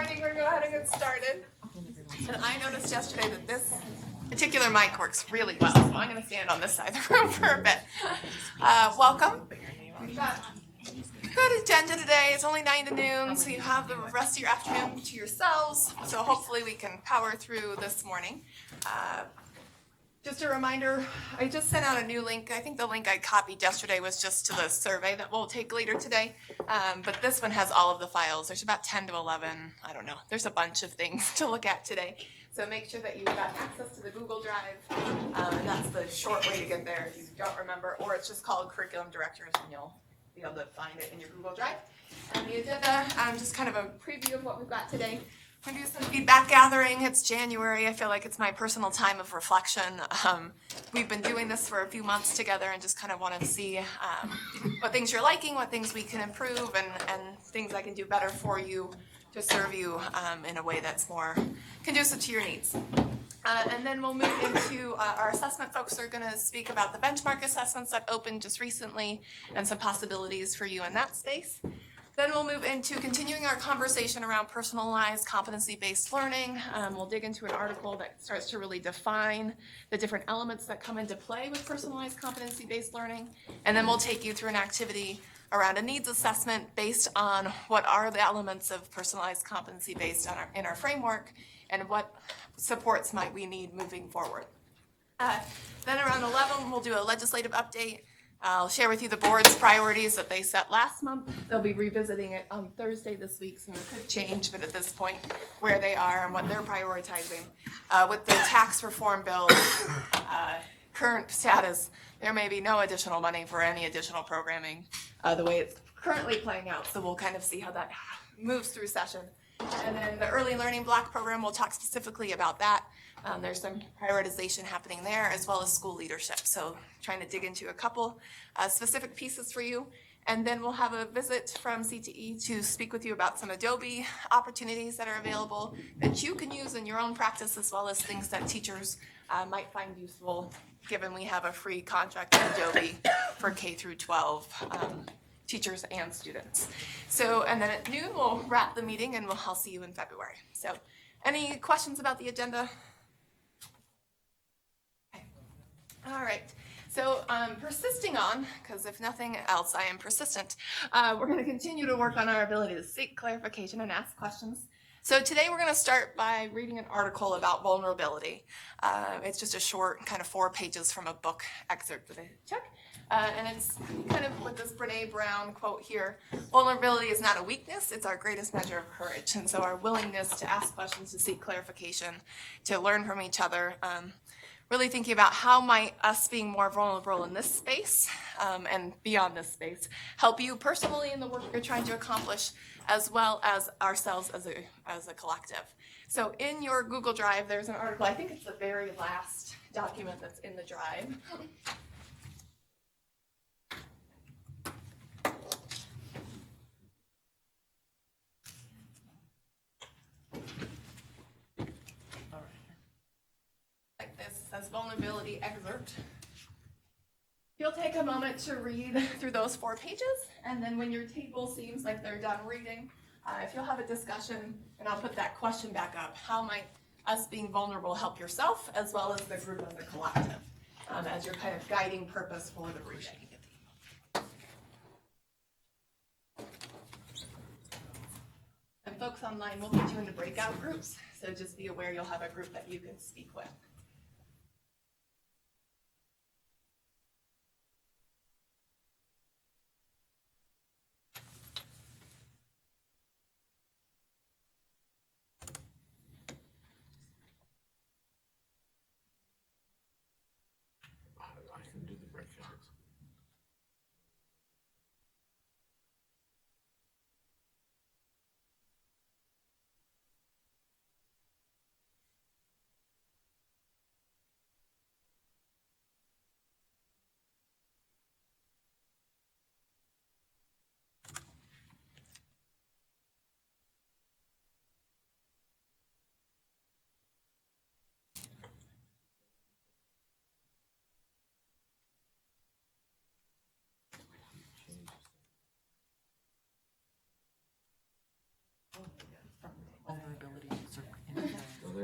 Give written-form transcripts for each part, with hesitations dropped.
morning. We're going to go ahead and get started. And I noticed yesterday that this particular mic works really well, so I'm going to stand on this side of the room for a bit. Welcome. We've got a good agenda today. It's only 9 to noon, so you have the rest of your afternoon to yourselves. So hopefully we can power through this morning. Just a reminder, I just sent out a new link. I think the link I copied yesterday was just to the survey that we'll take later today. But this one has all of the files. There's about 10 to 11. I don't know. There's a bunch of things to look at today. So make sure that you've got access to the Google Drive. And that's the short way to get there if you don't remember. Or it's just called Curriculum Directors, and you'll be able to find it in your Google Drive. And the agenda, just kind of a preview of what we've got today. I'm going to do some feedback gathering. It's January. I feel like it's my personal time of reflection. We've been doing this for a few months together and just kind of want to see what things you're liking, what things we can improve, and things I can do better for you to serve you in a way that's more conducive to your needs. And then we'll move into our assessment folks are going to speak about the benchmark assessments that opened just recently and some possibilities for you in that space. Then we'll move into continuing our conversation around personalized competency-based learning. We'll dig into an article that starts to really define the different elements that come into play with personalized competency-based learning. And then we'll take you through an activity around a needs assessment based on what are the elements of personalized competency-based in our framework and what supports might we need moving forward. Then around 11, we'll do a legislative update. I'll share with you the board's priorities that they set last month. They'll be revisiting it on Thursday this week, so it could change, but at this point, where they are and what they're prioritizing. With the tax reform bill current status, there may be no additional money for any additional programming the way it's currently playing out, so we'll kind of see how that moves through session. And then the early learning block program, we'll talk specifically about that. There's some prioritization happening there as well as school leadership. So trying to dig into a couple specific pieces for you. And then we'll have a visit from CTE to speak with you about some Adobe opportunities that are available that you can use in your own practice as well as things that teachers might find useful given we have a free contract with Adobe for K through 12 teachers and students. So, and then at noon we'll wrap the meeting and I'll see you in February. So any questions about the agenda? Okay. All right. So persisting on, because if nothing else, I am persistent. We're going to continue to work on our ability to seek clarification and ask questions. So today we're going to start by reading an article about vulnerability. It's just a short, kind of 4 pages from a book excerpt that I took. And it's kind of with this Brene Brown quote here, vulnerability is not a weakness, it's our greatest measure of courage. And so our willingness to ask questions, to seek clarification, to learn from each other, really thinking about how might us being more vulnerable in this space and beyond this space help you personally in the work you're trying to accomplish, as well as ourselves as a collective. So in your Google Drive, there's an article, I think it's the very last document that's in the drive. Like this says vulnerability excerpt. You'll take a moment to read through those 4 pages, and then when your table seems like they're done reading, if you'll have a discussion, and I'll put that question back up, how might us being vulnerable help yourself as well as the group as a collective as your kind of guiding purpose for the reading. And folks online, we'll put you into breakout groups, so just be aware you'll have a group that you can speak with. I can do the breakouts.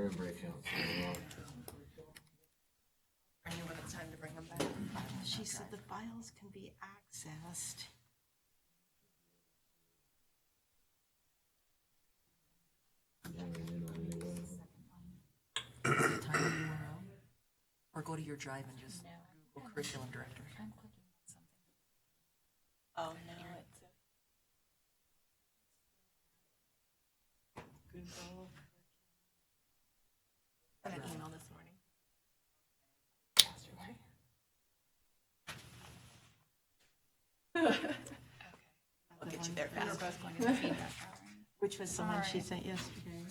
in breakout. I knew when it's time to bring them back. She said the files can be accessed. Time URL. Or go to your drive and just Google curriculum director. Oh, no, it's Google. Sent an email this morning. I'll get you there fast. Which was the one she sent yesterday.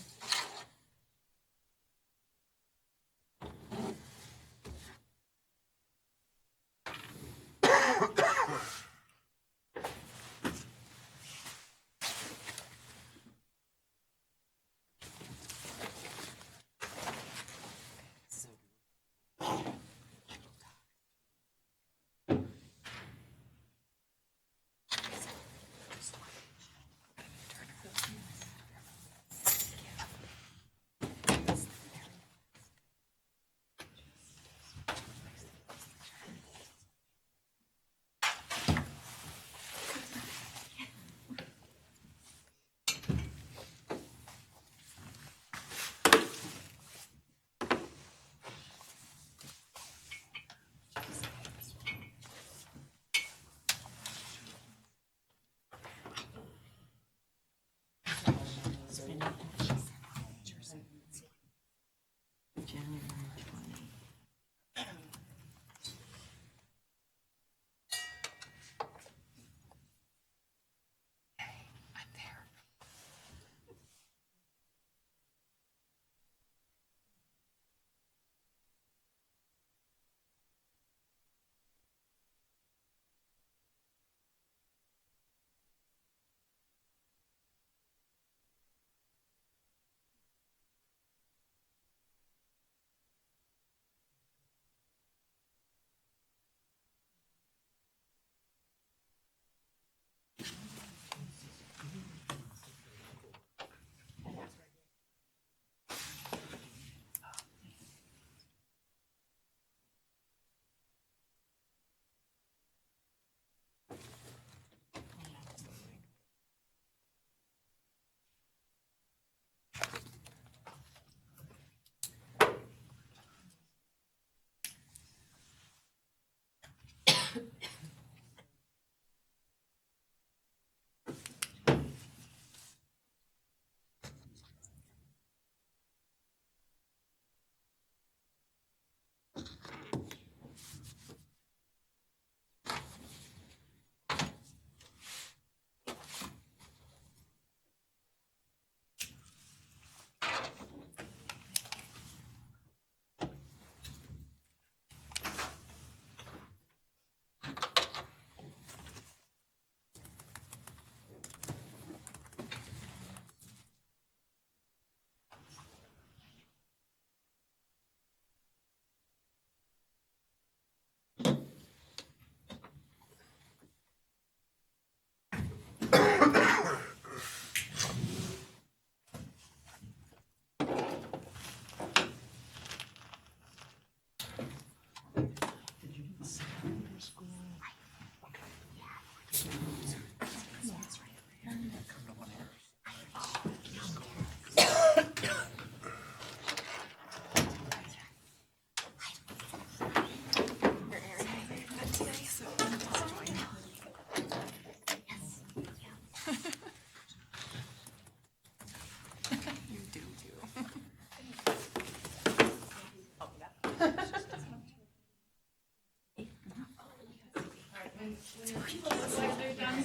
January 20. I'm there.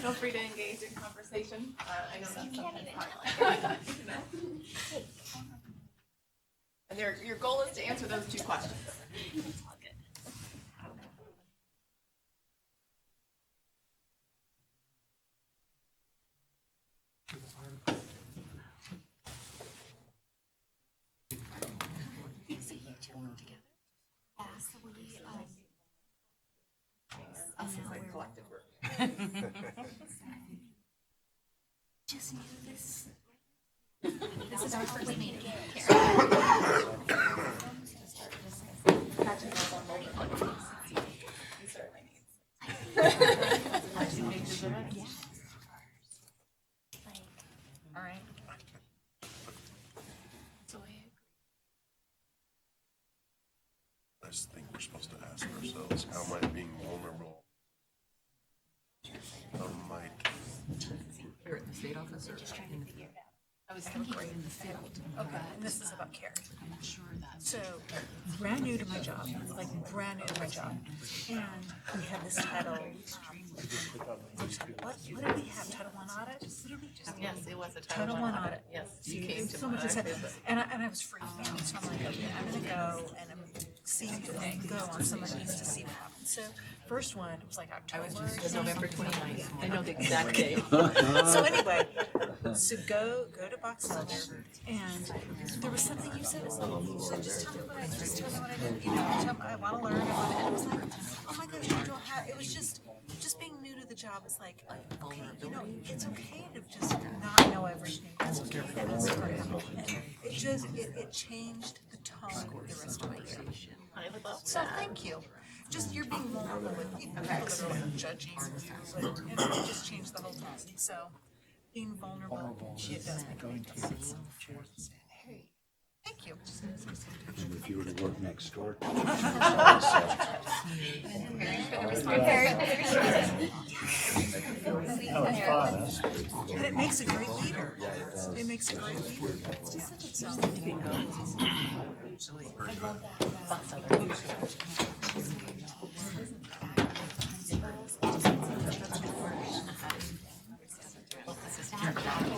Feel free to engage in conversation. I know that's something hard. And your goal is to answer those two questions. Us as like collective work. Just knew this This is our first meeting. All right. I just think we're supposed to ask ourselves, how am I being vulnerable? How might, Here at the state office or in the I was thinking right in the field. Okay, and this is about Carrie. So, brand new to my job, like brand new to my job, and we had this title. What did we have? Title I audit? Yes, it was a Title I audit. Yes, you See, came to so much my is said. visit. And I was freaking out. So I'm like, okay, I'm gonna go and I'm go on. Someone needs to see what happens. So, first one was like October. November 29th. I know the exact date. So anyway, so go to Box Elder, and there was something you said. It's like, so just tell me what I did. You know, tell me, I want to learn. And it was like, oh my gosh, you don't have. It was just being new to the job. It's like, okay, you know, it's okay to just not know everything. It's okay to ask for help. It just it changed the tone of the rest of my year. I would love So thank you. Just you're being vulnerable with people that are judging you, and it just changed the whole tone. So being vulnerable, it does make a big difference. Thank you. If you were to work next door. And it makes a great leader. It makes a great leader.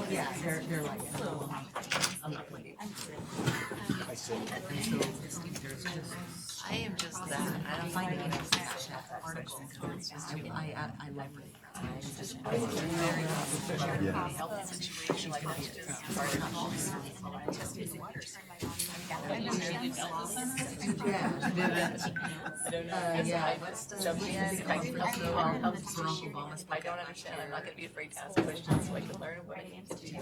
Yeah, they're like, I'm not playing. I am just that. I don't find any of that article. I love it. Very healthy situation like I don't understand. I'm not going to be afraid to ask questions so I can learn what I need to do.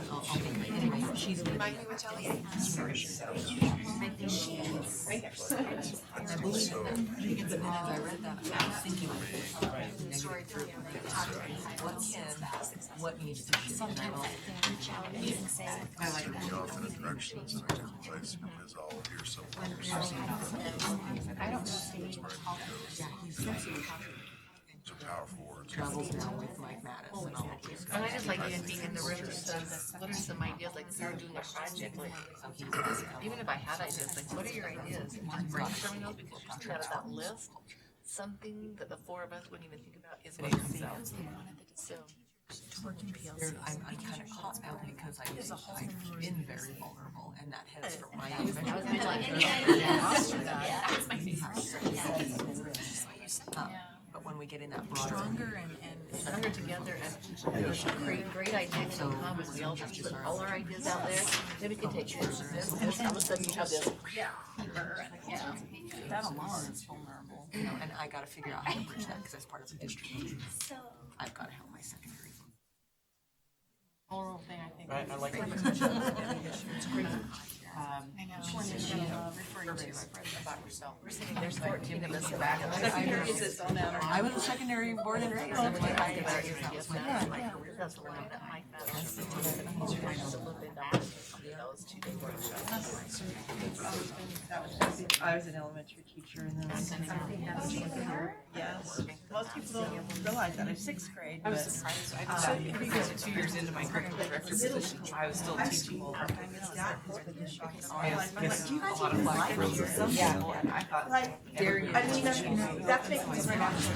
Remind me which Elliot. I believe that. But then as I read that, I was thinking what needs to be done. I like that. Off in a direction, so I assume is all here somewhere. I don't see. It's a powerful word. Travels now with Mike Mattis and all of these And I guys. just like being in the room that says, what are some ideas, like if you're doing a project, like, even if I had ideas, like, what are your ideas? And just brainstorming those, because usually out of that list, something that the four of us wouldn't even think about is what comes out. So, I'm kind of caught out because I've been very vulnerable, and that has for my but when we get in that broader Stronger and stronger together and create great ideas in common, we all just put all our ideas out there, then we can take pictures of this, and all of a sudden you have this. that alone is vulnerable, you know, and I got to figure out how to bridge that because that's part of the district. I've got to help my secondary. Oral thing, I think. I like I know. Referring to about yourself. We're sitting, there's 14 of us in the back. I was a secondary born and raised. That's what I Yes, that's my career, that's the one that Mike Mattis. Those two, they were. I was an elementary teacher and then yes. Most people don't realize that. I'm sixth grade, but because 2 years into my curriculum director position, I was still teaching. I missed a lot of black girls or something, and I thought, that's making me right after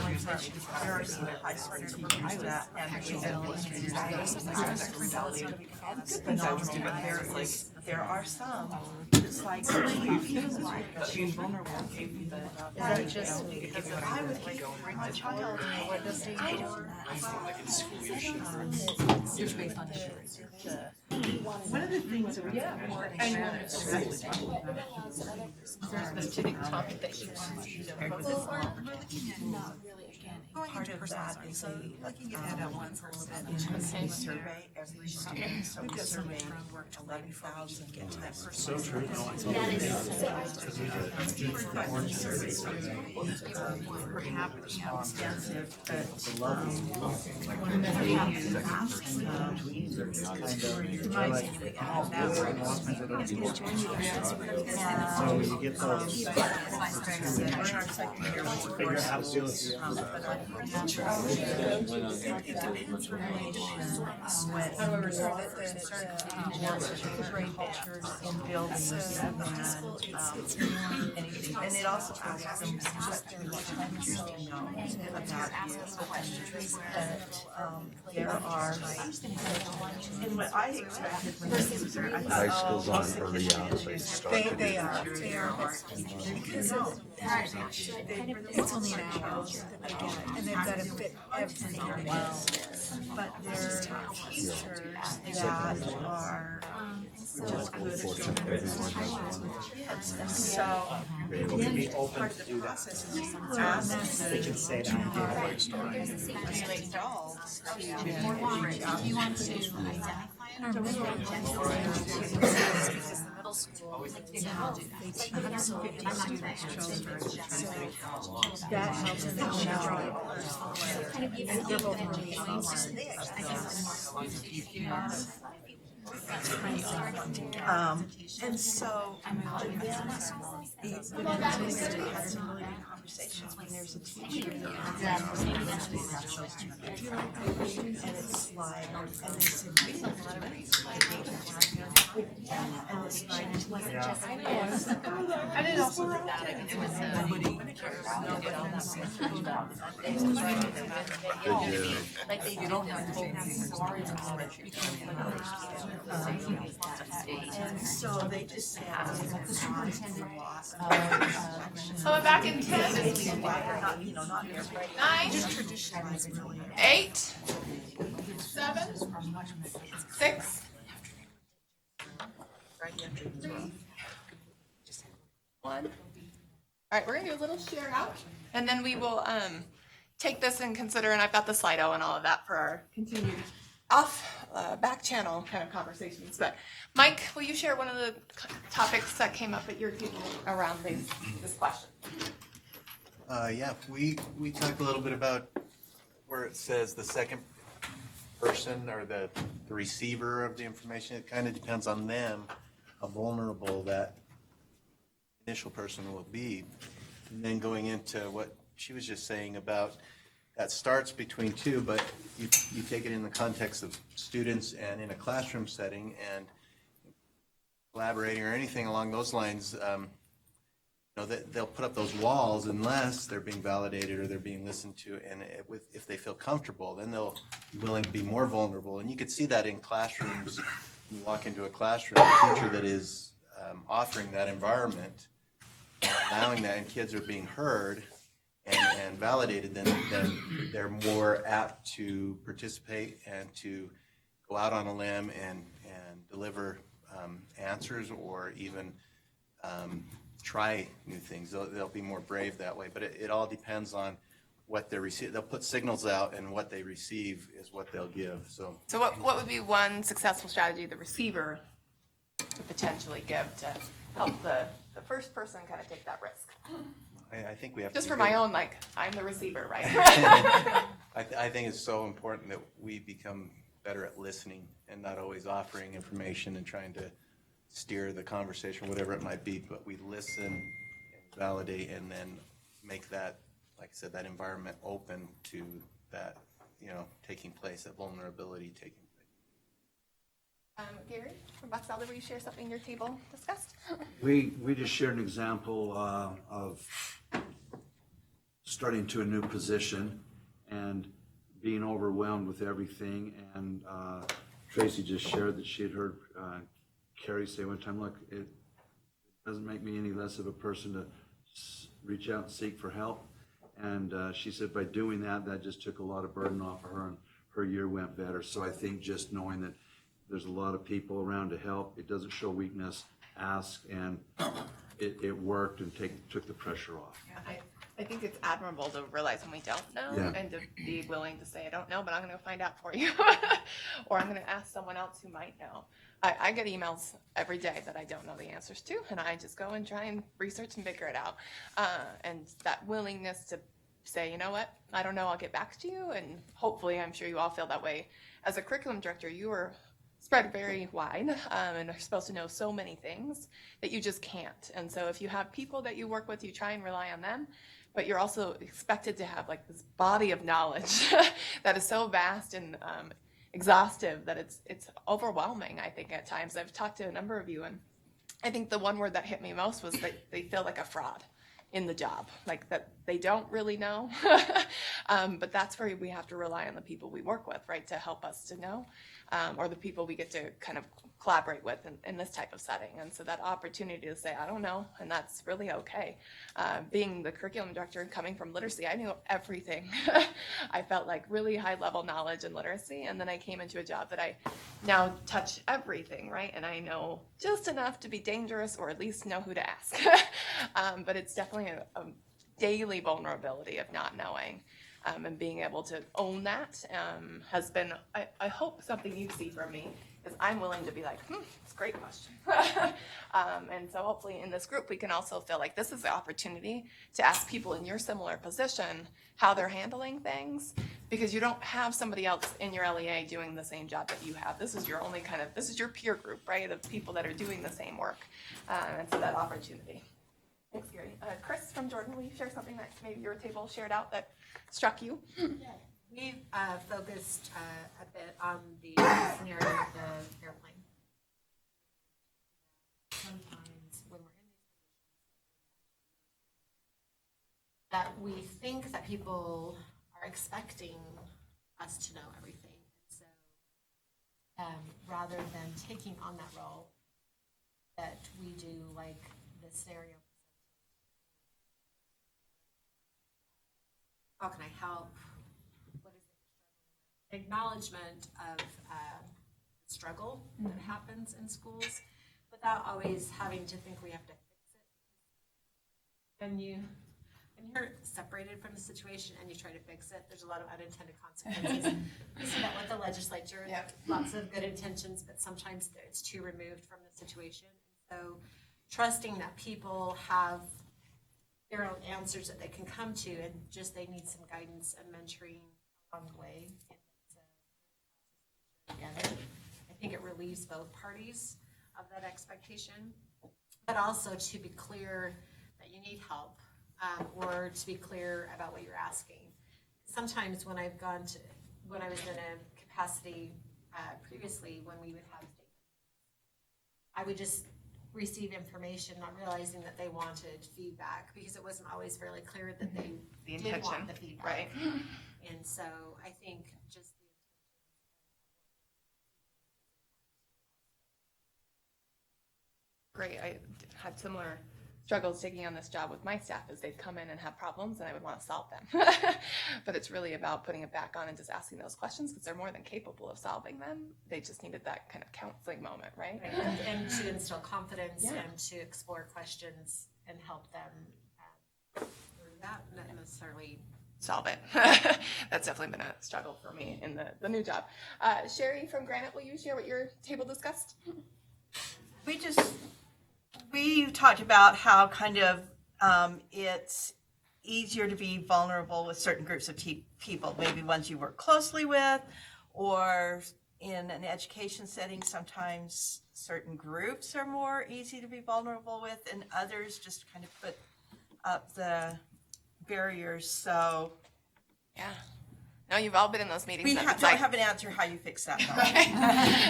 there are some high school teachers that and I was doing there's like there are some it's like being vulnerable gave me the just because if I would bring my child what does he It's based on insurance. one of the things that we Specific topic that you want to, we're looking at Going part into of personal that sorry, is so a, looking at that one for a little bit. we survey every student, so we surveyed 11,000 type So true. perhaps extensive, but one of the things reminds me we have that So you get those. we're our second year with Figure out how to deal with however, so the great cultures in buildings and anything, and it also asks them just to let teachers to know about that there are, and what I expected from the students there, I thought, High school's on early on, they start to do they that. are, because It's only an hour that they get, and they've got to fit everything. But there are teachers that are just good at doing kids, and so Be open to do that. process is ask They can say it out there. adults to reach out. Do you want to identify it? Or maybe middle school, they now do that. they teach 50 students children. So that helps them and they're both really awesome. And so, but then it's having really good conversations when there's a teacher that if you like the reading and it's like, and they said, we have a lot of reasons why they and it's like, I did also like that. I mean, it was like they don't have full and so they just said, So we're back in 10, why they're not, you know, not everybody. 9, 8, 7, 6, 3, 1. All right, we're gonna do a little share out, and then we will take this and consider, and I've got the Slido and all of that for our continued back channel kind of conversations. But Mike, will you share one of the topics that came up at your table around this question? Yeah, we talked a little bit about where it says the second person or the receiver of the information. It kind of depends on them how vulnerable that initial person will be. And then going into what she was just saying about that starts between two, but you take it in the context of students and in a classroom setting and collaborating or anything along those lines. They'll put up those walls unless they're being validated or they're being listened to, and if they feel comfortable, then they'll be willing to be more vulnerable. And you could see that in classrooms. You walk into a classroom, a teacher that is offering that environment, and allowing that, and kids are being heard and validated, then they're more apt to participate and to go out on a limb and deliver answers or even try new things. They'll be more brave that way, but it all depends on what they receive. They'll put signals out, and what they receive is what they'll give. So what would be one successful strategy the receiver could potentially give to help the first person kind of take that risk? I think we have Just to for be my good. own, like, I'm the receiver, right? I think it's so important that we become better at listening and not always offering information and trying to steer the conversation, whatever it might be, but we listen and validate and then make that, like I said, that environment open to that, taking place, that vulnerability taking place. Gary, from Box Elder, will you share something your table discussed? We just shared an example of starting to a new position and being overwhelmed with everything. And Tracy just shared that she had heard Carrie say one time, look, it doesn't make me any less of a person to reach out and seek for help. And she said by doing that, that just took a lot of burden off of her, and her year went better. So I think just knowing that there's a lot of people around to help, it doesn't show weakness, ask, and it worked and took the pressure off. Yeah, I think it's admirable to realize when we don't know Yeah. and to be willing to say, I don't know, but I'm going to find out for you. Or I'm going to ask someone else who might know. I get emails every day that I don't know the answers to, and I just go and try and research and figure it out. And that willingness to say, you know what, I don't know, I'll get back to you. And hopefully, I'm sure you all feel that way. As a curriculum director, you are spread very wide and are supposed to know so many things that you just can't. And so if you have people that you work with, you try and rely on them, but you're also expected to have like this body of knowledge that is so vast and exhaustive that it's overwhelming, I think, at times. I've talked to a number of you, and I think the one word that hit me most was that they feel like a fraud in the job, like that they don't really know. But that's where we have to rely on the people we work with, right, to help us to know, or the people we get to kind of collaborate with in this type of setting. And so that opportunity to say, I don't know, and that's really okay. Being the curriculum director and coming from literacy, I knew everything. I felt like really high level knowledge and literacy. And then I came into a job that I now touch everything, right? And I know just enough to be dangerous, or at least know who to ask. But it's definitely a daily vulnerability of not knowing. And being able to own that has been, I hope, something you see from me, is I'm willing to be like, it's a great question. And so hopefully in this group, we can also feel like this is the opportunity to ask people in your similar position how they're handling things, because you don't have somebody else in your LEA doing the same job that you have. This is your only this is your peer group, right, of people that are doing the same work. And so that opportunity. Thanks, Gary. Chris from Jordan, will you share something that maybe your table shared out that struck you? We've focused a bit on the scenario of the airplane. Sometimes when we're in these positions, that we think that people are expecting us to know everything. So rather than taking on that role, that we do like the scenario. How can I help? What is it? Acknowledgement of struggle that happens in schools without always having to think we have to fix it. When you're separated from the situation and you try to fix it, there's a lot of unintended consequences. We see that with the legislature. Yep. Lots of good intentions, but sometimes it's too removed from the situation. So trusting that people have their own answers that they can come to, and just they need some guidance and mentoring along the way. Together, I think it relieves both parties of that expectation, but also to be clear that you need help, or to be clear about what you're asking. Sometimes when I was in a capacity previously, when we would have statements, I would just receive information, not realizing that they wanted feedback, because it wasn't always fairly clear that they did want the feedback. Right. And so I think just Great. I had similar struggles taking on this job with my staff, as they'd come in and have problems and I would want to solve them. But it's really about putting it back on and just asking those questions, because they're more than capable of solving them. They just needed that kind of counseling moment, right? and to instill confidence, Yeah. and to explore questions and help them through that, not necessarily. Solve it. That's definitely been a struggle for me in the new job. Sherry from Granite, will you share what your table discussed? We talked about how kind of it's easier to be vulnerable with certain groups of people, maybe ones you work closely with, or in an education setting, sometimes certain groups are more easy to be vulnerable with, and others just kind of put up the barriers. So Yeah. No, you've all been in those meetings. we that don't it's like, have an answer how you fix that. Though. right?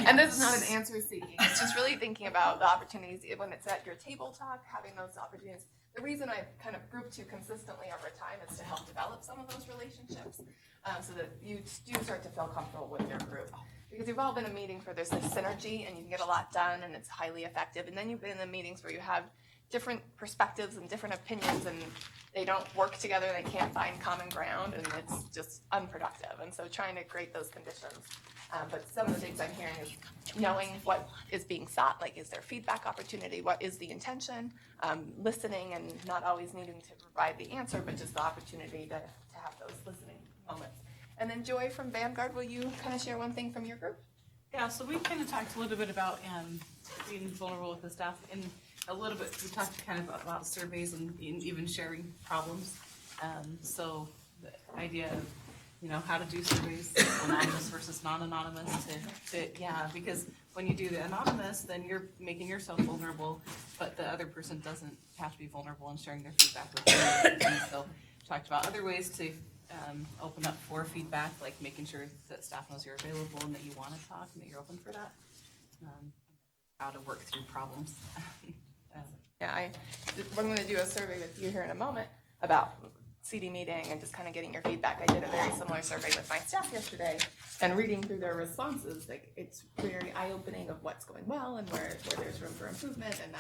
And this is not an answer seeking. It's just really thinking about the opportunities when it's at your table talk, having those opportunities. The reason I've kind of grouped you consistently over time is to help develop some of those relationships, so that you do start to feel comfortable with your group. Because you've all been in meetings where there's this synergy and you can get a lot done and it's highly effective. And then you've been in the meetings where you have different perspectives and different opinions, and they don't work together, they can't find common ground, and it's just unproductive. And so trying to create those conditions. But some of the things I'm hearing is knowing what is being sought, like is there feedback opportunity, what is the intention, listening and not always needing to provide the answer, but just the opportunity to have those listening moments. And then Joy from Vanguard, will you kind of share one thing from your group? Yeah, so we kind of talked a little bit about being vulnerable with the staff, and a little bit, we talked kind of about surveys and even sharing problems. So the idea of, how to do surveys, anonymous versus non-anonymous, yeah, because when you do the anonymous, then you're making yourself vulnerable, but the other person doesn't have to be vulnerable in sharing their feedback with you. And so talked about other ways to open up for feedback, like making sure that staff knows you're available and that you want to talk and that you're open for that. How to work through problems. Yeah, we're going to do a survey with you here in a moment about CD meeting and just kind of getting your feedback. I did a very similar survey with my staff yesterday, and reading through their responses, like it's very eye-opening of what's going well and where there's room for improvement, and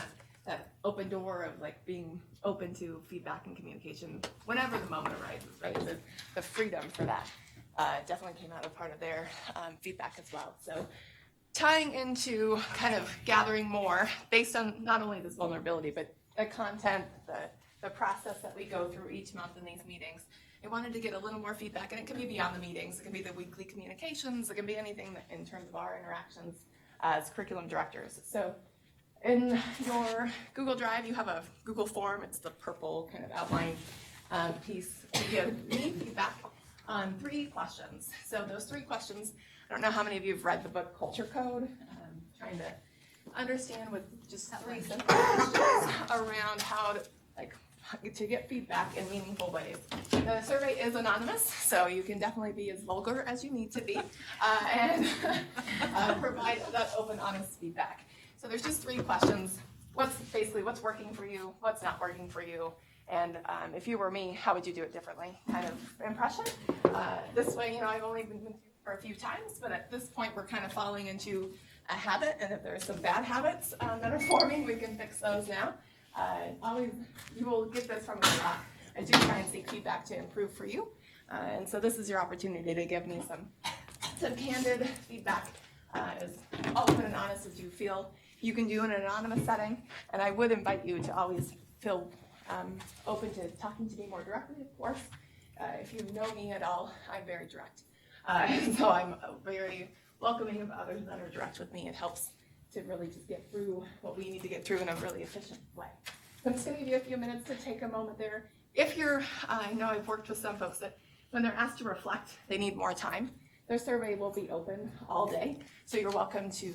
that open door of like being open to feedback and communication whenever the moment arises, right? The freedom for that definitely came out of part of their feedback as well. So tying into kind of gathering more based on not only this vulnerability, but the content, the process that we go through each month in these meetings. I wanted to get a little more feedback, and it can be beyond the meetings. It can be the weekly communications. It can be anything that, in terms of our interactions as curriculum directors. So in your Google Drive, you have a Google form. It's the purple kind of outline piece to give me feedback on 3 questions. So those 3 questions, I don't know how many of you have read the book Culture Code. Trying to understand with just 3 simple questions around how to get feedback in meaningful ways. The survey is anonymous, so you can definitely be as vulgar as you need to be and provide that open, honest feedback. So there's just 3 questions. What's working for you? What's not working for you? And if you were me, how would you do it differently? Kind of impression. This way, I've only been with you for a few times, but at this point, we're kind of falling into a habit, and if there's some bad habits that are forming, we can fix those now. Always, you will get this from me a lot. I do try and seek feedback to improve for you, and so this is your opportunity to give me some candid feedback, as open and honest as you feel you can do in an anonymous setting. And I would invite you to always feel open to talking to me more directly, of course. If you know me at all, I'm very direct, so I'm very welcoming of others that are direct with me. It helps to really just get through what we need to get through in a really efficient way. So I'm just going to give you a few minutes to take a moment there. If you're, I know I've worked with some folks that when they're asked to reflect, they need more time. Their survey will be open all day, so you're welcome to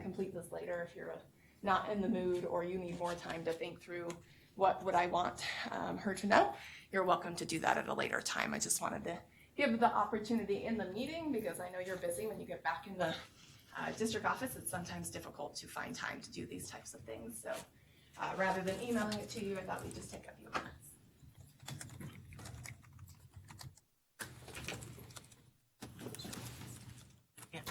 complete this later if you're not in the mood or you need more time to think through what would I want her to know. You're welcome to do that at a later time. I just wanted to give the opportunity in the meeting because I know you're busy when you get back in the district office. It's sometimes difficult to find time to do these types of things. So rather than emailing it to you, I thought we'd just take a few minutes. Yeah.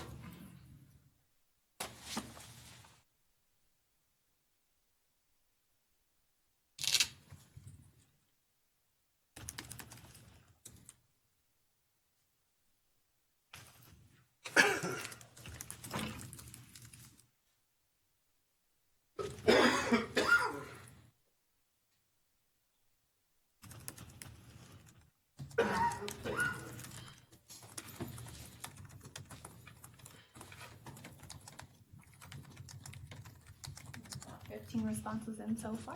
About 15 responses in so far.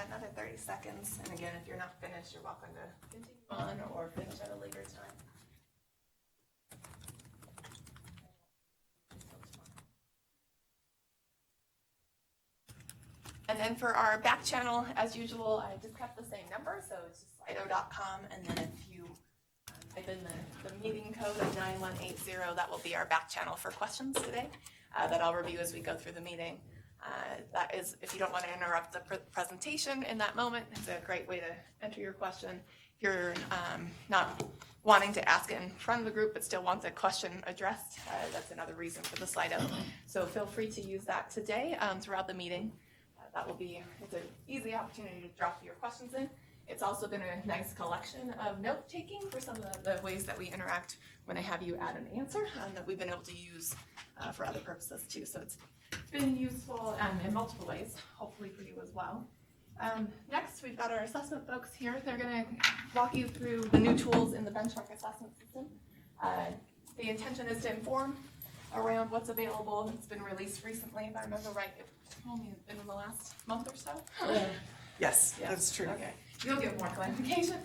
Another 30 seconds. And again, if you're not finished, you're welcome to continue on or finish at a later time. And then for our back channel, as usual, I just kept the same number, so it's just slido.com, and then if you type in the meeting code of 9180, that will be our back channel for questions today that I'll review as we go through the meeting. That is, if you don't want to interrupt the presentation in that moment, it's a great way to enter your question. If you're not wanting to ask it in front of the group but still want the question addressed, that's another reason for the Slido. So feel free to use that today throughout the meeting. That will be, it's an easy opportunity to drop your questions in. It's also been a nice collection of note-taking for some of the ways that we interact when I have you add an answer that we've been able to use for other purposes too. So it's been useful in multiple ways, hopefully for you as well. Next, we've got our assessment folks here. They're going to walk you through the new tools in the benchmark assessment system. The intention is to inform around what's available. It's been released recently, if I remember right. It's only been in the last month or so. Yes, Yeah. that's true. Okay, you'll get more clarification.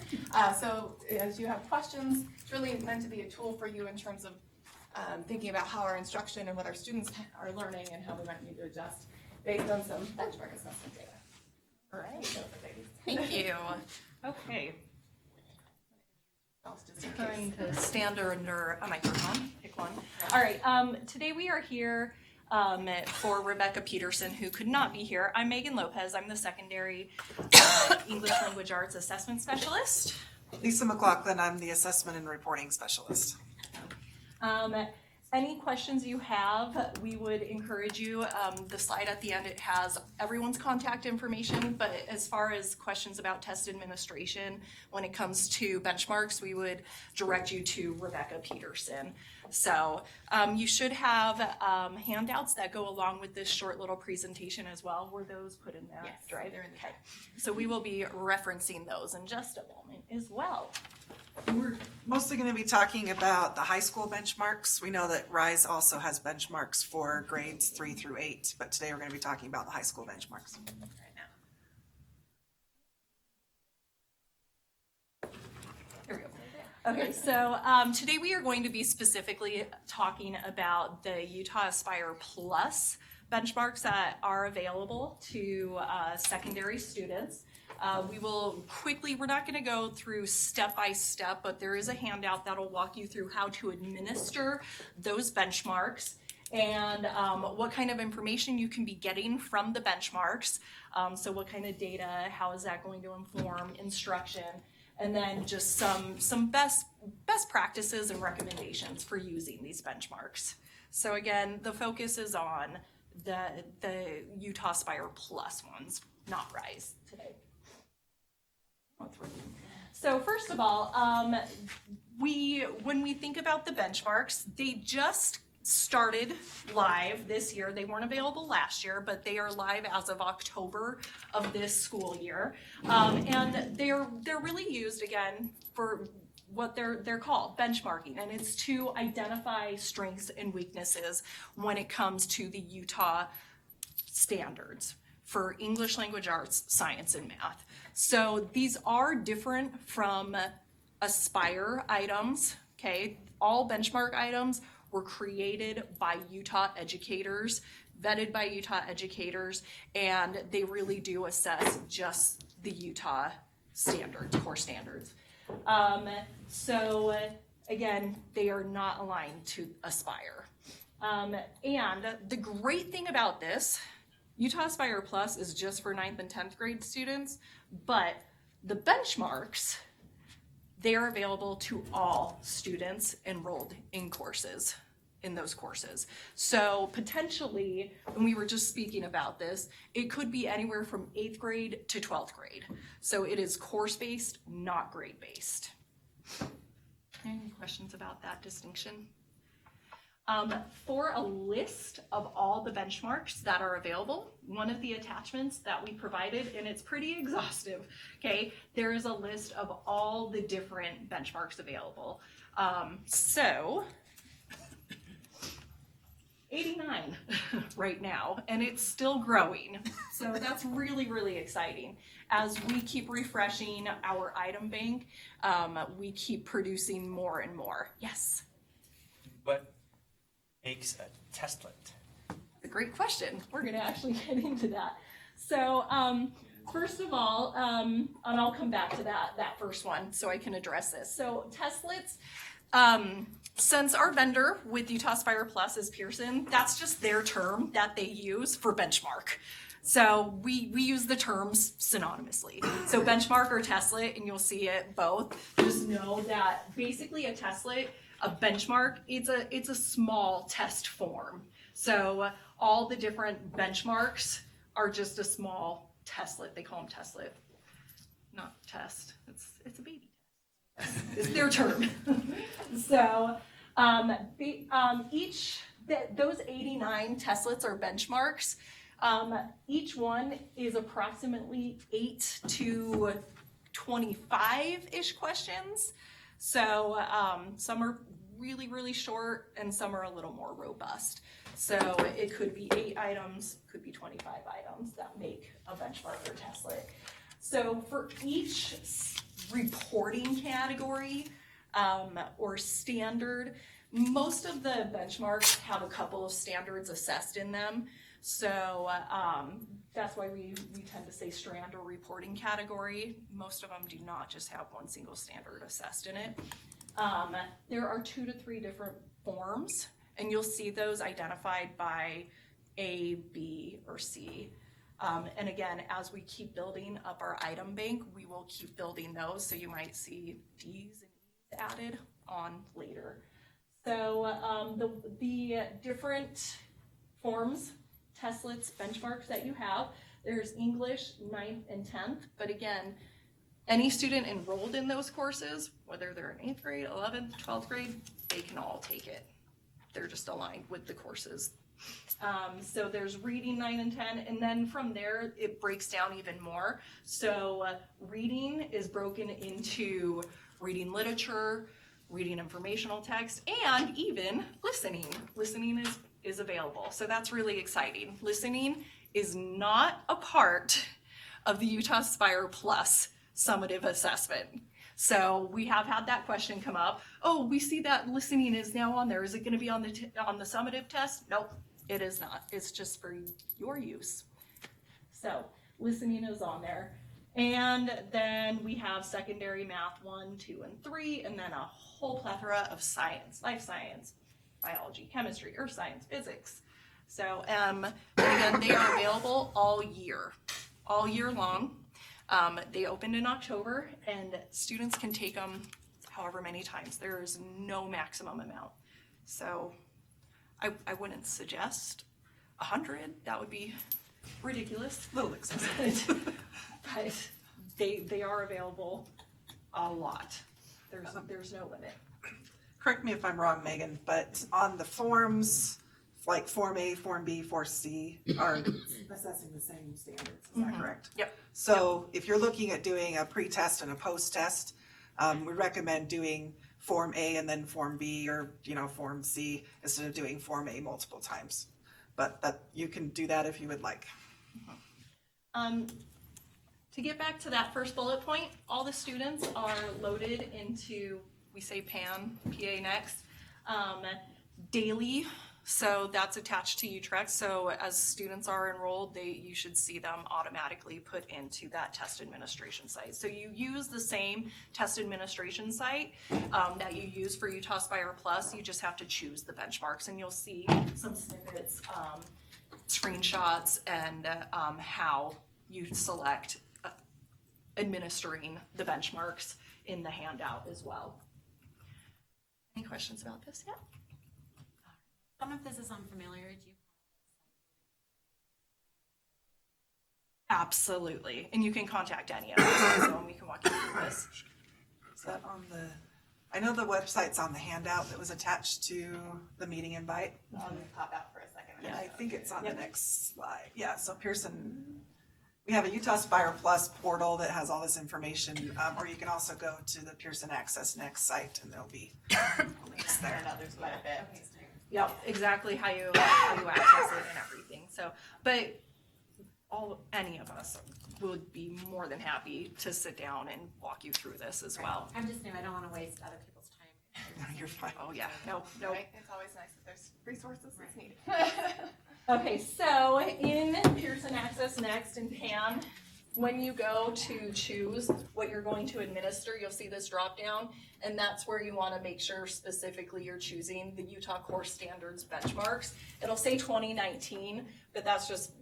So as you have questions, it's really meant to be a tool for you in terms of thinking about how our instruction and what our students are learning and how we might need to adjust based on some benchmark assessment data. All right. Thank you. Okay. Just in case. Trying to stand under a microphone, pick one. All right, today we are here for Rebecca Peterson, who could not be here. I'm Megan Lopez. I'm the secondary English Language Arts Assessment Specialist. Lisa McLaughlin, I'm the assessment and reporting specialist. Any questions you have, we would encourage you. The slide at the end, it has everyone's contact information, but as far as questions about test administration, when it comes to benchmarks, we would direct you to Rebecca Peterson. So you should have handouts that go along with this short little presentation as well. Were those put in there? Yes, Right? they're in the Okay. So we will be referencing those in just a moment as well. We're mostly going to be talking about the high school benchmarks. We know that RISE also has benchmarks for grades 3 through 8, but today we're going to be talking about the high school benchmarks. Here we go. Okay, so today we are going to be specifically talking about the Utah Aspire Plus benchmarks that are available to secondary students. We will quickly, we're not going to go through step by step, but there is a handout that'll walk you through how to administer those benchmarks and what kind of information you can be getting from the benchmarks. So what kind of data, how is that going to inform instruction, and then just some best practices and recommendations for using these benchmarks. So again, the focus is on the Utah Aspire Plus ones, not RISE today. So first of all, when we think about the benchmarks, they just started live this year. They weren't available last year, but they are live as of October of this school year. And they're really used again for what they're called, benchmarking, and it's to identify strengths and weaknesses when it comes to the Utah standards for English language arts, science, and math. So these are different from Aspire items, okay? All benchmark items were created by Utah educators, vetted by Utah educators, and they really do assess just the Utah standards, core standards. So again, they are not aligned to Aspire. And the great thing about this, Utah Aspire Plus is just for 9th and 10th grade students, but the benchmarks, they're available to all students enrolled in courses, in those courses. So potentially, when we were just speaking about this, it could be anywhere from 8th grade to 12th grade. So it is course-based, not grade-based. Any questions about that distinction? For a list of all the benchmarks that are available, one of the attachments that we provided, and it's pretty exhaustive, okay, there is a list of all the different benchmarks available. So 89 right now, and it's still growing. So that's really, really exciting. As we keep refreshing our item bank, we keep producing more and more. Yes, What makes a testlet? a great question. We're going to actually get into that. So first of all, and I'll come back to that first one so I can address this. So testlets, since our vendor with Utah Spire Plus is Pearson, that's just their term that they use for benchmark. So we use the terms synonymously. So benchmark or testlet, and you'll see it both. Just know that basically a testlet, a benchmark, it's a small test form. So all the different benchmarks are just a small testlet. They call them testlet, not test. It's a baby test. It's their term. So those 89 testlets are benchmarks. Each one is approximately 8 to 25-ish questions. So some are really, really short and some are a little more robust. So it could be 8 items, could be 25 items that make a benchmark or testlet. So for each reporting category or standard, most of the benchmarks have a couple of standards assessed in them. So that's why we tend to say strand or reporting category. Most of them do not just have one single standard assessed in it. There are 2 to 3 different forms, and you'll see those identified by A, B, or C. And again, as we keep building up our item bank, we will keep building those. So you might see D's and E's added on later. So the different forms, testlets, benchmarks that you have, there's English 9th and 10th, but again, any student enrolled in those courses, whether they're in 8th grade, 11th, 12th grade, they can all take it. They're just aligned with the courses. So there's reading 9 and 10, and then from there, it breaks down even more. So reading is broken into reading literature, reading informational text, and even listening. Listening is available. So that's really exciting. Listening is not a part of the Utah Spire Plus summative assessment. So we have had that question come up. Oh, we see that listening is now on there. Is it going to be on the summative test? Nope, it is not. It's just for your use. So listening is on there. And then we have secondary math 1, 2, and 3, and then a whole plethora of science, life science, biology, chemistry, earth science, physics. So again, they are available all year long. They opened in October, and students can take them however many times. There is no maximum amount. So I wouldn't suggest 100. That would be ridiculous. A little excessive. But they are available a lot. There's no limit. Correct me if I'm wrong, Megan, but on the forms, like Form A, Form B, Form C are assessing the same standards, is that correct? Yep. So if you're looking at doing a pre-test and a post-test, we recommend doing Form A and then Form B or, Form C instead of doing Form A multiple times. But that you can do that if you would like. To get back to that first bullet point, all the students are loaded into, we say PAN, PA Next, daily. So that's attached to UTREX. So as students are enrolled, you should see them automatically put into that test administration site. So you use the same test administration site that you use for Utah Spire Plus. You just have to choose the benchmarks, and you'll see some snippets, screenshots, and how you select administering the benchmarks in the handout as well. Any questions about this yet? Some of this is unfamiliar. Do you? Absolutely, and you can contact any of us, so we can walk you through this. Is that on I know the website's on the handout that was attached to the meeting invite. I'll just pop out for a second. Yeah, I think it's on the next slide. Yeah, so Pearson, we have a Utah Spire Plus portal that has all this information, or you can also go to the Pearson Access Next site and there'll be links there. I know there's quite a bit. Yep, exactly how you access it and everything. So, but any of us would be more than happy to sit down and walk you through this as well. I'm just new, I don't wanna waste other people's time. You're fine. Oh yeah, no. Right? It's always nice if there's resources that's needed. Okay, so in Pearson Access Next and Pan, when you go to choose what you're going to administer, you'll see this drop down, and that's where you want to make sure specifically you're choosing the Utah Core Standards benchmarks. It'll say 2019, but that's just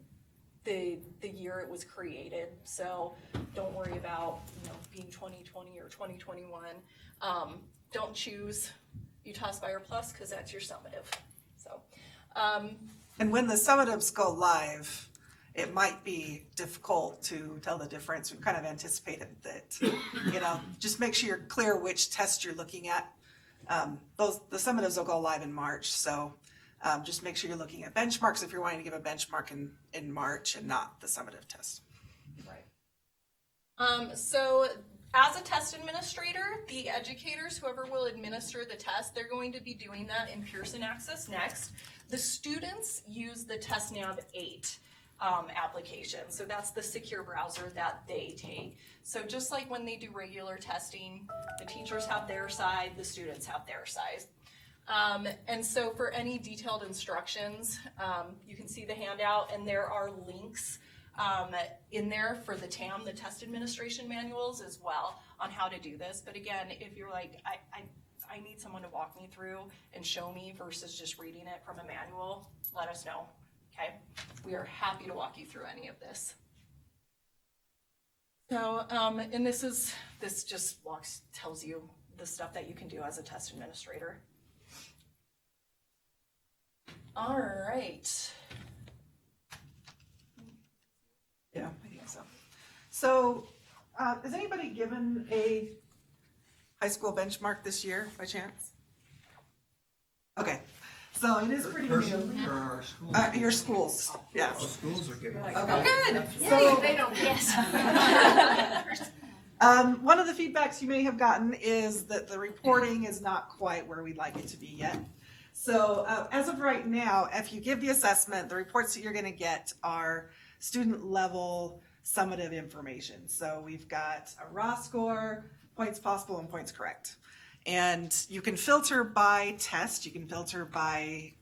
the year it was created. So don't worry about being 2020 or 2021. Don't choose Utah Aspire Plus because that's your summative. So. And when the summatives go live, it might be difficult to tell the difference. We've kind of anticipated that, just make sure you're clear which test you're looking at. The summatives will go live in March, so just make sure you're looking at benchmarks if you're wanting to give a benchmark in March and not the summative test. Right. So as a test administrator, the educators, whoever will administer the test, they're going to be doing that in Pearson Access Next. The students use the TestNav 8 application. So that's the secure browser that they take. So just like when they do regular testing, the teachers have their side, the students have their side. And so for any detailed instructions, you can see the handout, and there are links in there for the TAM, the test administration manuals as well, on how to do this. But again, if you're like, I need someone to walk me through and show me versus just reading it from a manual, let us know. Okay, we are happy to walk you through any of this. So, and this just tells you the stuff that you can do as a test administrator. All right. Yeah, I think so. So, has anybody given a high school benchmark this year by chance? Okay, so it is pretty new. Your schools, yeah. Schools are getting. Okay. Good. So, They don't, yes. one of the feedbacks you may have gotten is that the reporting is not quite where we'd like it to be yet. So as of right now, if you give the assessment, the reports that you're going to get are student level summative information. So we've got a raw score, points possible, and points correct. And you can filter by test, you can filter by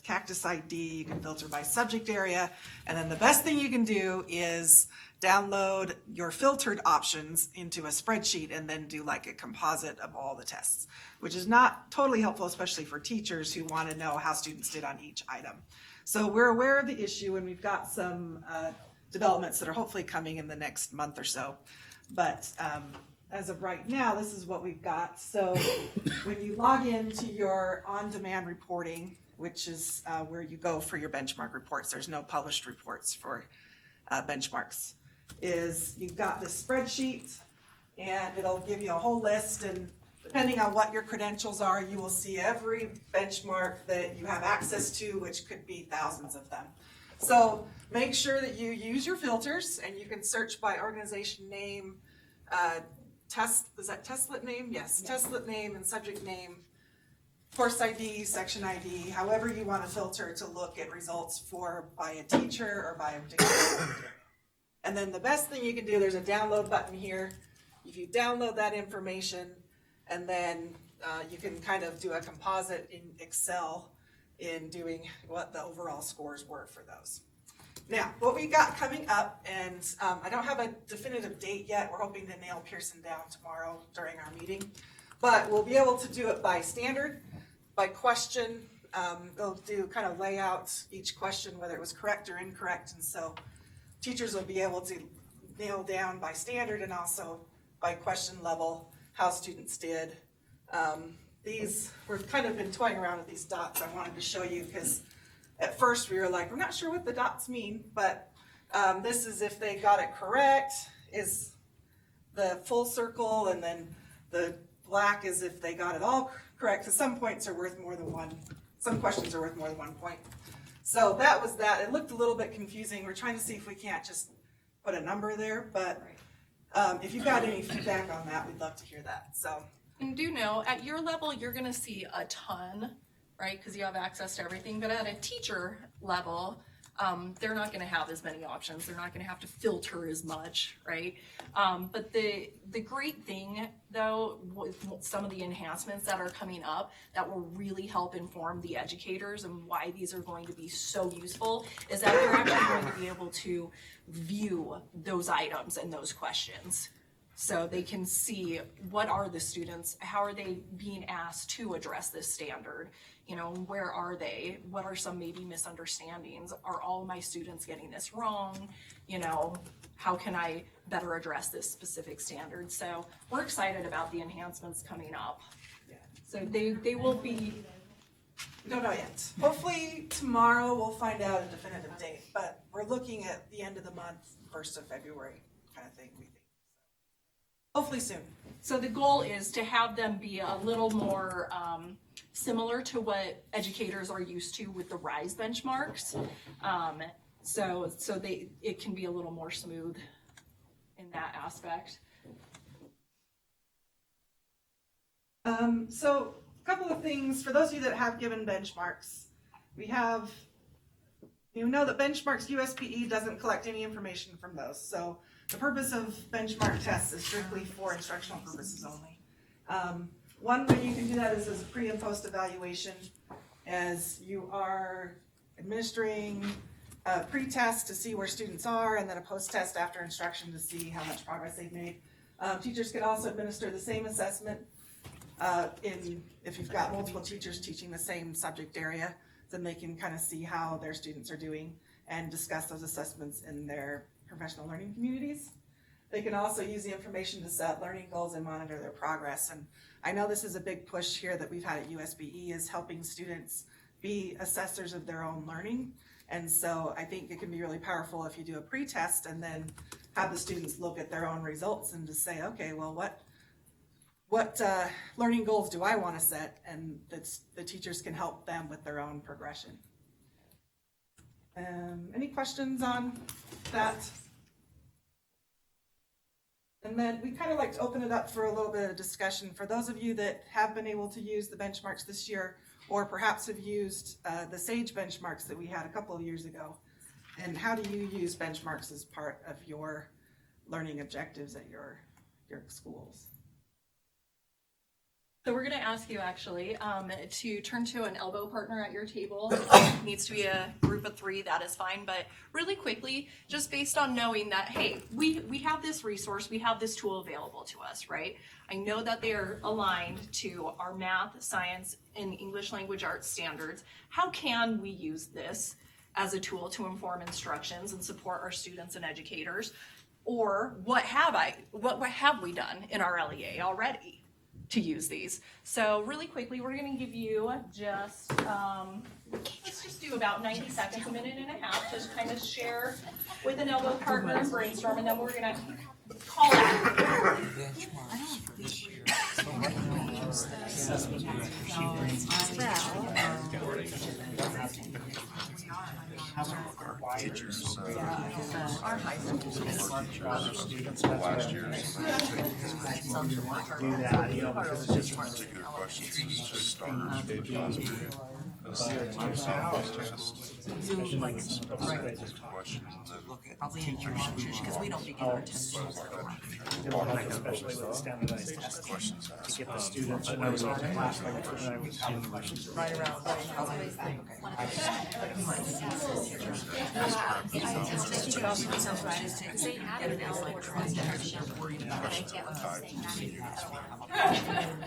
Cactus ID, you can filter by subject area, and then the best thing you can do is download your filtered options into a spreadsheet and then do like a composite of all the tests, which is not totally helpful, especially for teachers who want to know how students did on each item. So we're aware of the issue, and we've got some developments that are hopefully coming in the next month or so. But as of right now, this is what we've got. So when you log into your on-demand reporting, which is where you go for your benchmark reports, there's no published reports for benchmarks, is you've got this spreadsheet, and it'll give you a whole list, and depending on what your credentials are, you will see every benchmark that you have access to, which could be thousands of them. So make sure that you use your filters, and you can search by organization name, is that testlet name? Yes, testlet name and subject name, course ID, section ID, however you want to filter to look at results by a teacher or by a particular subject area. And then the best thing you can do, there's a download button here. If you download that information, and then you can kind of do a composite in Excel in doing what the overall scores were for those. Now, what we got coming up, and I don't have a definitive date yet. We're hoping to nail Pearson down tomorrow during our meeting. But we'll be able to do it by standard, by question. They'll do kind of lay out each question, whether it was correct or incorrect. And so teachers will be able to nail down by standard and also by question level how students did. We've kind of been toying around with these dots. I wanted to show you because at first we were like, we're not sure what the dots mean, but this is if they got it correct, is the full circle, and then the black is if they got it all correct, because some points are worth more than one, some questions are worth more than 1 point. So that was that. It looked a little bit confusing. We're trying to see if we can't just put a number there, but if you've got any feedback on that, we'd love to hear that. So. And do know, at your level, you're gonna see a ton right? Because you have access to everything, but at a teacher level, they're not gonna have as many options, they're not gonna have to filter as much, right? But the great thing though, with some of the enhancements that are coming up that will really help inform the educators and why these are going to be so useful, is that they're actually going to be able to view those items and those questions. So they can see what are the students, how are they being asked to address this standard? You know, where are they? What are some maybe misunderstandings? Are all my students getting this wrong? You know, how can I better address this specific standard? So we're excited about the enhancements coming up. So they will be. We don't know yet. Hopefully tomorrow we'll find out a definitive date, but we're looking at the end of the month, 1st of February kind of thing, we think. Hopefully soon. So the goal is to have them be a little more similar to what educators are used to with the RISE benchmarks. So it can be a little more smooth in that aspect. So a couple of things for those of you that have given benchmarks. We have, you know that benchmarks USPE doesn't collect any information from those. So the purpose of benchmark tests is strictly for instructional purposes only. One way you can do that is as a pre and post evaluation, as you are administering a pre-test to see where students are, and then a post-test after instruction to see how much progress they've made. Teachers can also administer the same assessment if you've got multiple teachers teaching the same subject area, then they can kind of see how their students are doing and discuss those assessments in their professional learning communities. They can also use the information to set learning goals and monitor their progress. And I know this is a big push here that we've had at USBE, is helping students be assessors of their own learning. And so I think it can be really powerful if you do a pre-test and then have the students look at their own results and just say, okay, well, what learning goals do I want to set? And the teachers can help them with their own progression. Any questions on that? And then we kind of like to open it up for a little bit of discussion. For those of you that have been able to use the benchmarks this year, or perhaps have used the SAGE benchmarks that we had a couple of years ago, and how do you use benchmarks as part of your learning objectives at your schools? So we're going to ask you actually to turn to an elbow partner at your table. It needs to be a group of 3, that is fine. But really quickly, just based on knowing that, hey, we have this resource, we have this tool available to us, right? I know that they are aligned to our math, science, and English language arts standards. How can we use this as a tool to inform instructions and support our students and educators? Or what have we done in our LEA already to use these? So really quickly, we're going to give you just, let's just do about 90 seconds, a minute and a half, just kind of share with an elbow partner and brainstorm, and then we're going to call it. Teachers, our high school students last year do that, you know, because it's just particular questions, it's just starters. Because we don't begin our attention. Especially with standardized testing, to get the students, when I was in class, I would have questions right around.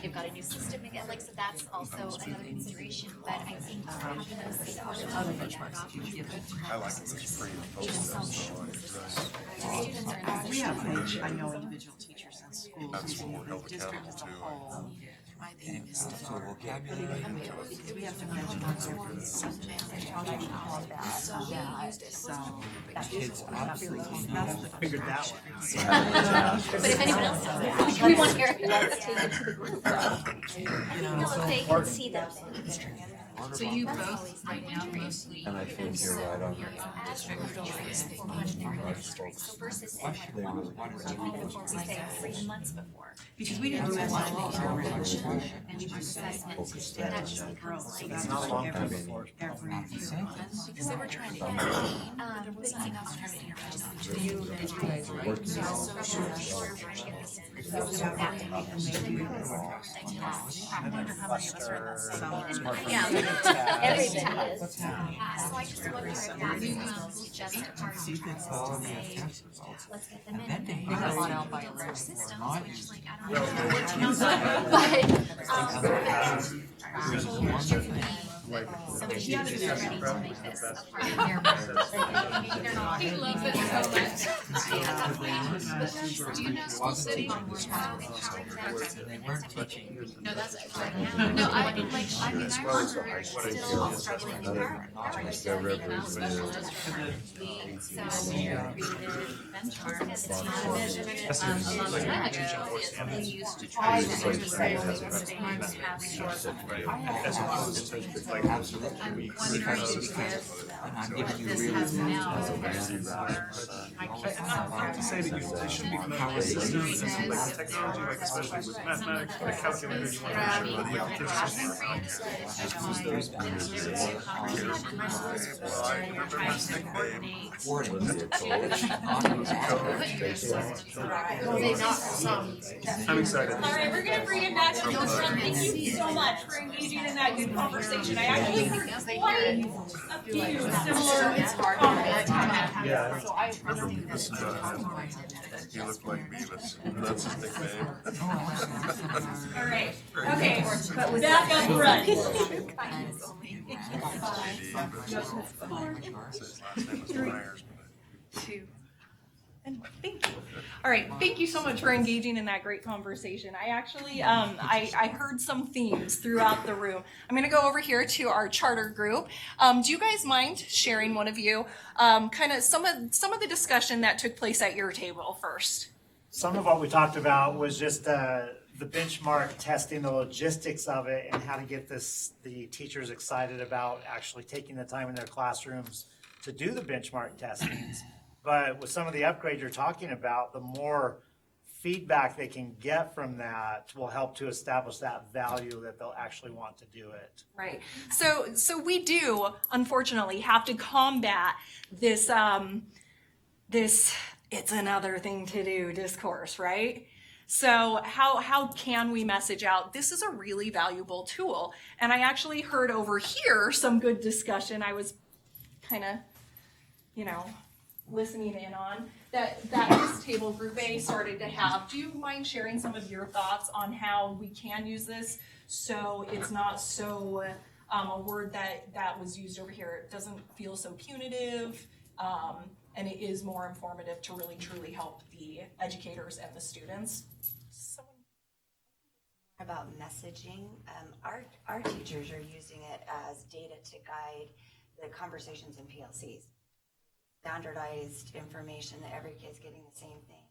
They've got a new system again, like, so that's also another consideration, but I think having those data Other benchmarks you give it. I like it, it's free. We have, I know individual teachers in schools using the district as a whole. I think is the vocabulary. We have to benchmark every subject. So kids figured that one. But if anyone else does that, we want to hear it. Let's take it to the group. You know, They can see that. So you both right now mostly. And I think you're right on that. So versus in like one week before, we say 3 months before. Because we didn't do a lot of intervention and we just Assessment, that just just becomes So like. that's not long every few months. Because they were trying to get But it's like a Do you guys like shorter version of this. I wonder how many of us are in that same. Yeah, everybody is. So I just wonder if that is just a part of trying to say, let's get them in. And then they have on out by our systems, which like, I don't know. So the teachers are ready to make this a part of their work. They're not. He loves it so much. Do you know school city? They weren't teaching. No, that's right. No, I mean, I wonder still struggling with power. Specialist for benchmark as a long time ago, they used to try to have short. I'm giving you This really. has now. Not to say that they shouldn't be familiar with systems and like technology, like especially with mathematics, with a calculator, you want to make sure that the I'm excited. All right, we're gonna bring it back to the front. Thank you so much for engaging in that good conversation. I actually heard quite a few similar comments. Yeah. You look like Beavis. That's his nickname. All right, okay, back up front. Two. And thank you. All right, thank you so much for engaging in that great conversation. I actually, I heard some themes throughout the room. I'm gonna go over here to our charter group. Do you guys mind sharing, one of you, kind of some of the discussion that took place at your table first? Some of what we talked about was just the benchmark testing, the logistics of it, and how to get the teachers excited about actually taking the time in their classrooms to do the benchmark testings. But with some of the upgrades you're talking about, the more feedback they can get from that will help to establish that value that they'll actually want to do it. Right. So we do, unfortunately, have to combat this it's another thing to do discourse, right? So how can we message out, this is a really valuable tool? And I actually heard over here some good discussion. I was kind of, listening in on that this table group A started to have. Do you mind sharing some of your thoughts on how we can use this so it's not so a word that was used over here? It doesn't feel so punitive, and it is more informative to really truly help the educators and the students. About messaging, our teachers are using it as data to guide the conversations in PLCs. Standardized information that every kid's getting the same thing.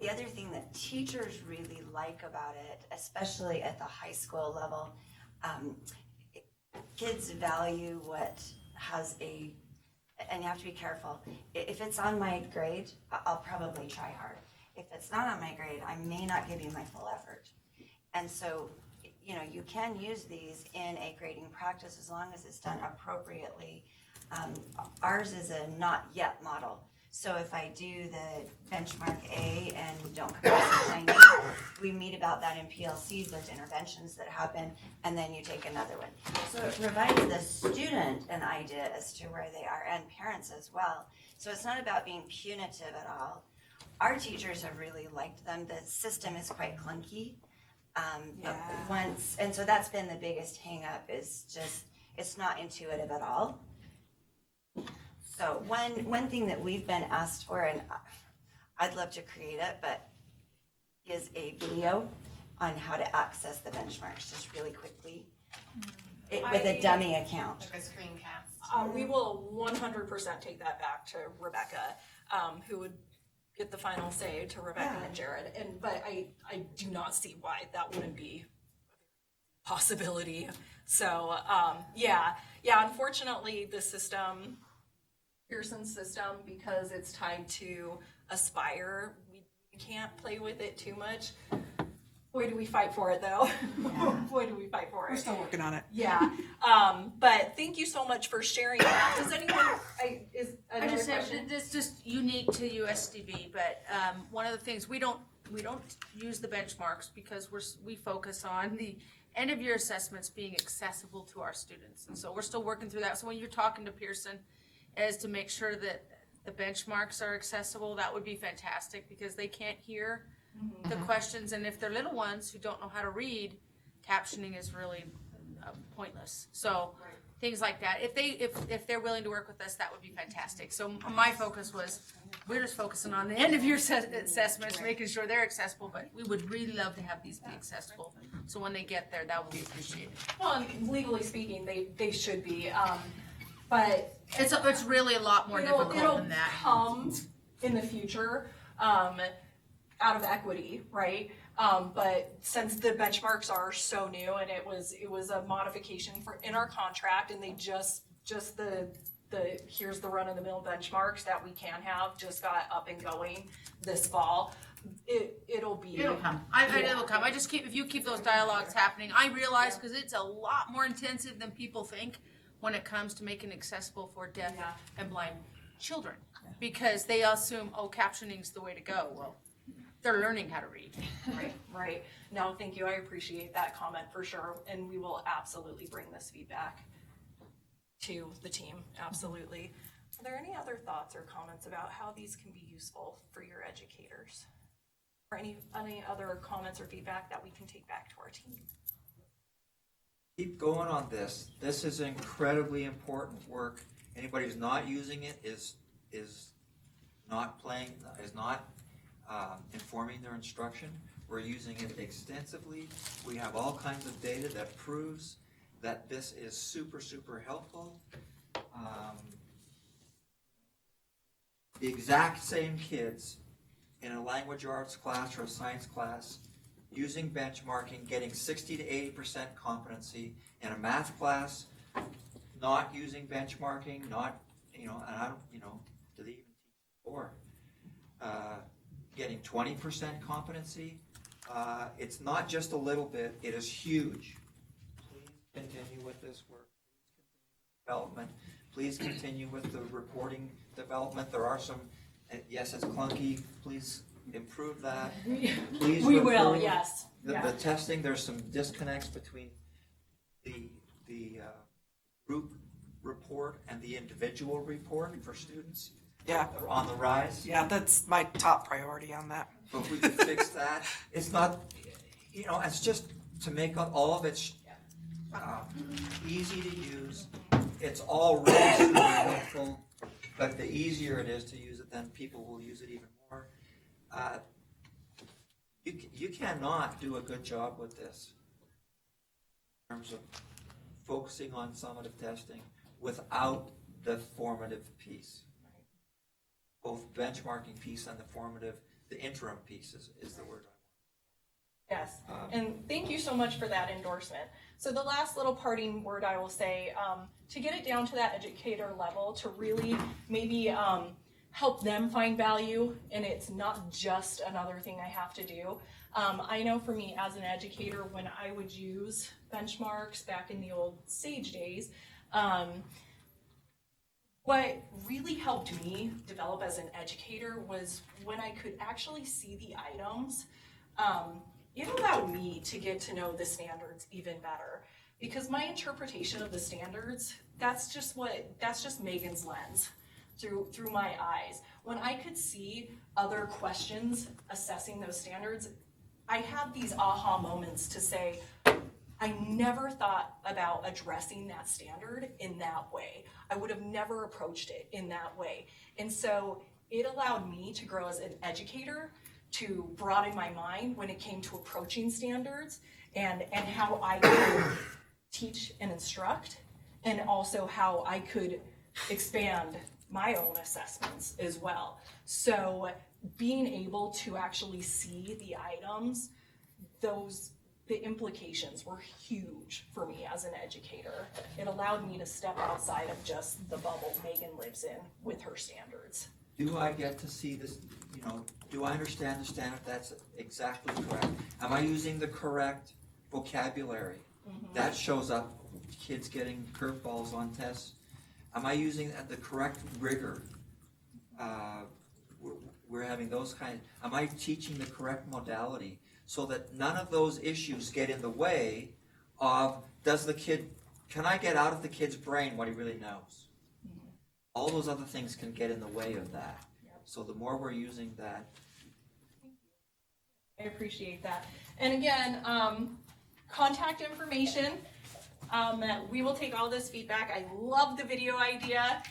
The other thing that teachers really like about it, especially at the high school level, kids value what has and you have to be careful. If it's on my grade, I'll probably try hard. If it's not on my grade, I may not give you my full effort. And so, you can use these in a grading practice as long as it's done appropriately. Ours is a not yet model. So if I do the benchmark A and don't come back to 90, we meet about that in PLCs, there's interventions that happen, and then you take another one. So it provides the student an idea as to where they are, and parents as well. So it's not about being punitive at all. Our teachers have really liked them. The system is quite clunky. And so that's been the biggest hang up, is just, it's not intuitive at all. So one thing that we've been asked for, and I'd love to create it, but is a video on how to access the benchmarks just really quickly with a dummy account. Like a screencast. We will 100% take that back to Rebecca, who would get the final say to Rebecca and Jared. But I do not see why that wouldn't be a possibility. So, yeah, unfortunately, the system, Pearson's system, because it's tied to Aspire, we can't play with it too much. Boy, do we fight for it, though. Boy, do we fight for it. We're still working on it. Yeah, but thank you so much for sharing that. Does anyone, is I another just question? said, this is just unique to USDB, but, one of the things, we don't use the benchmarks because we focus on the end of year assessments being accessible to our students. And so we're still working through that. So when you're talking to Pearson, as to make sure that the benchmarks are accessible, that would be fantastic because they can't hear the questions. And if they're little ones who don't know how to read, captioning is really pointless. So things like that. If they're willing to work with us, that would be fantastic. So my focus was, we're just focusing on the end of year assessments, making sure they're accessible, but we would really love to have these be accessible. So when they get there, that would be appreciated. Well, and legally speaking, they should be, but It's really a lot more difficult than that. It'll come in the future, out of equity, right? But since the benchmarks are so new and it was a modification in our contract, and they just the here's the run of the mill benchmarks that we can have just got up and going this fall. It'll come. It'll come. I just if you keep those dialogues happening, I realize because it's a lot more intensive than people think when it comes to making it accessible for deaf and blind children, because they assume, captioning's the way to go. Well, they're learning how to read. Right. No, thank you. I appreciate that comment for sure. And we will absolutely bring this feedback to the team. Absolutely. Are there any other thoughts or comments about how these can be useful for your educators? Or any other comments or feedback that we can take back to our team? Keep going on this. This is incredibly important work. Anybody who's not using it is not informing their instruction. We're using it extensively. We have all kinds of data that proves that this is super, super helpful. The exact same kids in a language arts class or a science class using benchmarking, getting 60 to 80% competency. In a math class, not using benchmarking, not, and I don't, do they even teach or getting 20% competency. It's not just a little bit, it is huge. Please continue with this work. Development. Please continue with the reporting development. There are some, yes, it's clunky. Please improve that. Please we will, yes. The testing, there's some disconnects between the group report and the individual report for students. Yeah. They're on the rise. Yeah, that's my top priority on that. So if we could fix that, it's not, it's just to make all of it easy to use. It's already super helpful, but the easier it is to use it, then people will use it even more. You cannot do a good job with this in terms of focusing on summative testing without the formative piece. Both benchmarking piece and the interim piece is the word I want. Yes, and thank you so much for that endorsement. So the last little parting word I will say, to get it down to that educator level, to really maybe help them find value, and it's not just another thing I have to do. I know for me as an educator, when I would use benchmarks back in the old SAGE days, what really helped me develop as an educator was when I could actually see the items. It allowed me to get to know the standards even better, because my interpretation of the standards, that's just Megan's lens through my eyes. When I could see other questions assessing those standards, I had these aha moments to say, I never thought about addressing that standard in that way. I would have never approached it in that way. And so it allowed me to grow as an educator, to broaden my mind when it came to approaching standards and how I could teach and instruct, and also how I could expand my own assessments as well. So being able to actually see the items, those the implications were huge for me as an educator. It allowed me to step outside of just the bubble Megan lives in with her standards. Do I get to see this, do I understand if that's exactly correct? Am I using the correct vocabulary? That shows up, kids getting curveballs on tests. Am I using the correct rigor? We're having those am I teaching the correct modality so that none of those issues get in the way of, can I get out of the kid's brain what he really knows? All those other things can get in the way of that. So the more we're using that. I appreciate that. And again, contact information. We will take all this feedback. I love the video idea.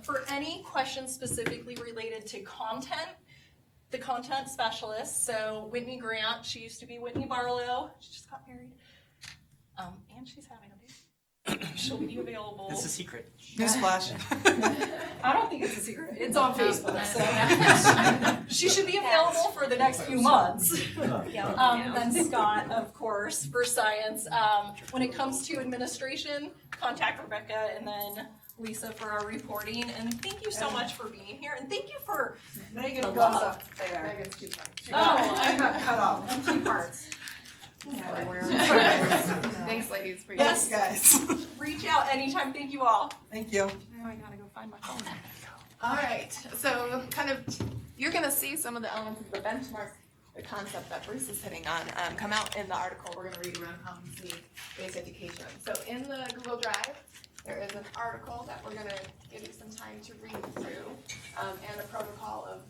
For any questions specifically related to content, the content specialist, so Whitney Grant, she used to be Whitney Barlow. She just got married. And she's having a baby. She'll be available. That's a secret. Newsflash. I don't think it's a secret. It's on Facebook. So she should be available for the next few months. Then Scott, of course, for science. When it comes to administration, contact Rebecca and then Lisa for our reporting. And thank you so much for being here. And thank you for Megan the goes love. up there. Megan's too funny. Oh, I got cut off. and two parts. Thanks, ladies, for Yes, guys. Reach out anytime. Thank you all. Thank you. Now I gotta go find my phone. All right, so you're gonna see some of the elements of the benchmark, the concept that Bruce is hitting on, come out in the article we're gonna read around competency-based education. So in the Google Drive, there is an article that we're gonna give you some time to read through, and a protocol of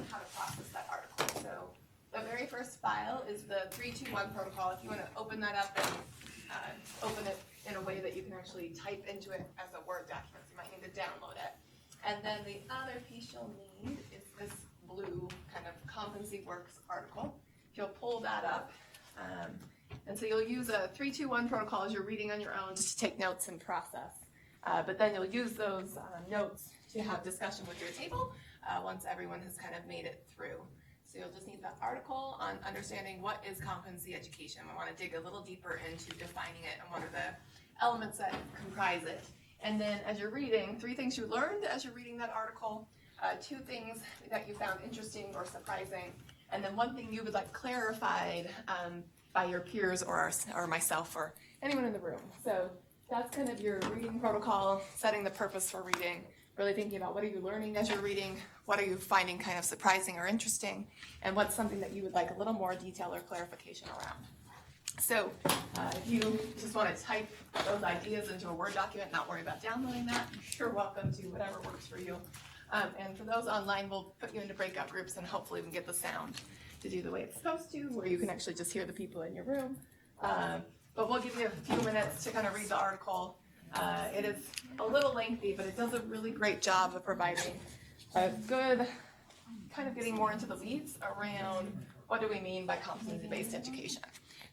how to process that article. So the very first file is the 321 protocol. If you wanna open that up and open it in a way that you can actually type into it as a Word document, you might need to download it. And then the other piece you'll need is this blue kind of competency works article. You'll pull that up. And so you'll use a 321 protocol as you're reading on your own just to take notes and process. But then you'll use those notes to have discussion with your table once everyone has kind of made it through. So you'll just need the article on understanding what is competency education. We want to dig a little deeper into defining it and what are the elements that comprise it. And then as you're reading, 3 things you learned as you're reading that article, 2 things that you found interesting or surprising, and then 1 thing you would like clarified by your peers or myself or anyone in the room. So that's kind of your reading protocol, setting the purpose for reading, really thinking about what are you learning as you're reading, what are you finding kind of surprising or interesting, and what's something that you would like a little more detail or clarification around. So if you just want to type those ideas into a Word document, not worry about downloading that, you're welcome to whatever works for you. And for those online, we'll put you into breakout groups and hopefully we can get the sound to do the way it's supposed to, where you can actually just hear the people in your room. But we'll give you a few minutes to kind of read the article. It is a little lengthy, but it does a really great job of providing a good, kind of getting more into the weeds around what do we mean by competency-based education.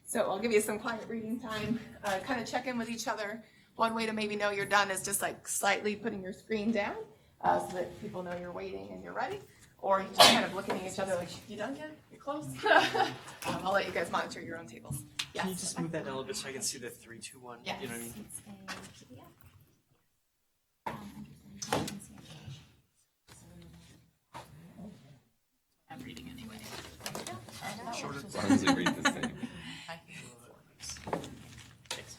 So I'll give you some quiet reading time, kind of check in with each other. One way to maybe know you're done is just like slightly putting your screen down so that people know you're waiting and you're ready. Or just kind of looking at each other like, you done yet? You're close? I'll let you guys monitor your own tables. Yes. Can you just move that a little bit so I can see the 3, 2, 1? Yes. You know what I mean? I'm reading anyway. As long as we read the same. Thanks.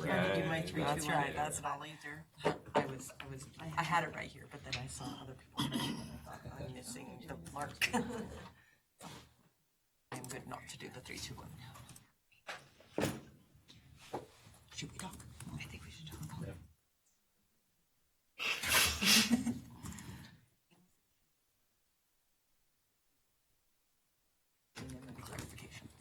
Yeah, to do my 3, 2, 1. That's right, that's not later. I had it right here, but then I saw other people and I thought I'm missing the mark. I'm good not to do the 3, 2, 1. Should we talk? I think we should talk. And then the clarifications.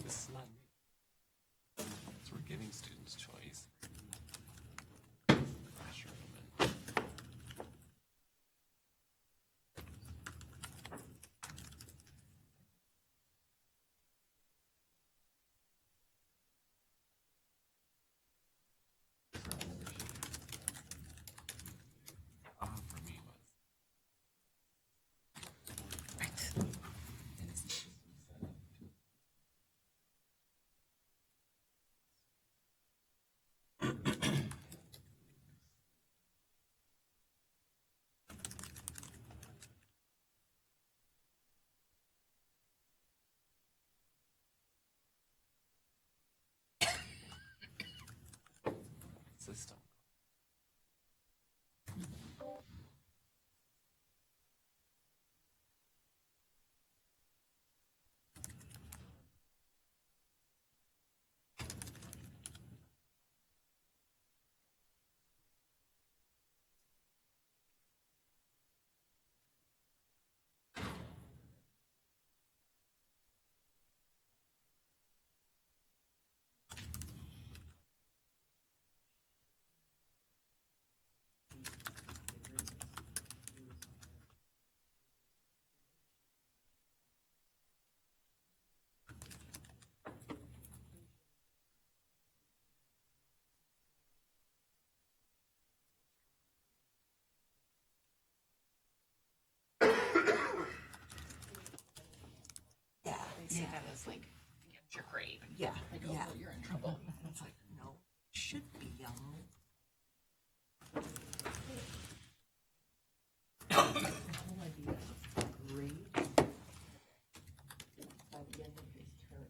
This is not me. So we're giving students choice. For me was system. Yeah. They see that as like against your grade. Yeah. Like, Yeah. oh, you're in trouble. It's like, no, should be young. The whole idea of grade by the end of his term.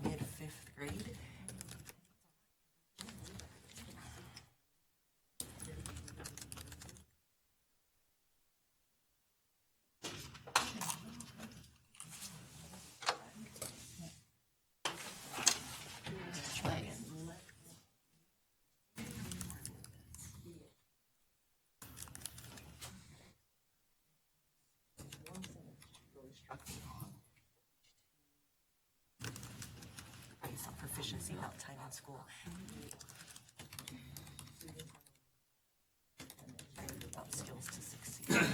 Mid-fifth grade. Based on proficiency, not time in school. About skills to succeed.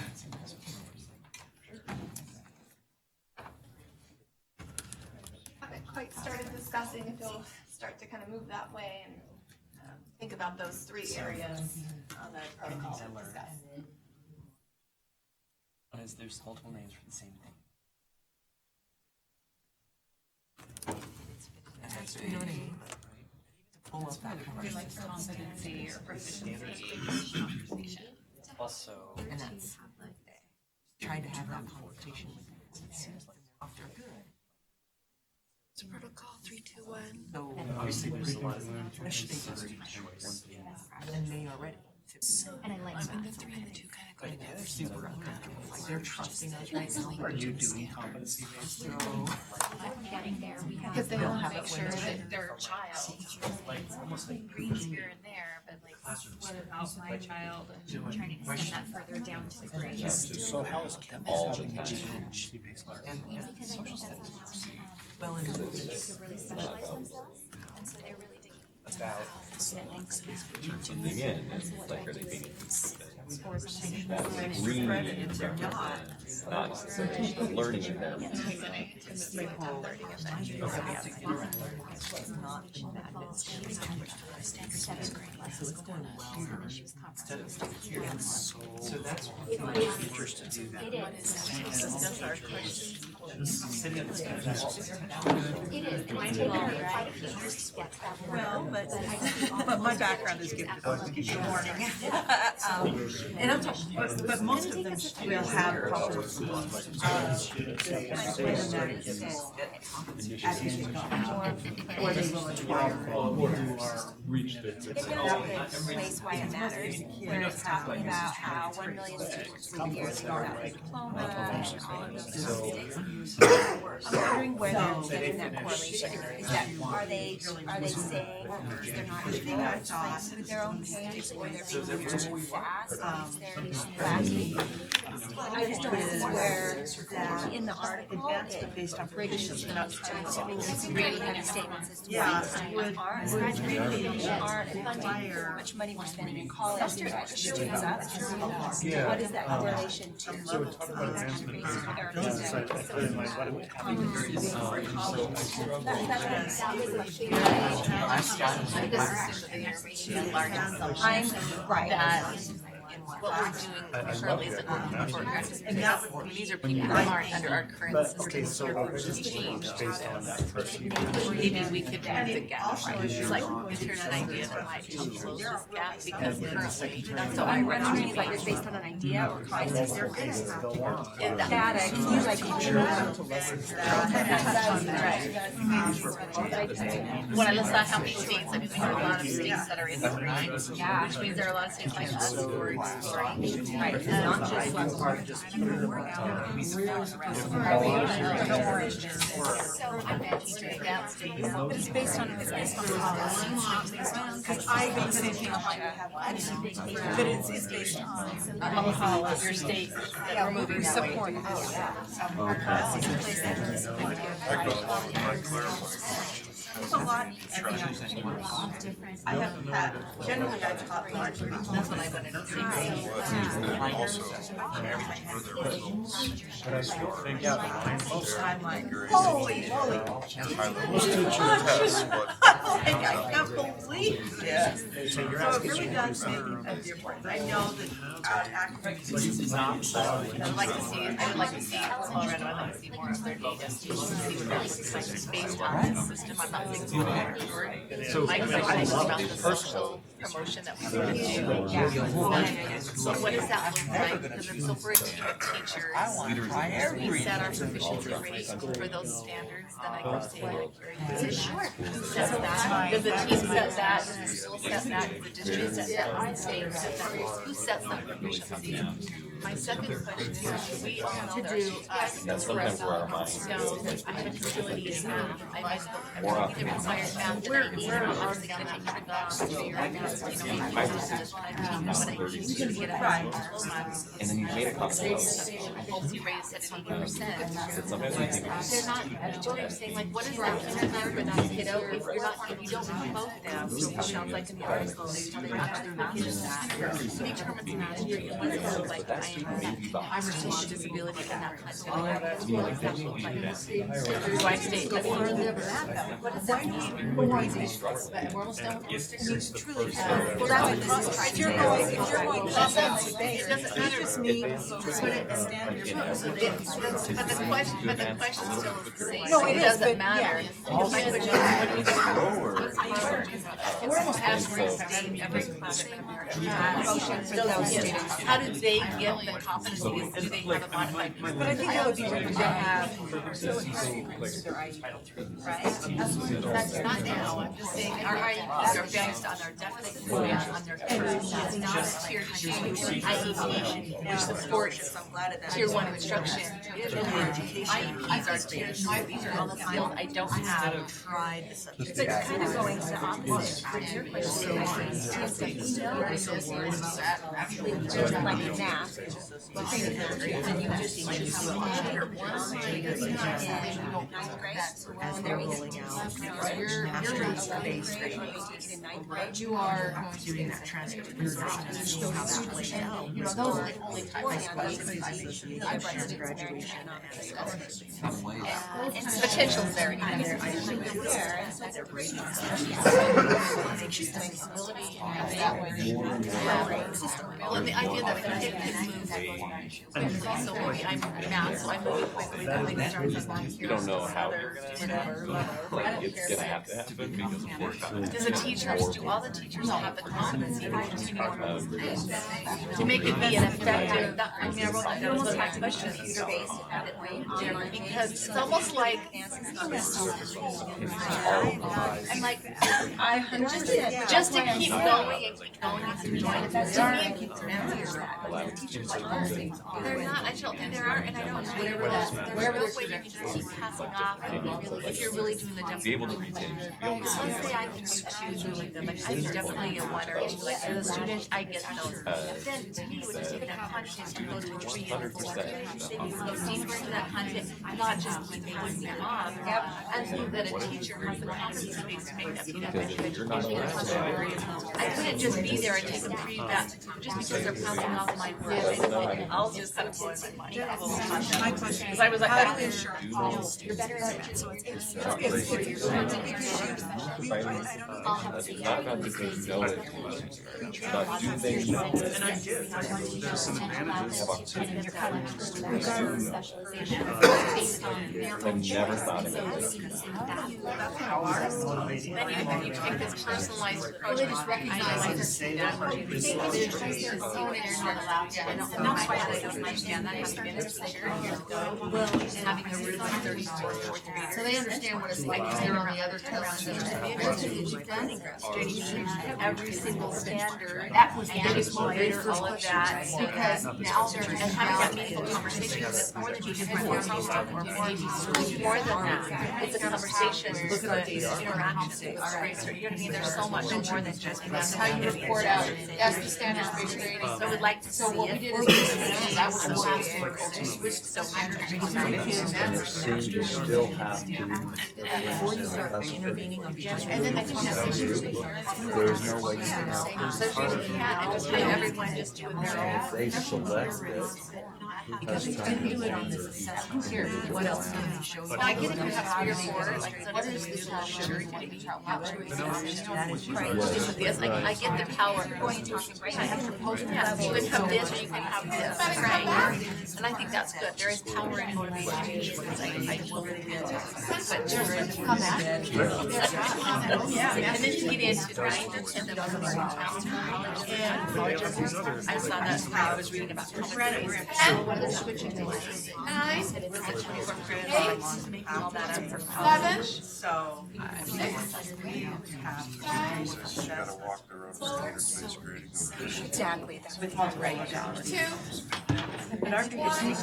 Haven't quite started discussing if you'll start to kind of move that way and think about those 3 areas on the protocol to discuss. As there's multiple names for the same thing. You know what I mean? Pull up that Like competency or proficiency. Also, and that's trying to have that conversation with them. It seems like they're off their good. It's protocol 3, 2, 1. So obviously there's a lot of and they are ready. And I like that. And the 3 and the 2 kind of go together. They're super uncomfortable. Like they're trusting us right now. Are you doing competency based? Getting there, we have. Because they They'll want have to make it sure when they're that their child Grades here and there, but like, what about my child and trying to extend that further down to the grades? So how is chemistry competency based learning? Because I think that's well, kids could really specialize themselves, and so they're really digging. about. Again, it's like, are they being green, not necessarily the learning environment. So that's what teachers to do that. Sitting at the stand. Well, but my background is gifted. Good morning. And I'm talking, but most of them will have competencies or they will acquire. Place why it matters, where it's talking about how 1 million students leave years ago without a diploma and all of those things. I'm wondering where they're getting that correlation. Is that, are they saying they're not able to like with their own parents, or they're being moved too fast? I just don't know where that in the article it based on bridges really heavy statements as to Yeah, would art and funding, how much money we're spending in college, students. Yeah. What is that correlation to? So we talk about advancement. I'm right. That what we're doing currently is important. These are people who aren't under our current system. So just based on that person. Maybe we could move the gap, right? It's like, is there an idea that might help close this gap? Because currently, that's how I run Wondering if like it's based on an idea or concept. data. Can you like when I list out how many states, I mean, we have a lot of states that are in the green, which means there are a lot of states like us who are strange, right? Not just like So I'm not teaching that. But it's based on policy. Because I've been thinking how you have, but it's based on how your state removing support. It's a lot. I have had, generally I taught marketing. That's what I wanted to say. But I still think Most time like, holy moly. I can't believe this. So it really does make a difference. I know that academics is not. I would like to see, Colorado, I'd like to see more of their data, to see what that looks like, just based on the system. I'm not saying it's going to So my question is about the social promotion that we want to do. So what does that look like? Because if so for a team of teachers, we set our proficiency rate for those standards, then I can say like, who sets that? Does the team set that? Does the school set that? Does the district set that? Does the state set that? Who sets that proficiency? My second question is, we all know there are That's sometimes where our mind so I have a facility staff, I have the required staff that I need, I'm obviously gonna take your dogs to your guys, you know, my business, what I need to get out of 12 months. And then you made a comment about Policy rate is set at 80%. that sometimes you think They're not, you know what I'm saying, like, what is that kindergarten, not kiddo, if you're not, if you don't promote them, it sounds like in the article, they're not doing that. Who determines mastery, and what does it look like, I'm a social disability and that kind of thing. What does that look like? Do I stay, but what does that mean? We're almost done with this. Truly, well, that's what this is trying to do. If you're going to It doesn't matter. just mean put it and stand your post. But the question still is the same. No, it is, doesn't but matter. yeah. My question is, what do you do? We're almost every state, every classroom in America has those students. How do they get the competencies? Do they have a modified? But I think that would be good to have. Right? That's not now. I'm just saying our IEPs are based on our deficit, on their curves. It's not tier 2 IEP, which supports tier 1 instruction. IEPs are tier 2. These are on the field. I don't have tried the subject. But kind of going to the opposite for your question, like math, As they're rolling out master-based training, you are doing that transcript and seeing how that plays out. Those are the only times graduation The potential's there. Well, and the idea that a kid can move, also maybe I'm math, so I'm moving quickly, then they start to volunteer. You don't know how you're gonna like it's gonna have to happen because of course. Does the teachers, do all the teachers have the competency to continue on to make it be an effective, I mean, I wrote that down, but my question is computer-based because it's almost like, I'm like, just to keep going and keep going and keep going. They're not, I don't think there are, and I don't know whatever there's no way you can just keep passing off if you're really doing the demo. Be able to retain. Let's say I can do two doing them, like I'm definitely a one or two, like for the student, I get those. But then to me, when you take that content and go to a 3 and 4, go deeper into that content, not just keep passing it off. And so that a teacher has the competency base to make that be that education. I couldn't just be there and take them through that just because they're passing off my work. I'll just kind of blow my mind. My question is, Because I was like, how do we ensure you're better at it, so it's Not about because know it, but do they know it? And I get, there's some advantages. I've never thought of it. Then you take this personalized approach. They just recognize that. And that's why I don't understand that. Having a room of 30 fourth grade. So they understand what it's like because they're on the other tests. Every single standard, and it's motivator, all of that, because now they're, and having that meaningful conversation, because it's more than just more than that. It's a conversation, it's an interaction, it's great, you know what I mean, there's so much more than just, that's how you report out, that's the standards-based grading. So we'd like to see it. So what we did is, that was the last one, we switched so You still have to. Before you start intervening on behalf and then I think that's There's no way you can help. so you can't just have everyone just do their own. They select it. because you can do it on this assessment here. What else can you show? I get it, you have 3 or 4, like, What is this sugar taking? Yes, I get the power. Yeah, you can have this, or you can have this, right? And I think that's good. There is power in motivation. I totally get it. But just come at it. And then you get into it, right? And then I saw that when I was reading about credit. And switching to 9, 8, making all that up for 7. So, Exactly. with all right down. 2, But our biggest thing is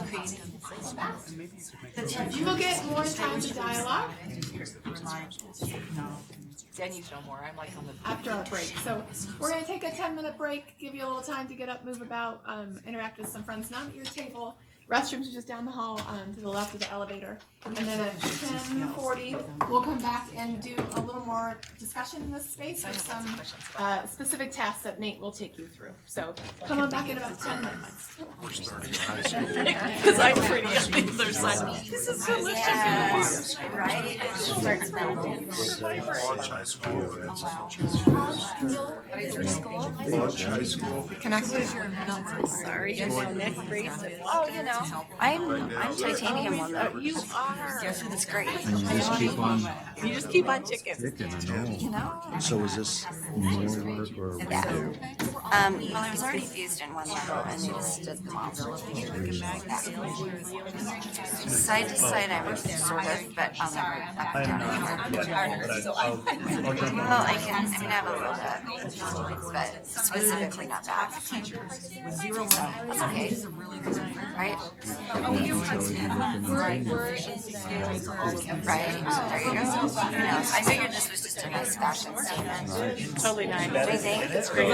1. You will get more time to dialogue then you know more. I'm like on the. after our break. So we're gonna take a 10-minute break, give you a little time to get up, move about, interact with some friends, not at your table. Restrooms are just down the hall, to the left of the elevator. And then at 10:40, we'll come back and do a little more discussion in this space with some specific tasks that Nate will take you through. So come on back in about 10 minutes. Because I'm pretty on the other side. This is delicious. Right? Launch High School. Launch High School. Can I lose your number? Sorry. Oh, you know, I'm titanium one though. You are. It's great. And you just keep on You just keep on chicken. picking, I know. You know? So is this more work or? Yeah. Well, it was already fused in one level and they just did the model. Side to side, I was sort of, but I'll never up and down. Well, I have a little bit, but specifically not that. That's okay. Right? Right, there you go. You know, I figured this was just a nice fashion statement. Totally nice. What do you think? It's great.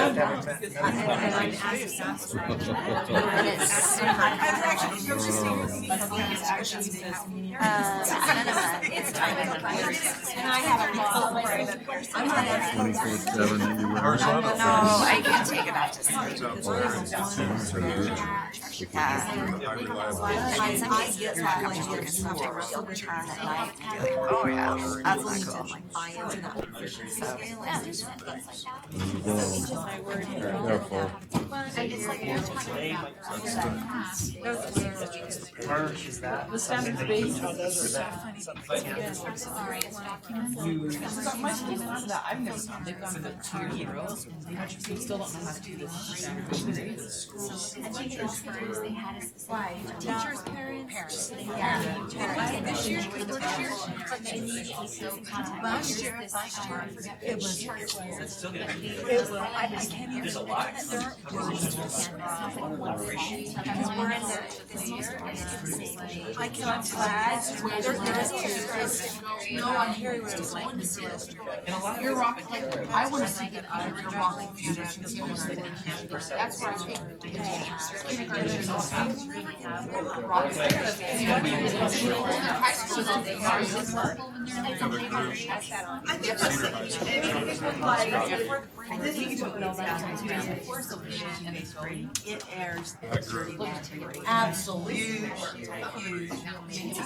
And it's super. It's kind of. And I haven't lost. 24/7 that you wear. No, I can't take it out to sleep. Oh yeah, that's not cool. Careful. The staff is based. My students have that. I've never gone. They've gone about 2 years in a row. They still don't know how to do this. Teachers' parents, they had us. Why? Teachers' parents. Yeah. This year, but maybe so Last year, it was. I can't even. There's a lot. I cannot flag. No, I'm hearing what it's like. You're rock. I want to see that you're rocking theater because almost they can't. That's where I think. It airs absolutely huge,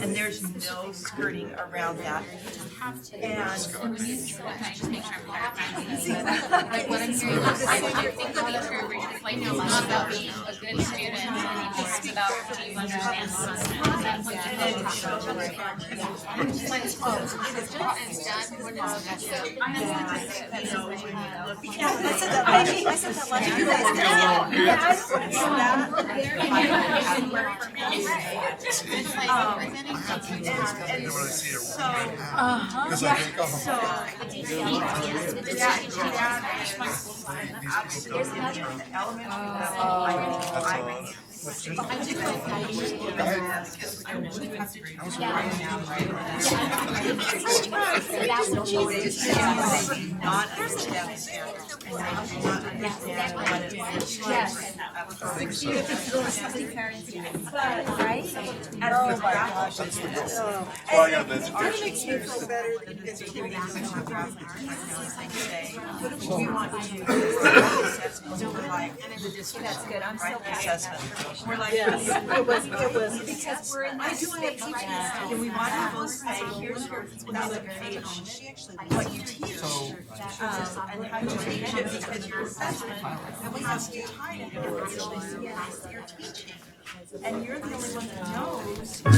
and there's no skirting around that. And just make sure I'm like what I'm hearing, I think the nature of reading like it's not about being a good student, it's about being understand Right? Oh my gosh. It makes me feel better than this. We want to do that's good. I'm so assessment. We're like, yes, it was because we're in that state, and we want to both say, here's another page, what you teach, and how you teach it, because your assessment, and we have to tie it to what you're teaching. And you're the only one that knows how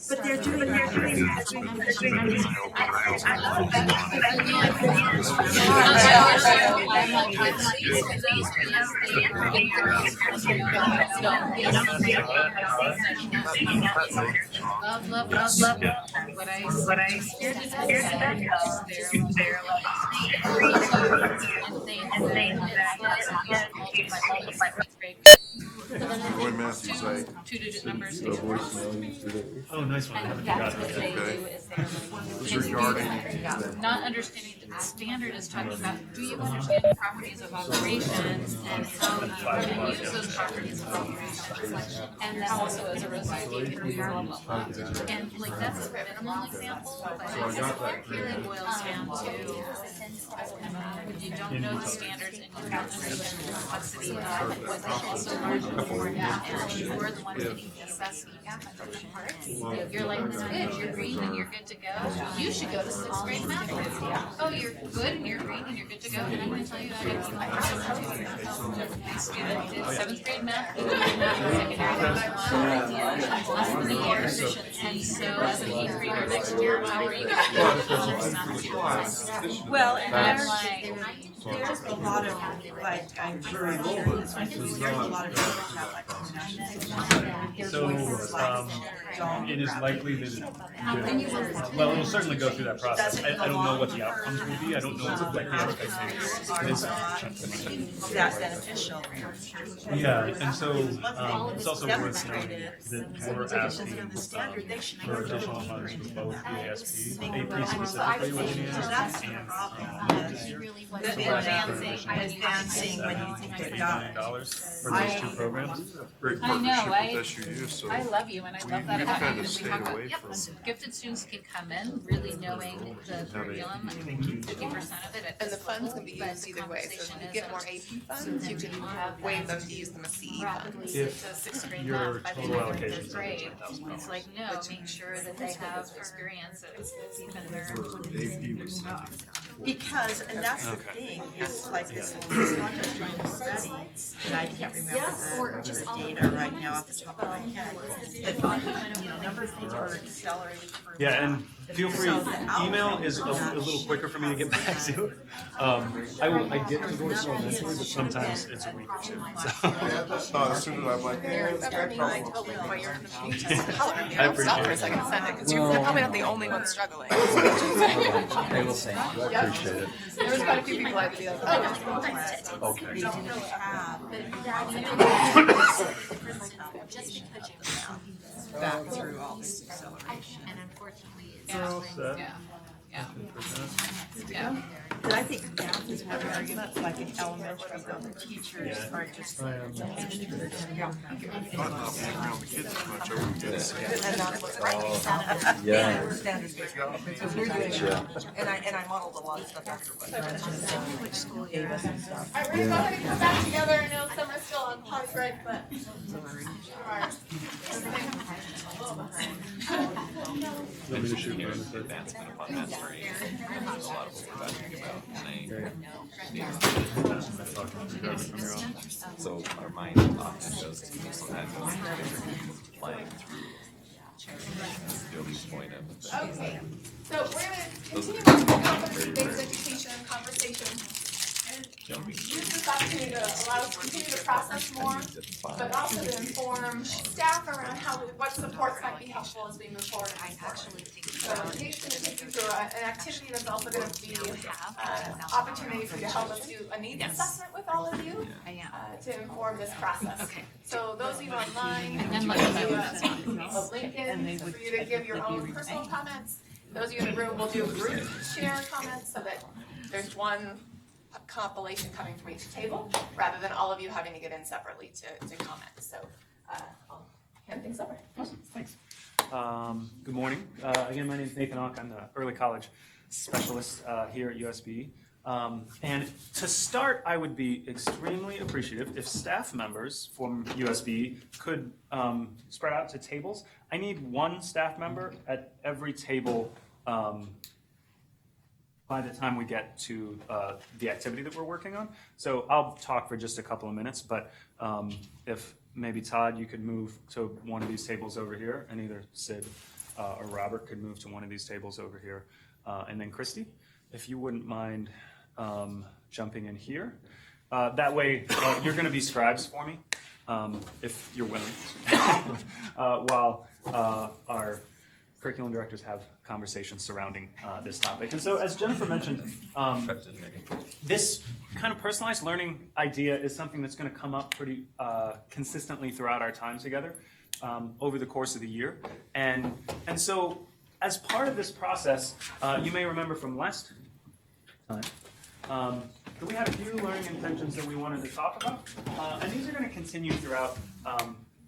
but they're doing Roy Matthews, two-digit numbers. Oh, nice one. I haven't That's forgotten what they that. do is they're like. Disregarding. Not understanding that the standard is talking about, do you understand the properties of operations and how you're going to use those properties of operations? And that also as a result, you can develop them. And like that's a minimal example, but it really boils down to if you don't know the standards and you don't understand the complexity of what they also learn before, and you're the one getting the assessment. You're like, that's good, you're green and you're good to go. You should go to sixth grade math class. Oh, you're good and you're green and you're good to go. And I'm going to tell you that my student did seventh grade math, eighth grade math, secondary math, less than a year. And so as an eighth grader next year, how are you going to do that? Well, And and I'm like, there's a lot of, like, I'm sure there's a lot of people that like So, it is likely that, well, it'll certainly go through that process. I don't know what the outcomes will be. I don't know what the expectations. It is that beneficial. Yeah, and so it's also worth noting that we're asking for additional funds for both the ASP, AP specifically, which is That's the problem. Advancing when you think $8 you got million it. for those two programs. I know, I love you and I love that about you. We talk about, yep, gifted students can come in really knowing the curriculum, 50% of it at And the this funds level, can be but used the either way, so if conversation you is get more that AP funds, you can waive them to use them as CE funds. If to sixth grade your math by the total time they're in allocation fifth is grade. over $10,000. It's like, no, make sure that they have experience at even their. Because, and that's the thing, is like this project trying to study, and I can't remember the data right now off the top of my head. But, number of things are accelerating for. Yeah, and feel free, email is a little quicker for me to get back to. I get to go to school eventually, but sometimes it's a week or two. As soon as I'm like, I totally want your information. I appreciate Stop for a it. second and send it, because you're probably not the only one struggling. I will say, I appreciate it. There was quite a few people I'd be like, oh. Okay. Just because you Back through all this acceleration. and unfortunately, it's. We're all set. Yeah. Yeah. But I think math is one argument, like in elementary, though, the teachers are just. I am. And that's what's right. Yeah. Standards based. Because we're doing, and I modeled a lot of stuff after what. Which school gave us and stuff. All right, we're going to go ahead and come back together. I know some are still on potty break, but. Want me to shoot for it? Advancement upon mastery. There's a lot of what we're talking about. So our mind often goes to that playing through Jody's point of. Okay, so we're going to continue on the competency-based education conversation. And use this opportunity to allow us to continue to process more, but also to inform staff around what supports might be helpful as we move forward. So Kate's going to take you through an activity that's also going to be an opportunity for you to help us do a needs assessment with all of you to inform this process. So those of you online, we'll do a link in for you to give your own personal comments. Those of you in the room will do group share comments so that there's one compilation coming from each table, rather than all of you having to get in separately to comment. So I'll hand things over. Thanks. Good morning. Again, my name is Nathan Ock. I'm the early college specialist here at USB. And to start, I would be extremely appreciative if staff members from USB could spread out to tables. I need one staff member at every table by the time we get to the activity that we're working on. So I'll talk for just a couple of minutes, but if maybe Todd, you could move to one of these tables over here, and either Sid or Robert could move to one of these tables over here. And then Christy, if you wouldn't mind jumping in here. That way, you're going to be scribes for me, if you're willing, while our curriculum directors have conversations surrounding this topic. And so, as Jennifer mentioned, this kind of personalized learning idea is something that's going to come up pretty consistently throughout our time together. over the course of the year. And so as part of this process, you may remember from last time, that we had a few learning intentions that we wanted to talk about. And these are going to continue throughout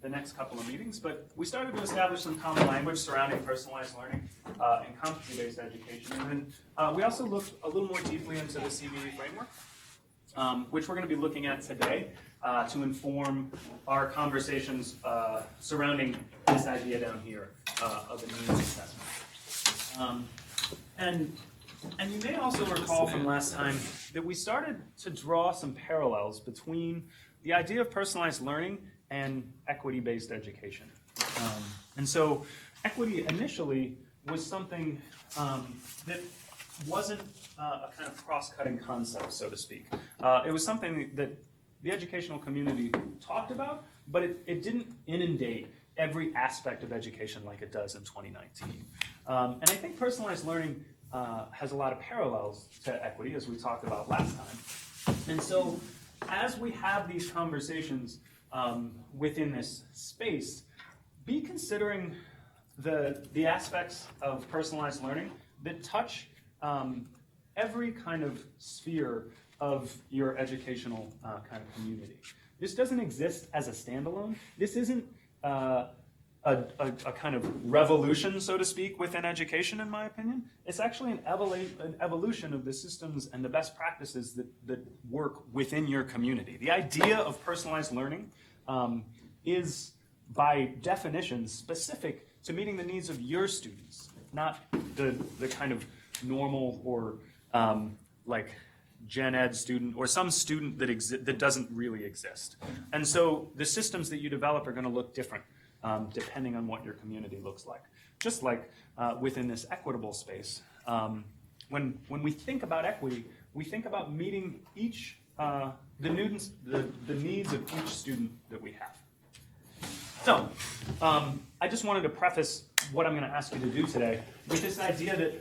the next couple of meetings, but we started to establish some common language surrounding personalized learning and competency-based education. And then we also looked a little more deeply into the CBE framework, which we're going to be looking at today to inform our conversations surrounding this idea down here of a needs assessment. And you may also recall from last time that we started to draw some parallels between the idea of personalized learning and equity-based education. And so equity initially was something that wasn't a kind of cross-cutting concept, so to speak. It was something that the educational community talked about, but it didn't inundate every aspect of education like it does in 2019. And I think personalized learning has a lot of parallels to equity, as we talked about last time. And so as we have these conversations within this space, be considering the aspects of personalized learning that touch every kind of sphere of your educational kind of community. This doesn't exist as a standalone. This isn't a kind of revolution, so to speak, within education, in my opinion. It's actually an evolution of the systems and the best practices that work within your community. The idea of personalized learning is, by definition, specific to meeting the needs of your students, not the kind of normal or like gen ed student or some student that doesn't really exist. And so the systems that you develop are going to look different depending on what your community looks like. Just like within this equitable space, when we think about equity, we think about meeting each the needs of each student that we have. So I just wanted to preface what I'm going to ask you to do today with this idea that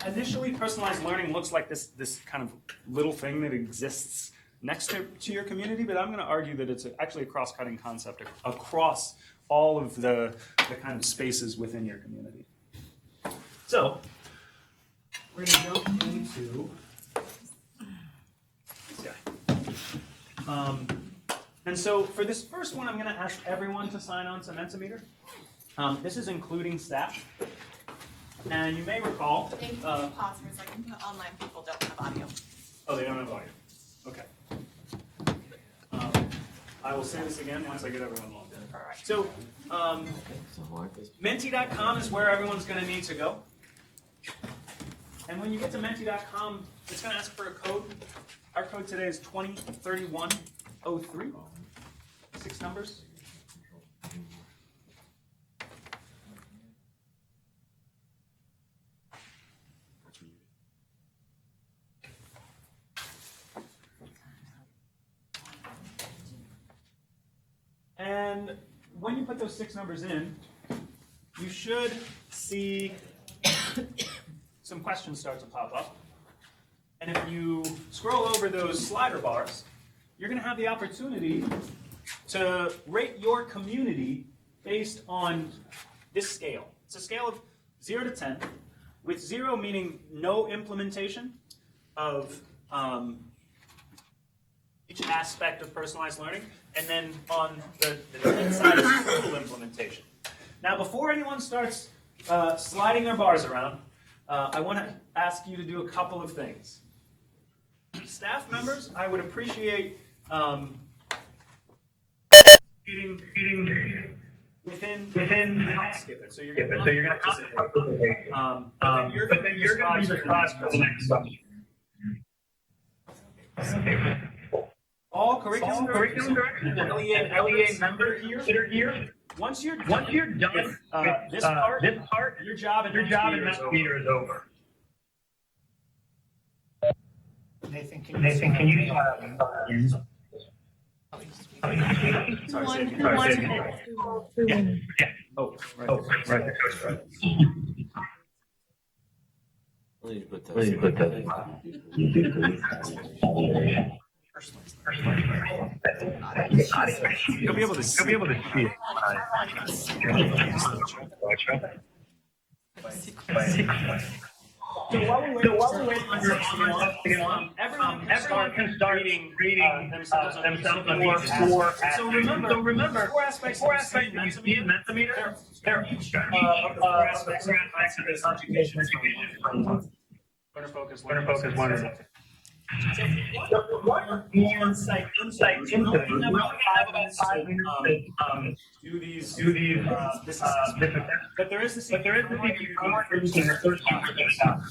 initially personalized learning looks like this kind of little thing that exists next to your community, but I'm going to argue that it's actually a cross-cutting concept across all of the kind of spaces within your community. So we're going to jump into this guy. And so for this first one, I'm going to ask everyone to sign on to Mentimeter. This is including staff. And you may recall... Thank you. Pause for a second. The online people don't have audio. Oh, they don't have audio. Okay. I will say this again once I get everyone logged in. All right. So, Menti.com is where everyone's going to need to go. And when you get to Menti.com, it's going to ask for a code. Our code today is 203103. 6 numbers. And when you put those 6 numbers in, you should see some questions start to pop up. And if you scroll over those slider bars, you're going to have the opportunity to rate your community based on this scale. It's a scale of 0 to 10, with 0 meaning no implementation of each aspect of personalized learning, and then on the 10 side is total implementation. Now, before anyone starts sliding their bars around, I want to ask you to do a couple of things. Staff members, I would appreciate within not skip it. So you're going to participate. But then you're going to be responsible for the next question. All curriculum directors and LEA members that are here. Once you're done with this part, your job in Mentimeter is over. Nathan, can you Sorry, Oh, right. Please put that. You'll be able to see it. So while we wait for everyone can start reading themselves on these four aspects. So remember, four aspects that you see in Mentimeter, they're each of the four aspects of this education from learner focus, learner. So what more insight into it? We only have about 5 minutes to do these this assessment. But there is this homework in the first half of this hour.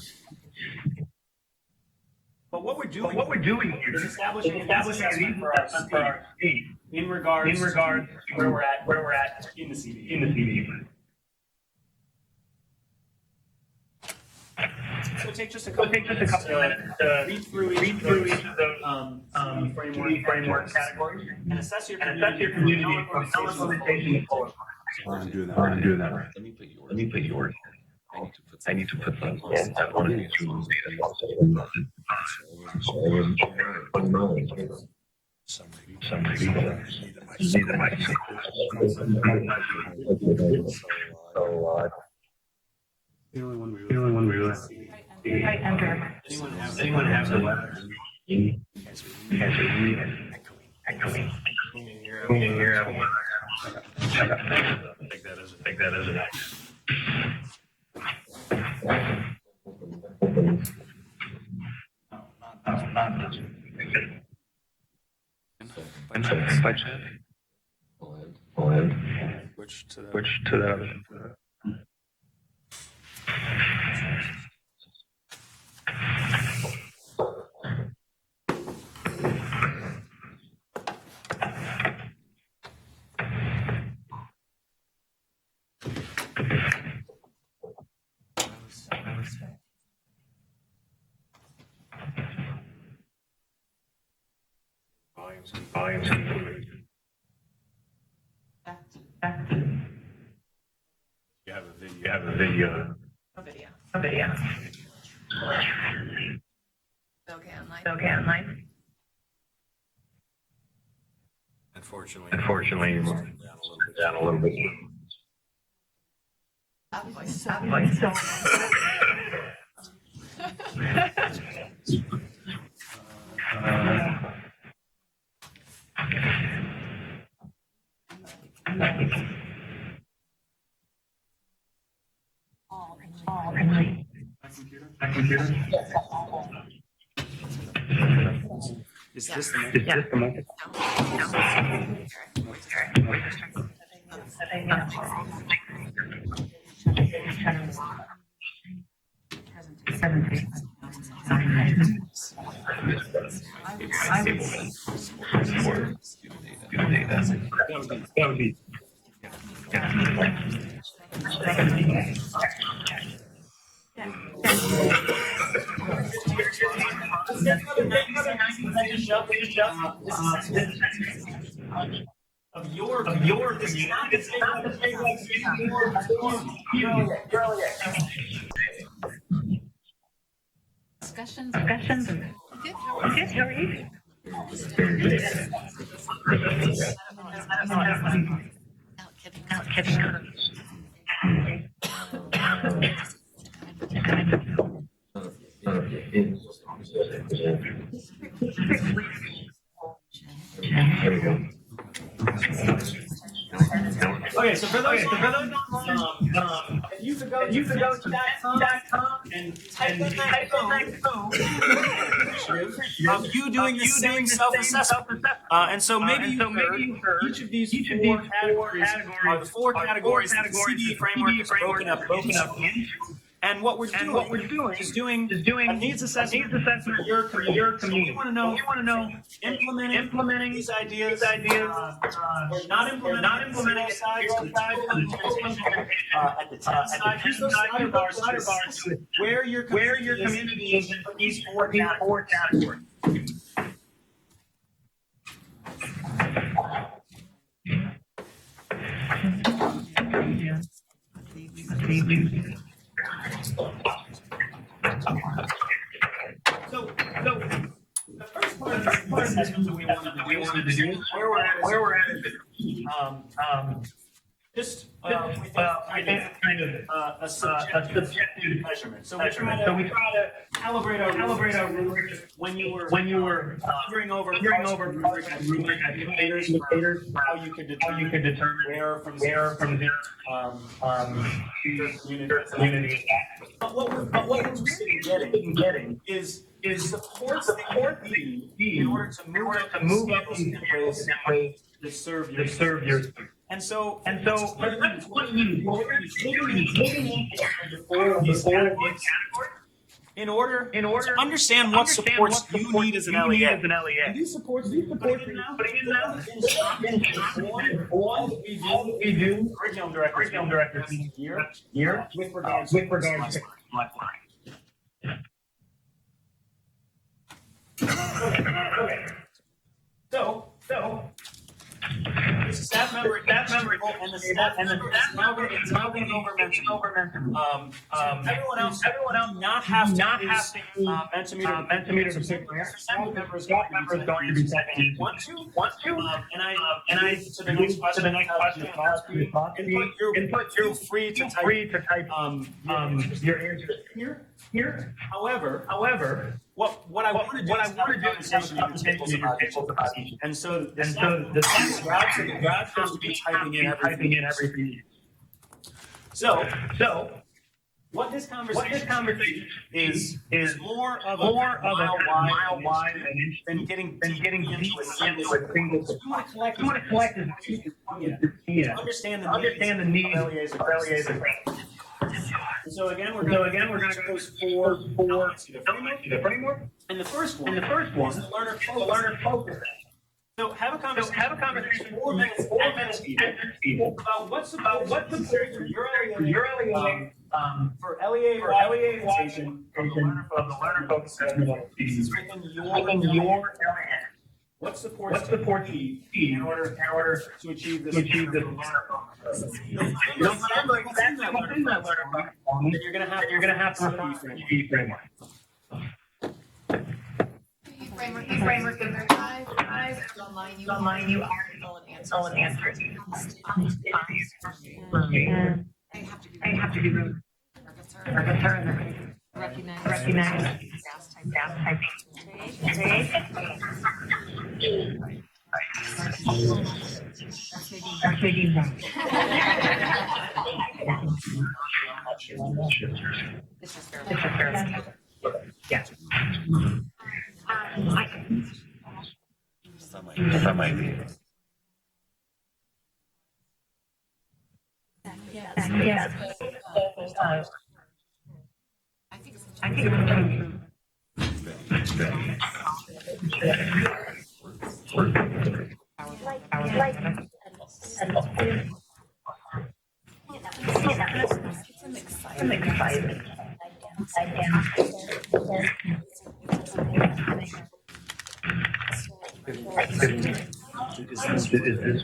But what we're doing here is establishing an assessment for our state in regards to where we're at in the CD. So take just a couple minutes to read through each of those framework categories and assess your community from implementation to full implementation. I want to do that. Let me put yours. I need to put them in that one of these rooms. Some people need the mic. So, the only one we really anyone have the weather? Can't read it. Echoing. Take that as an action. Which to that. Volumes. You have a video. A video. Okay, online. Unfortunately, down a little bit. Is this the mic? That would be. Of your this is not the same like Discussions. Good, how are you? Not kidding. There we go. Okay, so for those online, you could go to chat.com and type in that of you doing the same self-assessment. And so maybe you heard each of these four categories are the four categories that the CDE framework is broken up into. And what we're doing is doing a needs assessment for your community. So we want to know implementing these ideas, or not implementing it at the 10 side. Here's those slider bars where your community is in these four categories. So the first part part of the systems that we wanted to do. Where we're at is just we think kind of a subjective measurement. So we try to calibrate our rubric when you were hovering over rubric indicators, how you could determine where from zero community. But what we're really getting is support that you need in order to move up in ways that serve your. And so for the next 20 minutes, what we're going to be taking these categories in order to understand what supports you need as an LEA. And these supports putting in now all that we do curriculum directors year with regards to lifeline. Okay. So it's a staff member, and the staff member is now going to over mention. Everyone else not have to Mentimeter to pick where. Staff member is going to be second. Want to? And I to the next question. Input. You're free to type your answers here. However. What I want to do is have a conversation with your tables about each. And so the grad has to be typing in everything. So what this conversation is more of a mile wide than getting into a single. You want to collect as much understand the needs of LEAs. So again, we're going to go those four the framework. And the first one is the learner focus. So have a conversation 4 minutes about what's your LEA for LEA presentation of the learner focus within your LEA. What supports you in order to achieve this learner focus? Within that learner focus, then you're gonna have to have the framework. Framework is very high. Online, you are all an answer. I have to be really recognize typing. Yeah. Some might be. Yes. I think I'm excited. Is this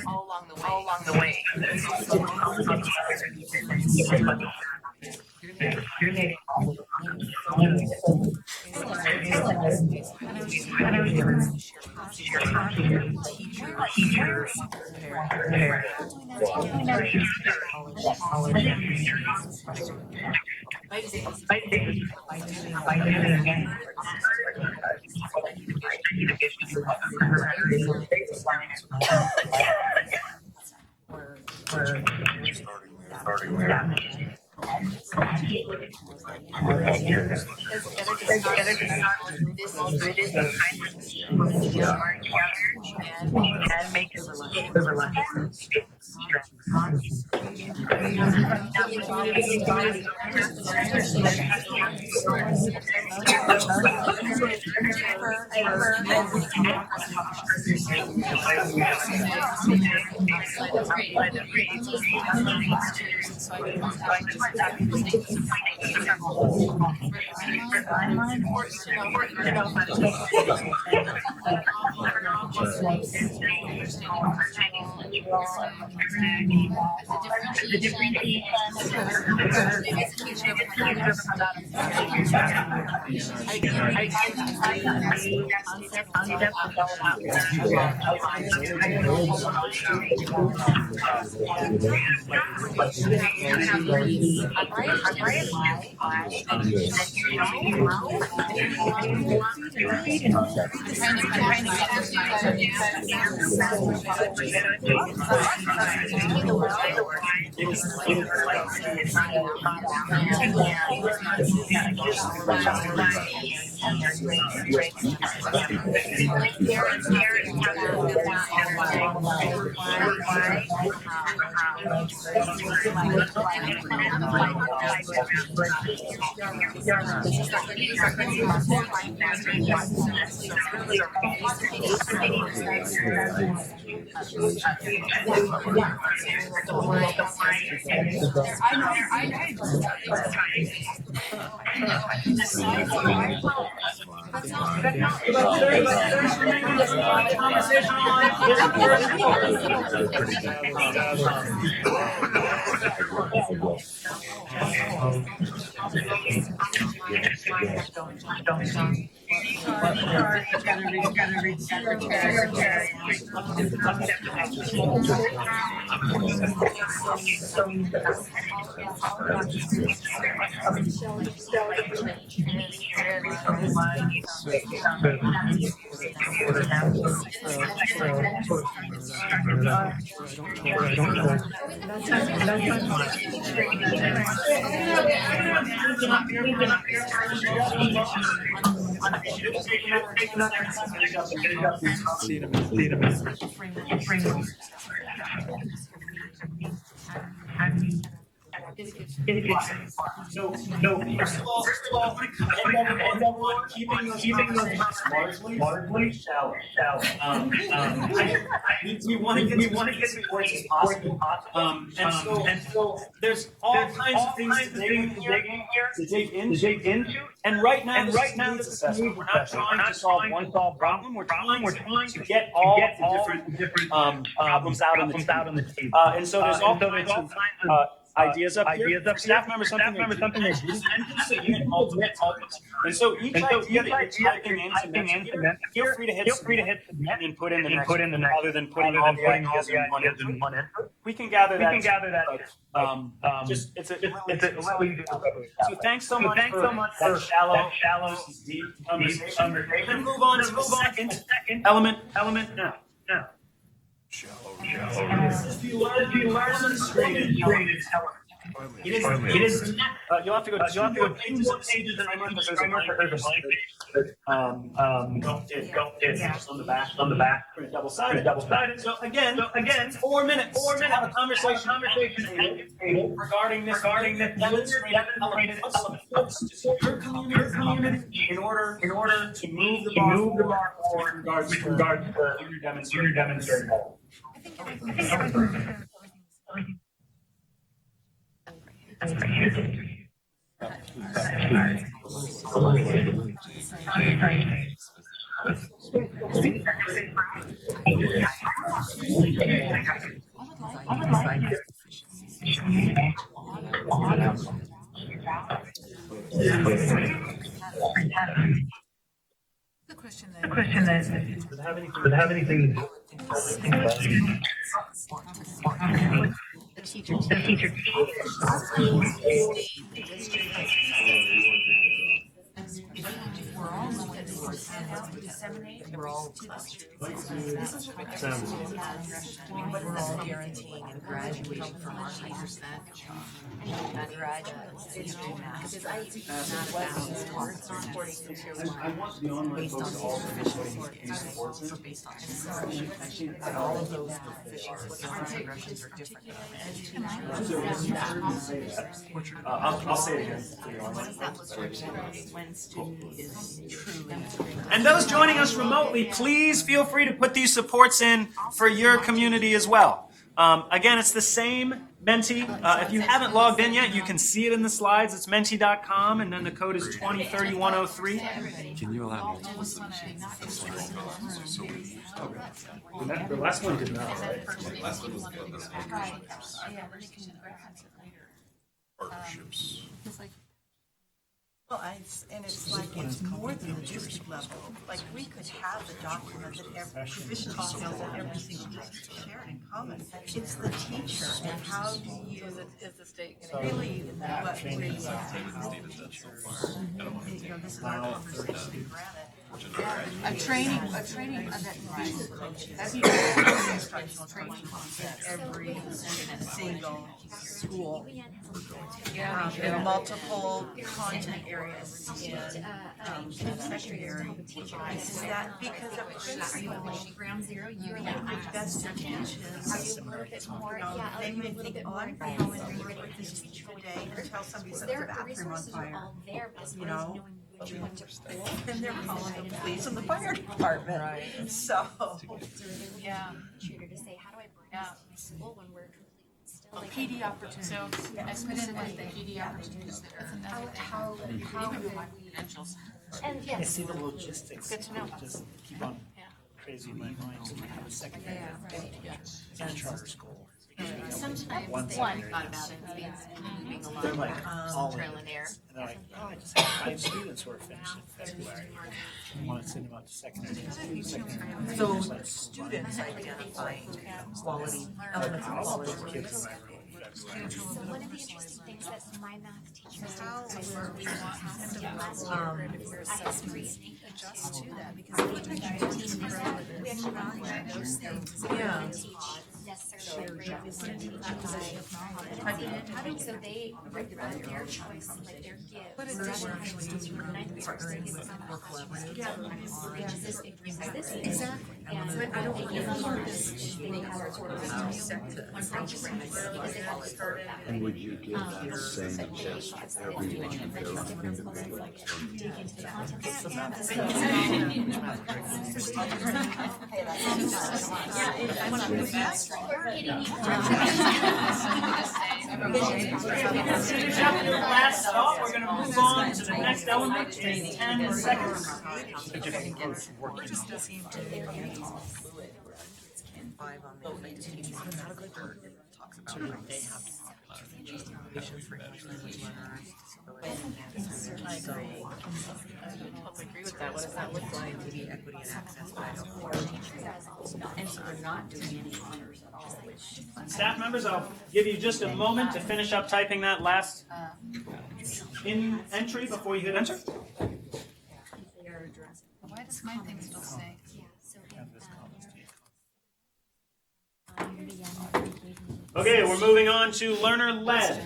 all along the way. and make it overlap. So, first of all, end up keeping those conversations largely shallow. We want to get as sports as possible. And so there's all kinds of things to dig into. And right now, this is needs assessment. We're not trying to solve one problem. We're trying to get all the different problems out on the table. And so there's all kinds of ideas up here. Staff members, something they didn't multiple times. And so each idea that you're typing in, feel free to hit submit and put in the next one, rather than putting all the ideas in one input. We can gather that. Just it's a really so thanks so much for shallow deep conversation. And move on to the second element now. If you learn illustrated element. It is. You'll have to go 2 more pages in the framework because there's a blank page. Just on the back. Double-sided. So again, 4 minutes. To have a conversation regarding this demonstrated element. Your community in order to move the bar forward in regards to your demonstrated element. The question that would have anything to do the teacher we're all we're all guaranteeing and graduating from our 100% graduates in math. Because I want the online folks to all based on all of those progressions are different. I'll say it again for the online folks. When student is truly. And those joining us remotely, please feel free to put these supports in for your community as well. Again, it's the same Menti. If you haven't logged in yet, you can see it in the slides. It's menti.com, and then the code is 203103. Can you allow multiple submissions? The last one did not, right? The last one was the partnerships. Well, it's like it's more than the district level. Like we could have the document that every proficiency skills that every single district is shared in common. It's the teacher and how do you Is the state really what we training this is our conversation, granted. a training that's instructional training at every single school. In multiple content areas in secondary. Is that because of ground zero, you are like best teaches? a little bit more, Then you think, oh, I'm going to read this today and tell somebody set the bathroom on fire. You know? And they're calling the police and the fire department. Right. So. Yeah. Tutor to say, how do I bring this to my school when we're still like PD opportunities. So I put in like the PD opportunities there. how Credentials. and I yes. see the logistics. Good to know. Just keep on crazy in my mind. So we have a secondary and a charter school. Sometimes One they secondary. thought about it as being a lot They're like all in. trial and error. And they're like, oh, I just have 5 students who are finishing February. I want to send them out to secondary. So students identifying quality, elements of quality. One of the interesting things that my math teachers I had to reasoning adjust to that because we actually learned those things. Yeah. Necessarily so they run their choice, like their gift. But it Exactly. And I don't And would you give that same test to everyone in their individual? Last stop, we're going to move on to the next element in 10 seconds. It just does seem to be fluid. Five on the talks about they have for English language learners. I agree. I totally agree with that. What does that look like to be equity and access? And so they're not doing any honors at all, which. Staff members, I'll give you just a moment to finish up typing that last entry before you hit enter. Why does my thing still say? Okay, we're moving on to learner-led.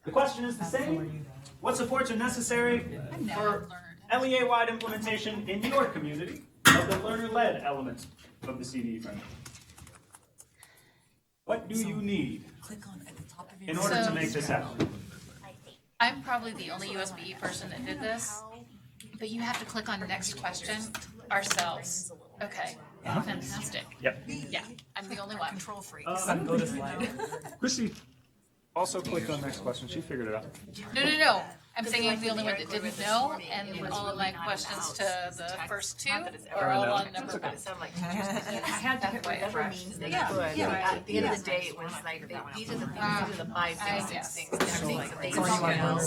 The question is the same. What supports are necessary for LEA-wide implementation in your community of the learner-led element of the CDE framework? What do you need in order to make this happen? I'm probably the only USB person that did this, but you have to click on next question ourselves. Okay, fantastic. Yep. Yeah, I'm the only one. Control freak. Go to slide. Chrissy also clicked on next question. She figured it out. No. I'm saying I'm the only one that didn't know, and all of my questions to the first two are all on number one. I had to hit whatever means they could. Yeah. At the end of the day, it was like, these are the things, these are the 5 basic things. They're like, they I am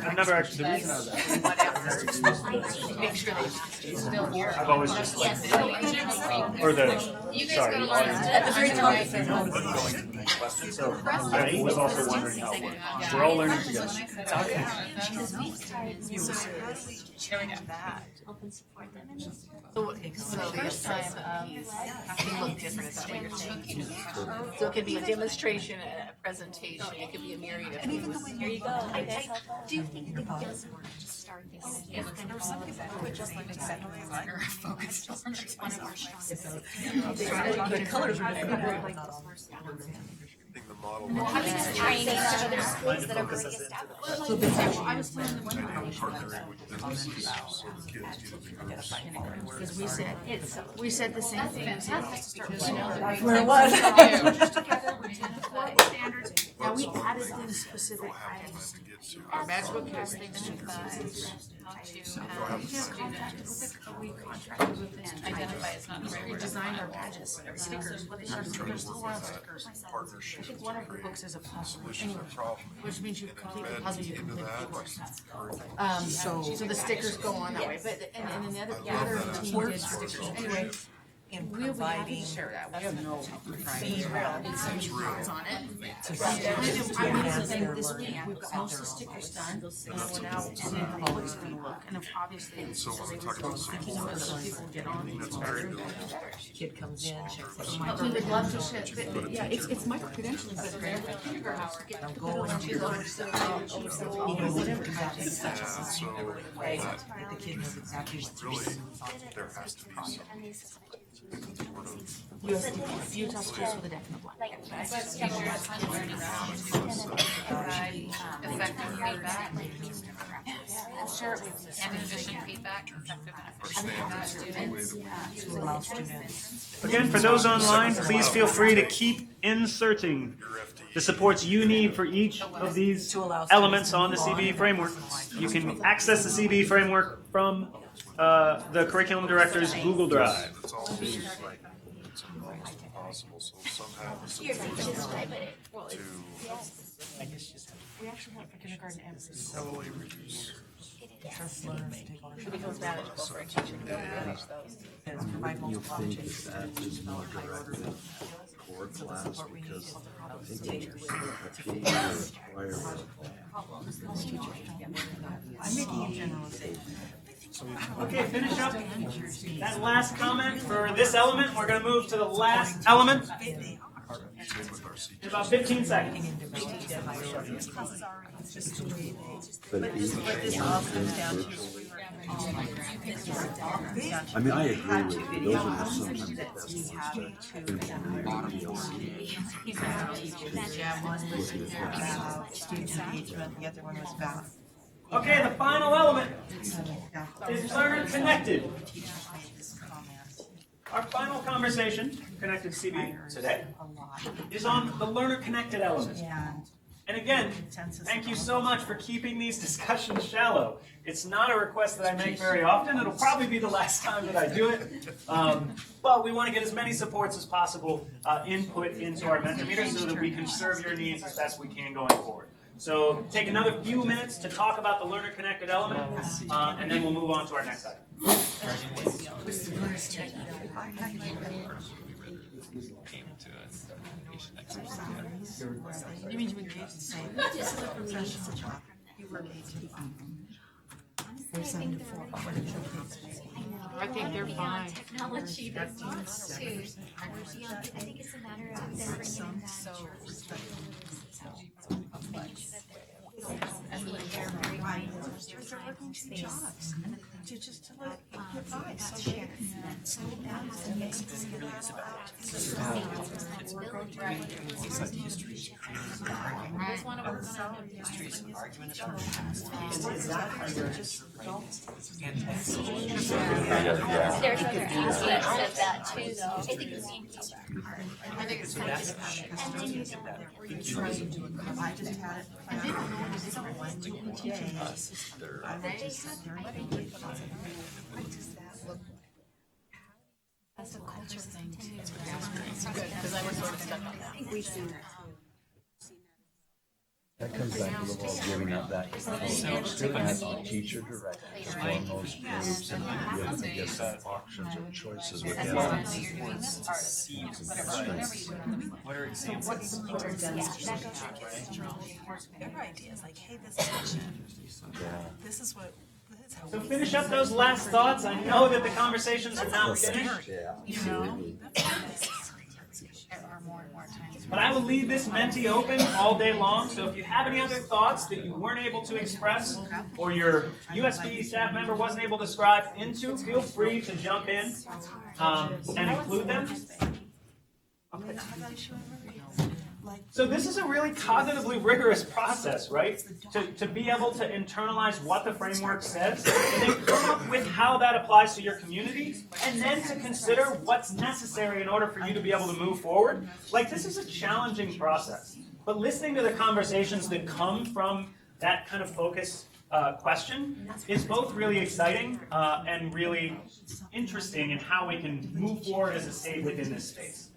I've never actually, the reason I was asking, make sure they still here. I've always just like, or the, You guys sorry, go the to audience. at the very top. question, so I was also wondering how it works. We're all learning together. So how do we change that? So the first time, can look different, is that what you're saying? So it could be a demonstration, a presentation, it could be a myriad of things. Here you go. I do think it does work to start this. There were some people who would just like accept designer focused on It's one of our strongest. The colors are different. The model. I think it's training other schools that are already established. So the I was telling them Partnering with businesses so the kids get It's, we said the same thing. That's That's where it was. Together, we're doing standards. Now, we added things specific items. Our badge book has things to we contracted with this to identify as not we designed our badges, stickers, what they are, stickers, still on stickers. I think one of her books is a puzzle, anyway, which means you complete the puzzle, you complete the course. So the stickers go on that way, but, and then the other team did stickers, anyway. in We'll be happy providing. to share that. We have no Being real. It's some cards on it. To I mean, it's the thing, this week, we've got most of the stickers done, and I went out and then how it looks gonna look, and if obviously. So when we talk about Thinking of other people get on. that's very good. Kid comes in, checks But we would love to share, but yeah, it's micro credentialing, but they're get to put it on to the whatever. the kid knows exactly what to Really, do. there has to be some Utah schools with a definite black. Effective feedback. Share it with and efficient feedback, To allow students. Again, for those online, please feel free to keep inserting the supports you need for each of these elements on the CBE framework. You can access the CBE framework from the curriculum director's Google Drive. It's all like it's almost impossible. So somehow to We actually have for kindergarten and slowly reduce. Trust learners to take ownership. It becomes manageable for a teacher to manage those. And provide You multiple think options. that is more directed toward class because I think it's required. I'm making a generalization. Okay, finish up that last comment for this element. We're going to move to the last element in about 15 seconds. But this all comes down to. I mean, I agree with you. Those are just sometimes the best We ones have to to. implement DLC. Yeah, one was about student engagement, the other one was about. Okay, the final element is learner connected. Our final conversation connected to CBE today is on the learner connected element. And again, thank you so much for keeping these discussions shallow. It's not a request that I make very often. It'll probably be the last time that I do it. But we want to get as many supports as possible input into our Mentimeter so that we can serve your needs as best we can going forward. So take another few minutes to talk about the learner connected element, and then we'll move on to our next item. Came to us. Exercise. You mean to engage in saying. You were made to. I think they're fine. Technology that's too. I think it's a matter of them bringing they're very mindful of their working space. To just to like advice. Just want to work on it. Is that how you're just There's other aspects of that too, though. I think it's I think it's fantastic. and then you I just had it. I didn't know it was one days. I would just sit there and think, what does that look like? That's a culture thing too. Good, because I was sort of stuck on that. That comes back to the whole giving up that control as the teacher director to form those groups and to be able to give them options or choices within that. What are examples? Their idea is like, hey, this is this is what. So finish up those last thoughts. I know that the conversations are not finished. You know, But I will leave this Menti open all day long, so if you have any other thoughts that you weren't able to express or your USB staff member wasn't able to scribe into, feel free to jump in and include them. Okay. So this is a really cognitively rigorous process, right? To be able to internalize what the framework says, and then come up with how that applies to your community, and then to consider what's necessary in order for you to be able to move forward. Like, this is a challenging process. But listening to the conversations that come from that kind of focus question is both really exciting and really interesting in how we can move forward as a state within this space.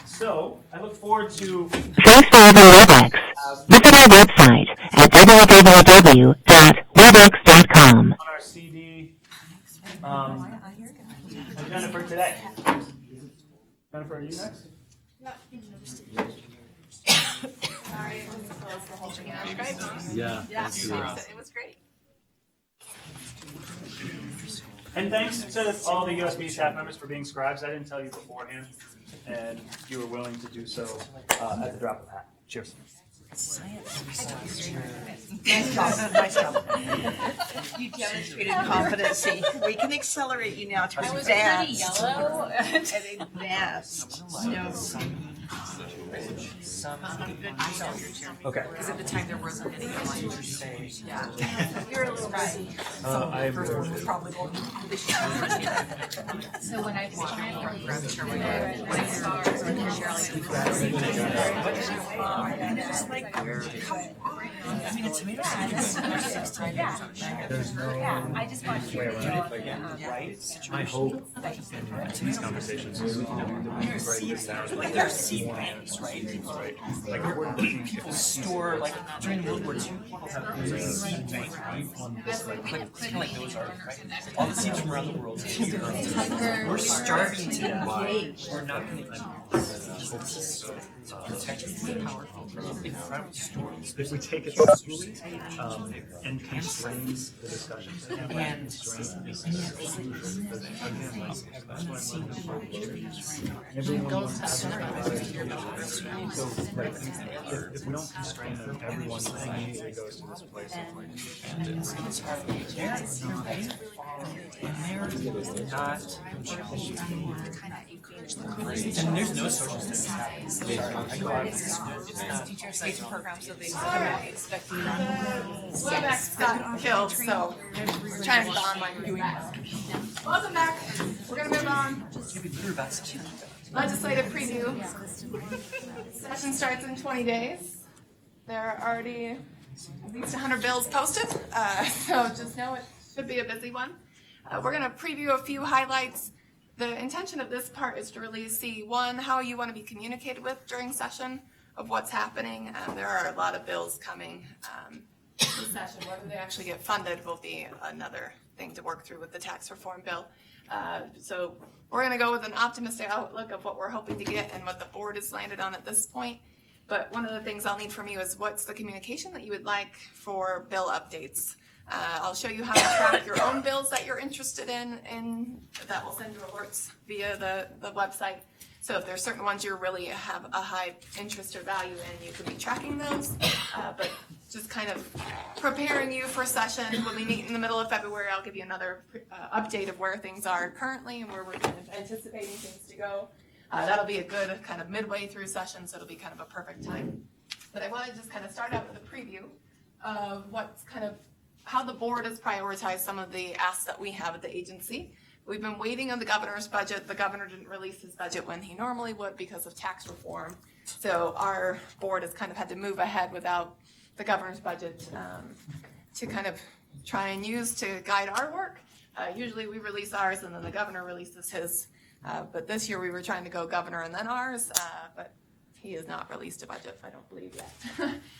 So I look forward to Visit our website at www.webex.com. on our CD agenda for today. Jennifer, are you next? Sorry, it was the whole thing. Yeah. It was great. And thanks to all the USB staff members for being scribes. I didn't tell you beforehand, and you were willing to do so at the drop of a hat. Cheers. Nice job. Nice job. You demonstrated competency. We can accelerate you now to advanced. yellow. Advanced. No. Okay. Because at the time there wasn't any lines to say. Yeah. You're a little busy. I First one was probably going to be this year. So when I finally Just like, I mean, it's tomato There's no way around it. right? My hope in these conversations is Like there are seed banks, right? like we're looking People store, like during World War II, people have a seed bank, right? Kind of like those are, right? All the seeds from around the world. We're starting to engage. We're not going to protect powerful, incredible stories. if we take it seriously and constrain the discussions and constrain the solution, because again, like, that's what I'm looking for. Everyone wants to have a so like, if we don't constrain them, everyone immediately goes to this place of like, And there's no social studies. Teacher program, so they come out expecting Webex got killed, so we're trying to get online viewing. Welcome back. We're gonna move on. Legislative preview. Session starts in 20 days. There are already at least 100 bills posted, so just know it should be a busy one. We're gonna preview a few highlights. The intention of this part is to really see, one, how you want to be communicated with during session of what's happening. There are a lot of bills coming this session. Whether they actually get funded will be another thing to work through with the tax reform bill. So we're going to go with an optimistic outlook of what we're hoping to get and what the board has landed on at this point. But one of the things I'll need from you is what's the communication that you would like for bill updates. I'll show you how to track your own bills that you're interested in, and that will send you alerts via the website. So if there's certain ones you really have a high interest or value in, you could be tracking those. But just kind of preparing you for session. When we meet in the middle of February, I'll give you another update of where things are currently and where we're kind of anticipating things to go. That'll be a good kind of midway through session, so it'll be kind of a perfect time. But I want to just kind of start out with a preview of what's kind of how the board has prioritized some of the asks that we have at the agency. We've been waiting on the governor's budget. The governor didn't release his budget when he normally would because of tax reform. So our board has kind of had to move ahead without the governor's budget to kind of try and use to guide our work. Usually we release ours and then the governor releases his. But this year we were trying to go governor and then ours. But he has not released a budget, I don't believe yet.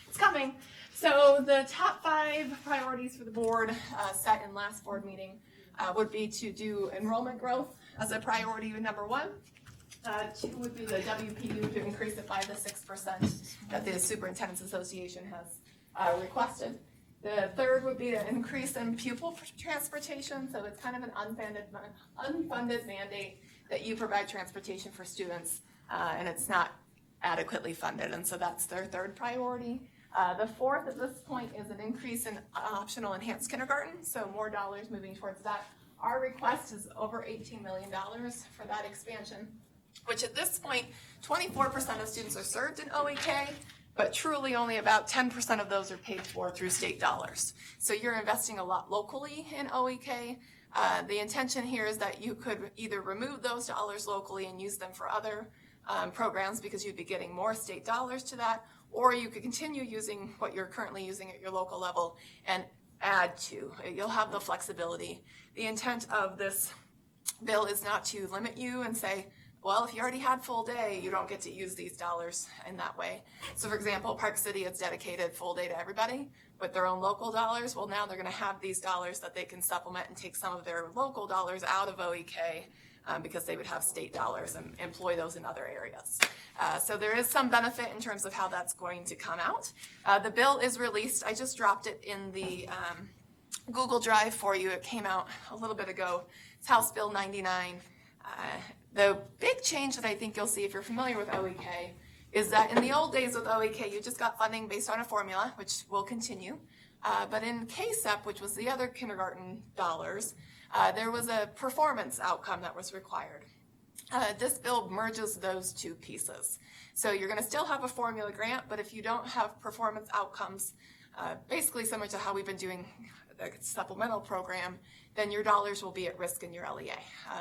It's coming. So the top 5 priorities for the board set in last board meeting would be to do enrollment growth as a priority number 1. 2 would be the WPU to increase it by the 6% that the Superintendent's Association has requested. The 3rd would be an increase in pupil transportation, so it's kind of an unfunded mandate that you provide transportation for students, and it's not adequately funded, and so that's their 3rd priority. The 4th at this point is an increase in optional enhanced kindergarten, so more dollars moving towards that. Our request is over $18 million for that expansion, which at this point, 24% of students are served in OEK, but truly only about 10% of those are paid for through state dollars. So you're investing a lot locally in OEK. The intention here is that you could either remove those dollars locally and use them for other programs because you'd be getting more state dollars to that, or you could continue using what you're currently using at your local level and add to. You'll have the flexibility. The intent of this bill is not to limit you and say, well, if you already had full day, you don't get to use these dollars in that way. So for example, Park City has dedicated full day to everybody with their own local dollars. Well, now they're gonna have these dollars that they can supplement and take some of their local dollars out of OEK because they would have state dollars and employ those in other areas. So there is some benefit in terms of how that's going to come out. The bill is released. I just dropped it in the Google Drive for you. It came out a little bit ago. It's House Bill 99. The big change that I think you'll see if you're familiar with OEK is that in the old days with OEK, you just got funding based on a formula, which will continue. But in KSEP, which was the other kindergarten dollars, there was a performance outcome that was required. This bill merges those 2 pieces. So you're gonna still have a formula grant, but if you don't have performance outcomes, basically similar to how we've been doing the supplemental program, then your dollars will be at risk in your LEA.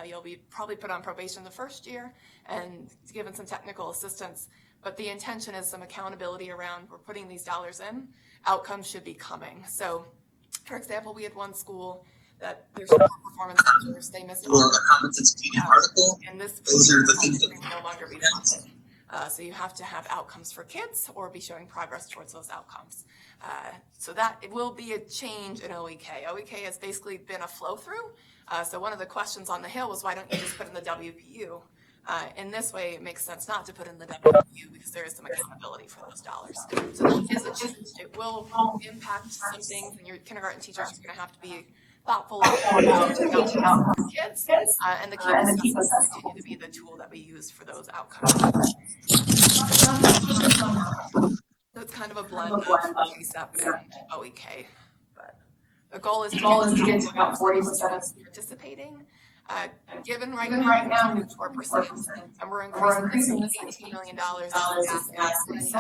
You'll be probably put on probation the first year and given some technical assistance, but the intention is some accountability around we're putting these dollars in, outcomes should be coming. So, for example, we had one school that there's poor performance measures, they missed all and this those are the things that no longer be funded. So you have to have outcomes for kids or be showing progress towards those outcomes. So that it will be a change in OEK. OEK has basically been a flow through. So one of the questions on the Hill was why don't you just put in the WPU? In this way, it makes sense not to put in the WPU because there is some accountability for those dollars. So that is a change. It will impact some things, and your kindergarten teachers are going to have to be thoughtful about kids, and the key assessments continue to be the tool that we use for those outcomes. So it's kind of a blend of KSEP and OEK, but the goal is to get to about 40% of participating. Given right now we have 4%, and we're increasing this $18 million $7.5 million.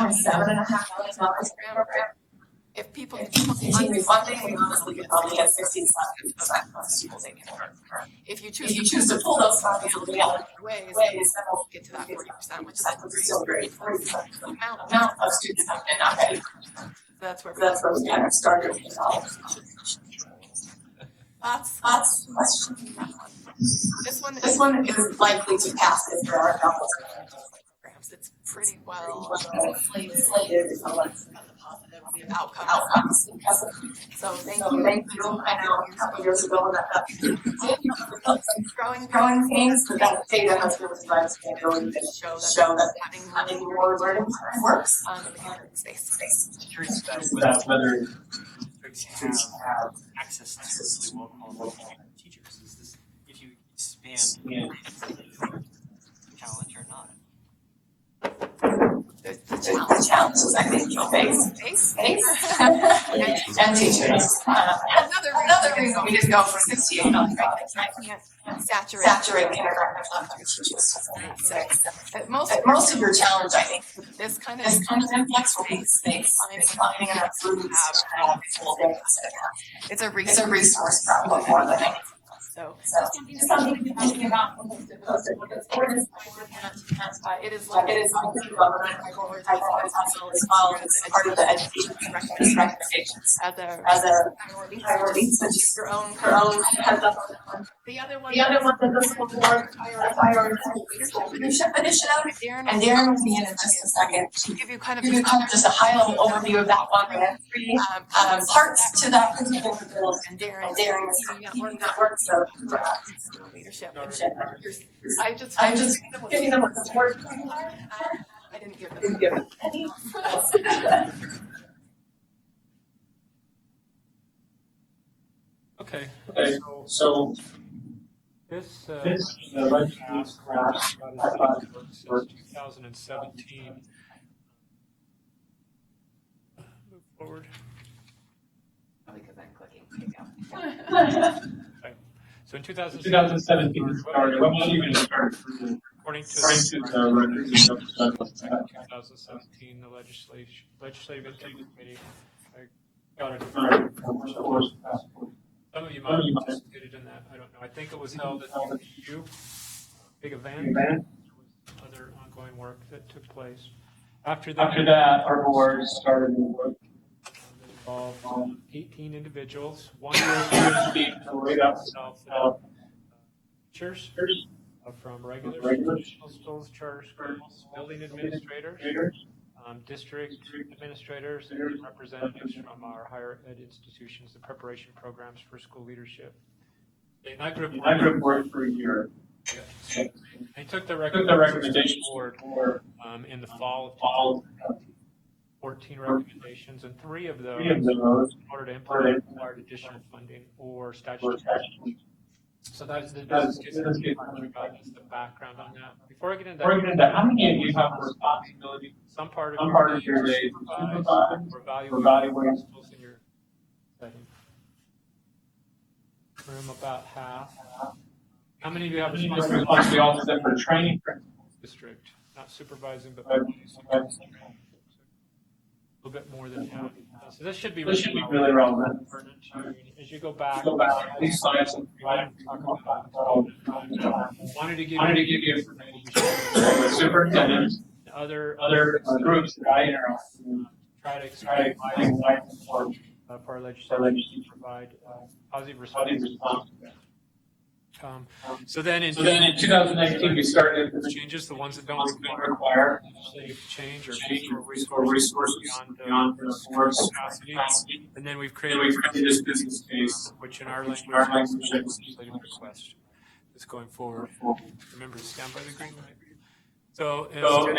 If people continue funding, we honestly get 60% of schools they can earn. If you choose to pull those funds in other ways, then we'll get to that 40%, which is still great. The amount of students have been not ready. That's where we kind of started with dollars. Lots of questions. This one is likely to pass if there are double programs. It's pretty well slated for what's the positive outcomes. So thank you. I know a couple years ago that growing pains, but that data has really led to the ability to show that having more learning works in the kindergarten space. Curious about whether districts have access to really well-qualified teachers. Is this if you expand challenge or not? The challenges I think you'll face and teachers. Another reason we didn't go for 68 months, right? I can't saturate kindergarten teachers. Most of your challenge, I think, this kind of flexible space is finding enough food to have full day. It's a resource problem more than anything. So something to be thinking about. It is government as well as part of the education recommendations as a priority. So just your own heads up on The other one that the school board prioritized leadership initiative, and Darren will be in just a second to give you kind of just a high level overview of that one. We have three parts to that particular bill, and Darren is leading that work. So leadership. I just giving them what the board. I didn't give them any. Okay. So this legislation passed since 2017. Move forward. Because I'm clicking. Okay. So in 2017 it started. When was it even started? According to the records of 2017, the legislative intake committee got it. Some of you might have participated in that. I don't know. I think it was held at the EU, big event. There was other ongoing work that took place. After that, our board started to work. Involved 18 individuals. One teachers from regular traditional schools, charter schools, building administrators, district administrators, and representatives from our higher ed institutions, the preparation programs for school leadership. And that group worked for a year. They took the recommendations forward in the fall of 14 recommendations, and 3 of those, in order to implement, required additional funding or statutory. So that's the business case about is the background on that. Before I get into that, how many of you have responsibility? Some part of your day to supervise or evaluate schools in your setting. Room about half. How many of you have responsibility also for training district? Not supervising, but a little bit more than half. So this should be really relevant. As you go back, these slides wanted to give you information. Superintendent, other groups that I interact with, try to explain why it's important for our legislation to provide positive response. So then in 2019, we started changes, the ones that don't require legislative change or resources beyond the board's capacity. And then we've created this business case, which in our language is legislative request. Is going forward. Remember to stand by the green light. So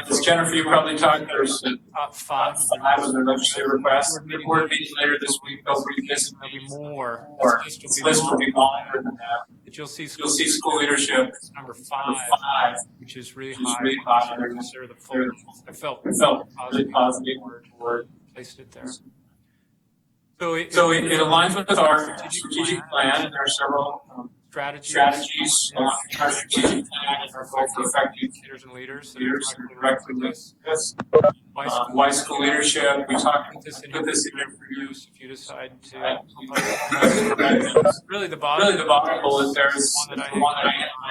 as Jennifer, you probably talked, there's top 5 of the legislative requests. The board meeting later this week, they'll read this, and there'll be more. This list will be longer than that. But you'll see school leadership. It's number 5, which is really high. Consider the full. I felt positive word placed it there. So it aligns with our strategic plan, and there are several strategies in our strategic plan and our goal for effective educators and leaders directly with this. Why school leadership? We talked about this in here for use if you decide to. Really, the bottom bullet there is one that I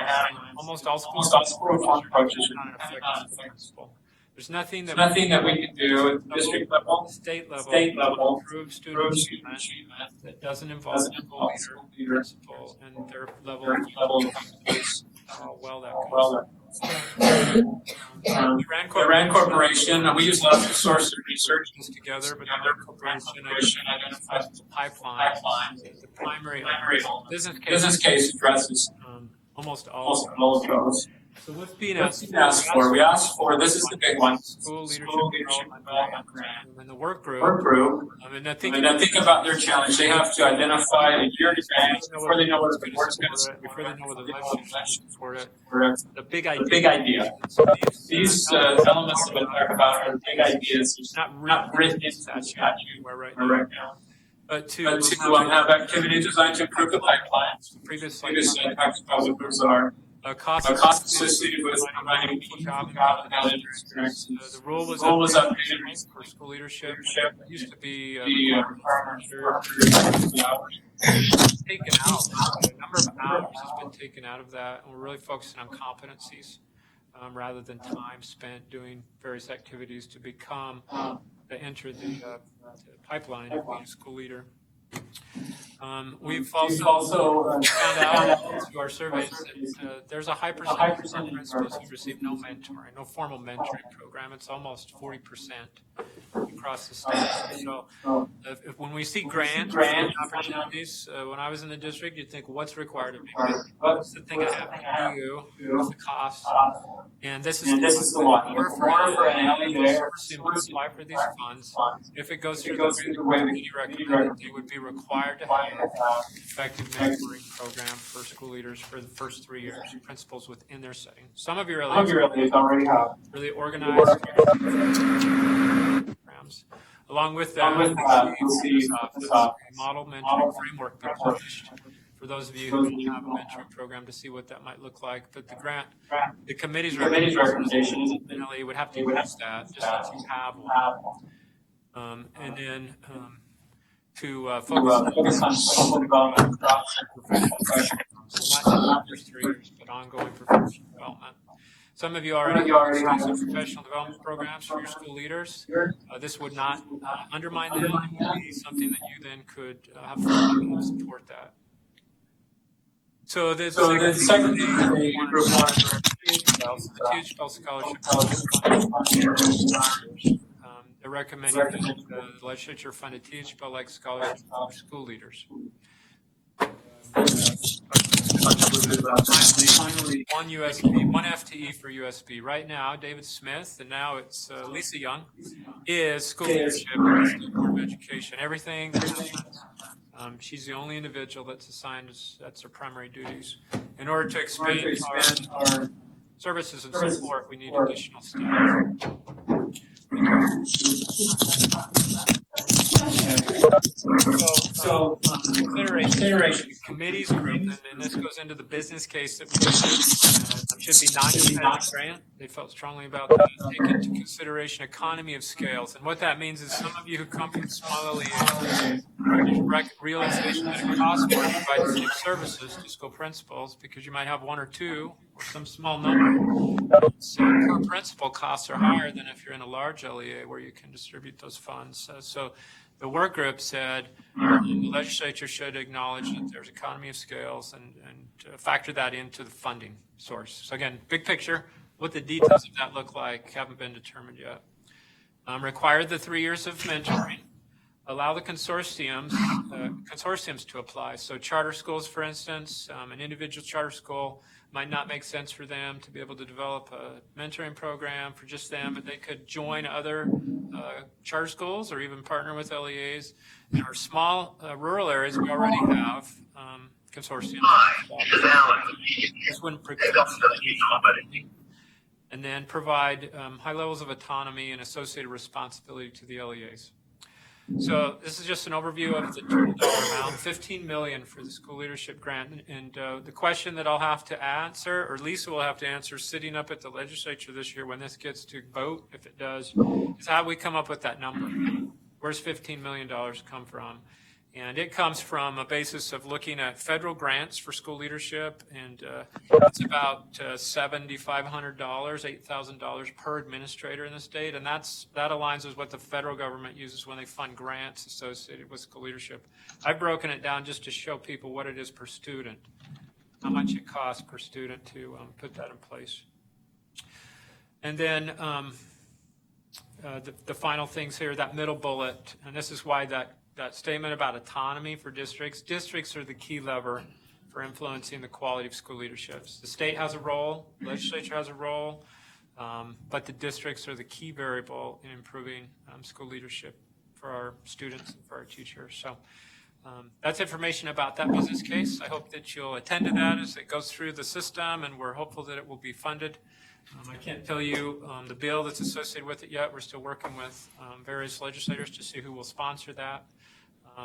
had. Almost all school reform approaches are not an effective principle. There's nothing that we can do at the district level, state level, to improve student achievement that doesn't involve school leader, principal, and their level of how well that goes. The RAND Corporation, we use lots of sources of research together, but the RAND Corporation identifies the pipeline. The primary business case addresses almost all of those. So what's being asked for? We asked for, this is the big one, School Leadership Development Grant. And the work group, and then think about their challenge. They have to identify a year in advance before they know what the board's going to support, before they know what the legislation support it. The big idea. These elements that we talk about are the big ideas. It's not written into the statute right now. But to have activities designed to improve the pipeline. Previously I talked about what those are. Costs associated with providing job experience. The rule was updated for school leadership. It used to be taken out. A number of hours has been taken out of that, and we're really focusing on competencies rather than time spent doing various activities to become to enter the pipeline of being a school leader. We've also found out through our surveys that there's a high percentage of our principals who receive no mentoring, no formal mentoring program. It's almost 40% across the state. So when we see grants and opportunities, when I was in the district, you'd think, what's required of me? What's the thing I have to do? What's the cost? And this is the one. For an LEA, to apply for these funds, if it goes through the way the committee recommended, they would be required to have effective mentoring program for school leaders for the first 3 years, principals within their setting. Some of your LEAs already have really organized programs. Along with that, we'll see this model mentoring framework be published for those of you who don't have a mentoring program to see what that might look like. But the committee's recommendation is that LEA would have to use that just so you have one. And then to focus on social development across professional, so not just the first 3 years, but ongoing professional development. Some of you already have some professional development programs for your school leaders. This would not undermine that. It would be something that you then could have funding to support that. So the second thing we want to do is the THL scholarship. They're recommending that the legislature fund a THL-like scholarship for school leaders. Finally, one FTE for USB. Right now, David Smith, and now it's Lisa Young, is school leadership at the State Board of Education. Everything that happens, she's the only individual that's assigned, that's her primary duties. In order to expand our services and support, we need additional staff. So consideration committees group, and this goes into the business case that we should be non-competitive grant. They felt strongly about that. Take into consideration economy of scales, and what that means is some of you who come from small LEAs realization that it costs more to provide the same services to school principals because you might have one or two or some small number. So per principal costs are higher than if you're in a large LEA where you can distribute those funds. So the work group said the legislature should acknowledge that there's economy of scales and factor that into the funding source. So again, big picture, what the details of that look like haven't been determined yet. Require the 3 years of mentoring. Allow the consortiums to apply. So charter schools, for instance, an individual charter school might not make sense for them to be able to develop a mentoring program for just them, but they could join other charter schools or even partner with LEAs. In our small rural areas, we already have consortiums. This wouldn't preclude and then provide high levels of autonomy and associated responsibility to the LEAs. So this is just an overview of the total dollar amount, $15 million for the school leadership grant. And the question that I'll have to answer, or Lisa will have to answer, sitting up at the legislature this year when this gets to vote, if it does, is how we come up with that number. Where's $15 million come from? And it comes from a basis of looking at federal grants for school leadership, and it's about $7,500, $8,000 per administrator in the state, and that aligns with what the federal government uses when they fund grants associated with school leadership. I've broken it down just to show people what it is per student, how much it costs per student to put that in place. And then the final things here, that middle bullet, and this is why that statement about autonomy for districts. Districts are the key lever for influencing the quality of school leaderships. The state has a role, the legislature has a role, but the districts are the key variable in improving school leadership for our students and for our teachers. So that's information about that business case. I hope that you'll attend to that as it goes through the system, and we're hopeful that it will be funded. I can't tell you the bill that's associated with it yet. We're still working with various legislators to see who will sponsor that.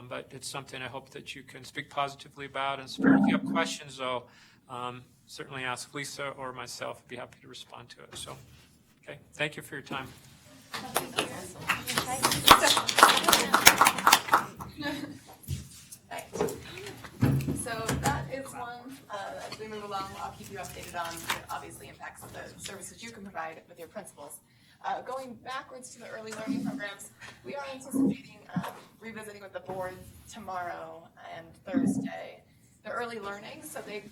But it's something I hope that you can speak positively about and support. If you have questions, though, certainly ask Lisa or myself. I'd be happy to respond to it. So, okay, thank you for your time. So that is one, as we move along, I'll keep you updated on the obviously impacts of the services you can provide with your principals. Going backwards to the early learning programs, we are anticipating revisiting with the board tomorrow and Thursday the early learning. So they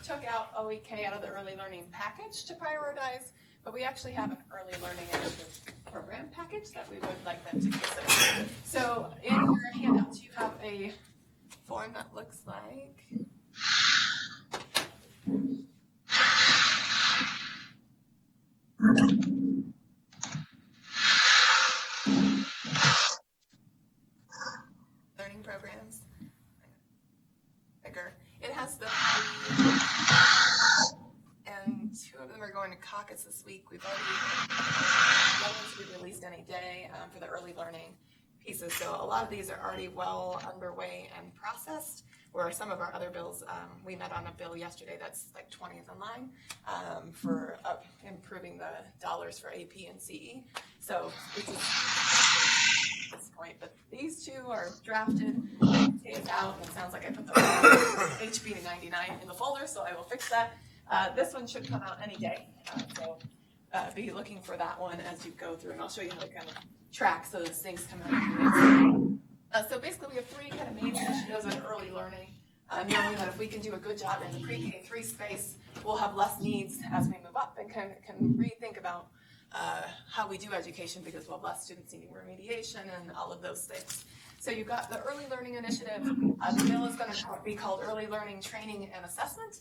took out OEK out of the early learning package to prioritize, but we actually have an early learning initiative program package that we would like them to consider. So in your handouts, you have a form that looks like learning programs. Bigger. It has the and 2 of them are going to caucus this week. We've already one to be released any day for the early learning pieces. So a lot of these are already well underway and processed. Where some of our other bills, we met on a bill yesterday that's like 20th in line for improving the dollars for AP and CE. So this is at this point, but these 2 are drafted. It's out, and it sounds like I put the HB 99 in the folder, so I will fix that. This one should come out any day, so be looking for that one as you go through, and I'll show you how to kind of track so those things come out. So basically, we have 3 kind of main initiatives in early learning, knowing that if we can do a good job in the pre-K3 space, we'll have less needs as we move up and can rethink about how we do education because we'll have less students needing remediation and all of those things. So you've got the early learning initiative. The bill is going to be called Early Learning Training and Assessment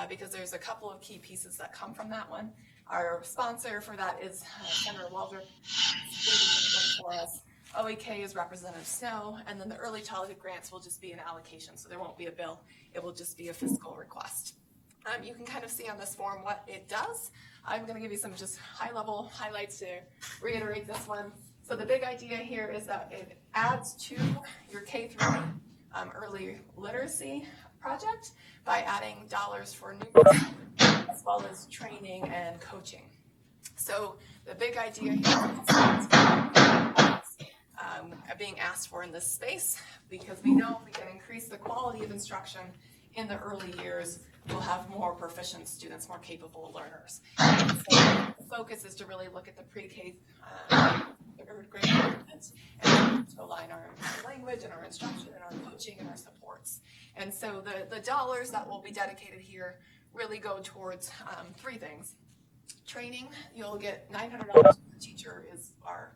because there's a couple of key pieces that come from that one. Our sponsor for that is Senator Walter for us. OEK is Representative Snow, and then the early childhood grants will just be an allocation, so there won't be a bill. It will just be a fiscal request. You can kind of see on this form what it does. I'm going to give you some just high-level highlights to reiterate this one. So the big idea here is that it adds to your K-3 early literacy project by adding dollars for numeracy as well as training and coaching. So the big idea here is being asked for in this space because we know if we can increase the quality of instruction in the early years, we'll have more proficient students, more capable learners. And so the focus is to really look at the pre-K third grade development and to align our language and our instruction and our coaching and our supports. And so the dollars that will be dedicated here really go towards 3 things. Training, you'll get $900 per teacher is our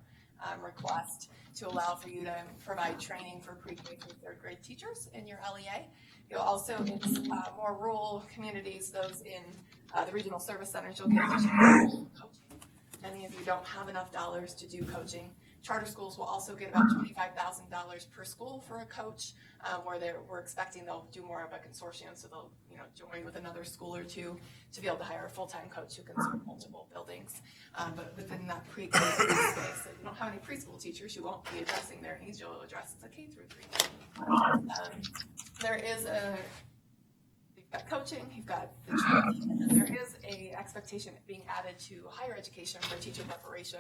request to allow for you to provide training for pre-K through 3rd grade teachers in your LEA. You'll also, in more rural communities, those in the regional service centers, you'll get coaching. Many of you don't have enough dollars to do coaching. Charter schools will also get about $25,000 per school for a coach, where we're expecting they'll do more of a consortium, so they'll join with another school or 2 to be able to hire a full-time coach who can serve multiple buildings. But within that pre-K space, if you don't have any preschool teachers, you won't be addressing their needs. You'll address the K through 3. There is you've got coaching, you've got the training, and then there is a expectation being added to higher education for teacher preparation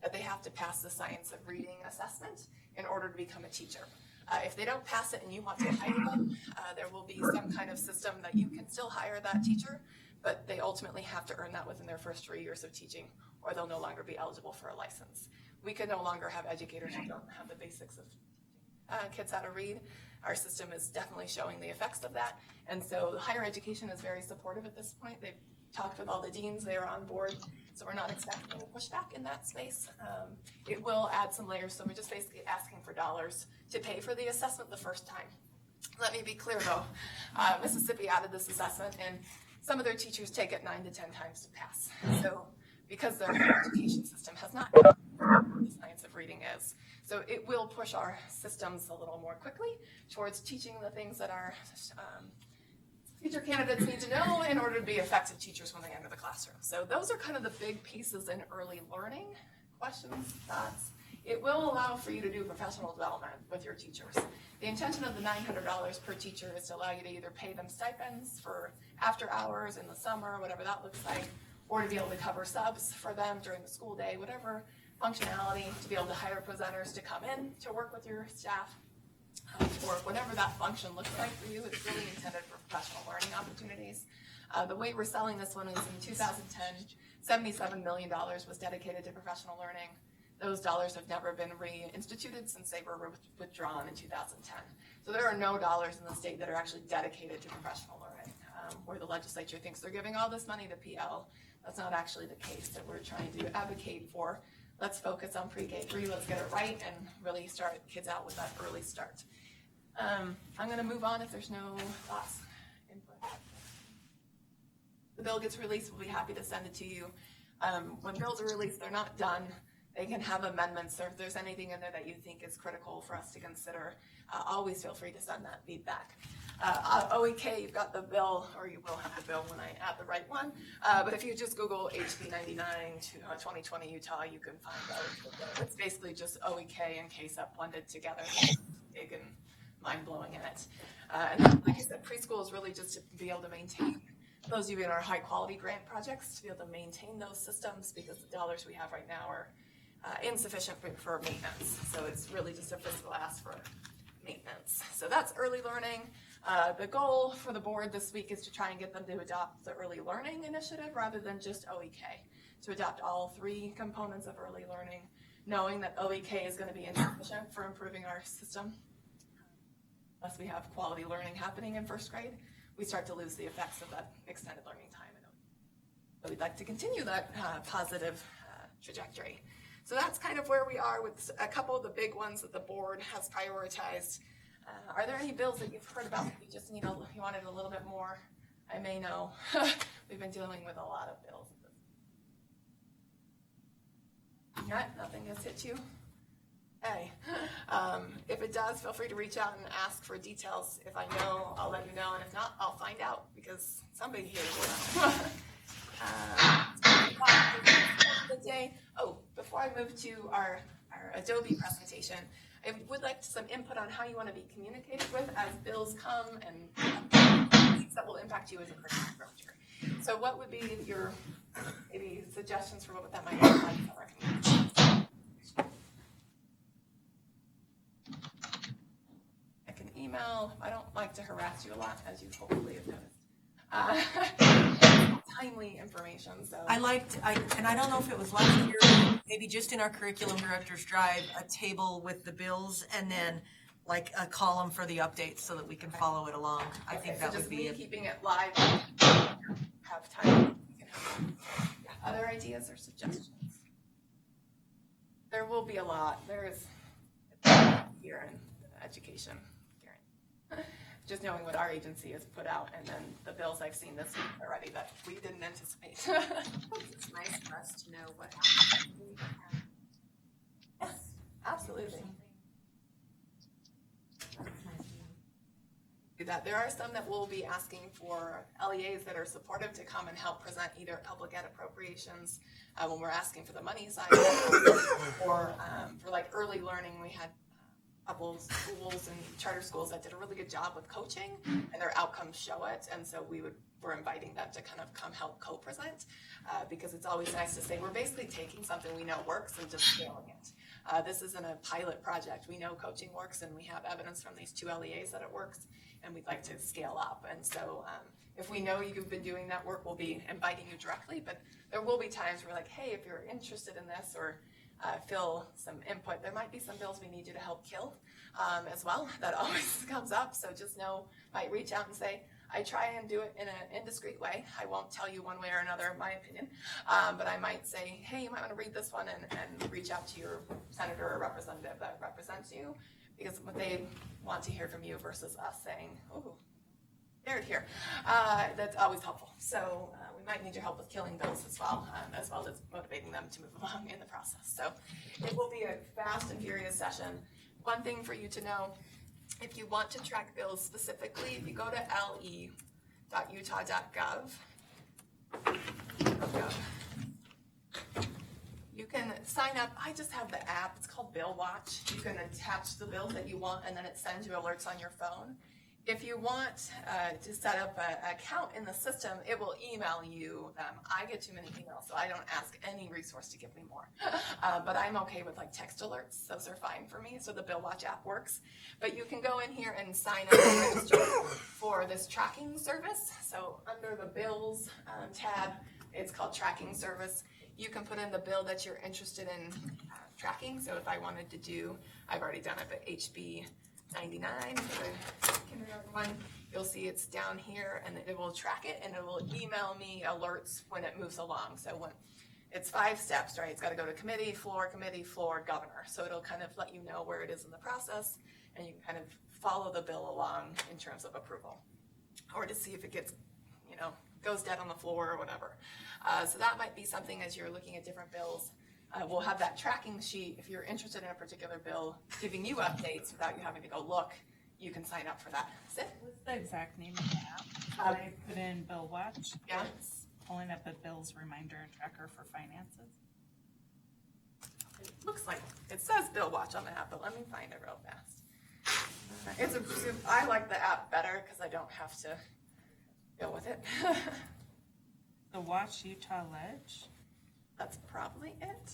that they have to pass the science of reading assessment in order to become a teacher. If they don't pass it and you want to hire them, there will be some kind of system that you can still hire that teacher, but they ultimately have to earn that within their first 3 years of teaching, or they'll no longer be eligible for a license. We can no longer have educators who don't have the basics of kids how to read. Our system is definitely showing the effects of that, and so higher education is very supportive at this point. They've talked with all the deans, they are on board, so we're not expecting any pushback in that space. It will add some layers, so we're just basically asking for dollars to pay for the assessment the first time. Let me be clear though, Mississippi added this assessment, and some of their teachers take it 9 to 10 times to pass. So because their education system has not known what the science of reading is. So it will push our systems a little more quickly towards teaching the things that our teacher candidates need to know in order to be effective teachers when they enter the classroom. So those are kind of the big pieces in early learning. Questions, thoughts? It will allow for you to do professional development with your teachers. The intention of the $900 per teacher is to allow you to either pay them stipends for after hours in the summer, whatever that looks like, or to be able to cover subs for them during the school day, whatever functionality, to be able to hire presenters to come in to work with your staff, or whatever that function looks like for you. It's really intended for professional learning opportunities. The way we're selling this one is in 2010, $77 million was dedicated to professional learning. Those dollars have never been reinstituted since they were withdrawn in 2010. So there are no dollars in the state that are actually dedicated to professional learning, where the legislature thinks they're giving all this money to PL. That's not actually the case. That we're trying to advocate for. Let's focus on pre-K3, let's get it right, and really start kids out with that early start. I'm going to move on if there's no thoughts, input. The bill gets released, we'll be happy to send it to you. When bills are released, they're not done. They can have amendments, or if there's anything in there that you think is critical for us to consider, always feel free to send that feedback. OEK, you've got the bill, or you will have the bill when I add the right one. But if you just Google HB 99 2020 Utah, you can find out. It's basically just OEK and KSEP blended together. Big and mind-blowing in it. And then, like I said, preschool is really just to be able to maintain those of you in our high-quality grant projects, to be able to maintain those systems, because the dollars we have right now are insufficient for maintenance. So it's really just a fiscal ask for maintenance. So that's early learning. The goal for the board this week is to try and get them to adopt the early learning initiative rather than just OEK, to adopt all three components of early learning, knowing that OEK is going to be insufficient for improving our system. Unless we have quality learning happening in first grade, we start to lose the effects of that extended learning time. So we'd like to continue that positive trajectory. So that's kind of where we are with a couple of the big ones that the board has prioritized. Are there any bills that you've heard about that you just you wanted a little bit more? I may know. We've been dealing with a lot of bills. Nothing has hit you? Hey. If it does, feel free to reach out and ask for details. If I know, I'll let you know, and if not, I'll find out, because somebody here will know. Oh, before I move to our Adobe presentation, I would like some input on how you want to be communicated with as bills come and things that will impact you as a curriculum director. So what would be your maybe suggestions for what that might look like for our community? I can email. I don't like to harass you a lot, as you hopefully have noticed. Timely information. So I liked, and I don't know if it was last year, maybe just in our curriculum director's drive, a table with the bills and then like a column for the updates so that we can follow it along. I think that would be keeping it live. Have time. Other ideas or suggestions? There will be a lot. There is here in education. Just knowing what our agency has put out, and then the bills I've seen this week already that we didn't anticipate. It's nice for us to know what happened. Yes, absolutely. Do that. There are some that will be asking for LEAs that are supportive to come and help present either public ed appropriations when we're asking for the money side, or for like early learning, we had couple schools and charter schools that did a really good job with coaching, and their outcomes show it. And so we're inviting them to kind of come help co-present, because it's always nice to say we're basically taking something we know works and just scaling it. This isn't a pilot project. We know coaching works, and we have evidence from these 2 LEAs that it works, and we'd like to scale up. And so if we know you've been doing that work, we'll be inviting you directly, but there will be times where we're like, hey, if you're interested in this, or fill some input. There might be some bills we need you to help kill as well. That always comes up. So just know, might reach out and say, I try and do it in an indiscreet way. I won't tell you one way or another my opinion, but I might say, hey, you might want to read this one and reach out to your senator or representative that represents you, because what they want to hear from you versus us saying, oh, there, here. That's always helpful. So we might need your help with killing bills as well as motivating them to move along in the process. So it will be a fast and furious session. One thing for you to know, if you want to track bills specifically, if you go to le.utah.gov, you can sign up. I just have the app. It's called Bill Watch. You can attach the bills that you want, and then it sends you alerts on your phone. If you want to set up an account in the system, it will email you them. I get too many emails, so I don't ask any resource to give me more. But I'm okay with like text alerts. Those are fine for me. So the Bill Watch app works. But you can go in here and sign up and register for the this tracking service. So under the bills tab, it's called tracking service. You can put in the bill that you're interested in tracking. So if I wanted to do, I've already done it, but HB 99 for the kindergarten one, you'll see it's down here and it will track it and it will email me alerts when it moves along. So when it's 5 steps, right? It's got to go to committee, floor, governor. So it'll kind of let you know where it is in the process and you can kind of follow the bill along in terms of approval or to see if it gets, goes dead on the floor or whatever. So that might be something as you're looking at different bills. We'll have that tracking sheet if you're interested in a particular bill, giving you updates without you having to go look. You can sign up for that. Sid? What's the exact name of the app? I put in Bill Watch. Yeah. It's pulling up a Bill's reminder and tracker for finances. It looks like it says Bill Watch on the app, but let me find it real fast. I like the app better because I don't have to go with it. The Watch Utah Ledge. That's probably it.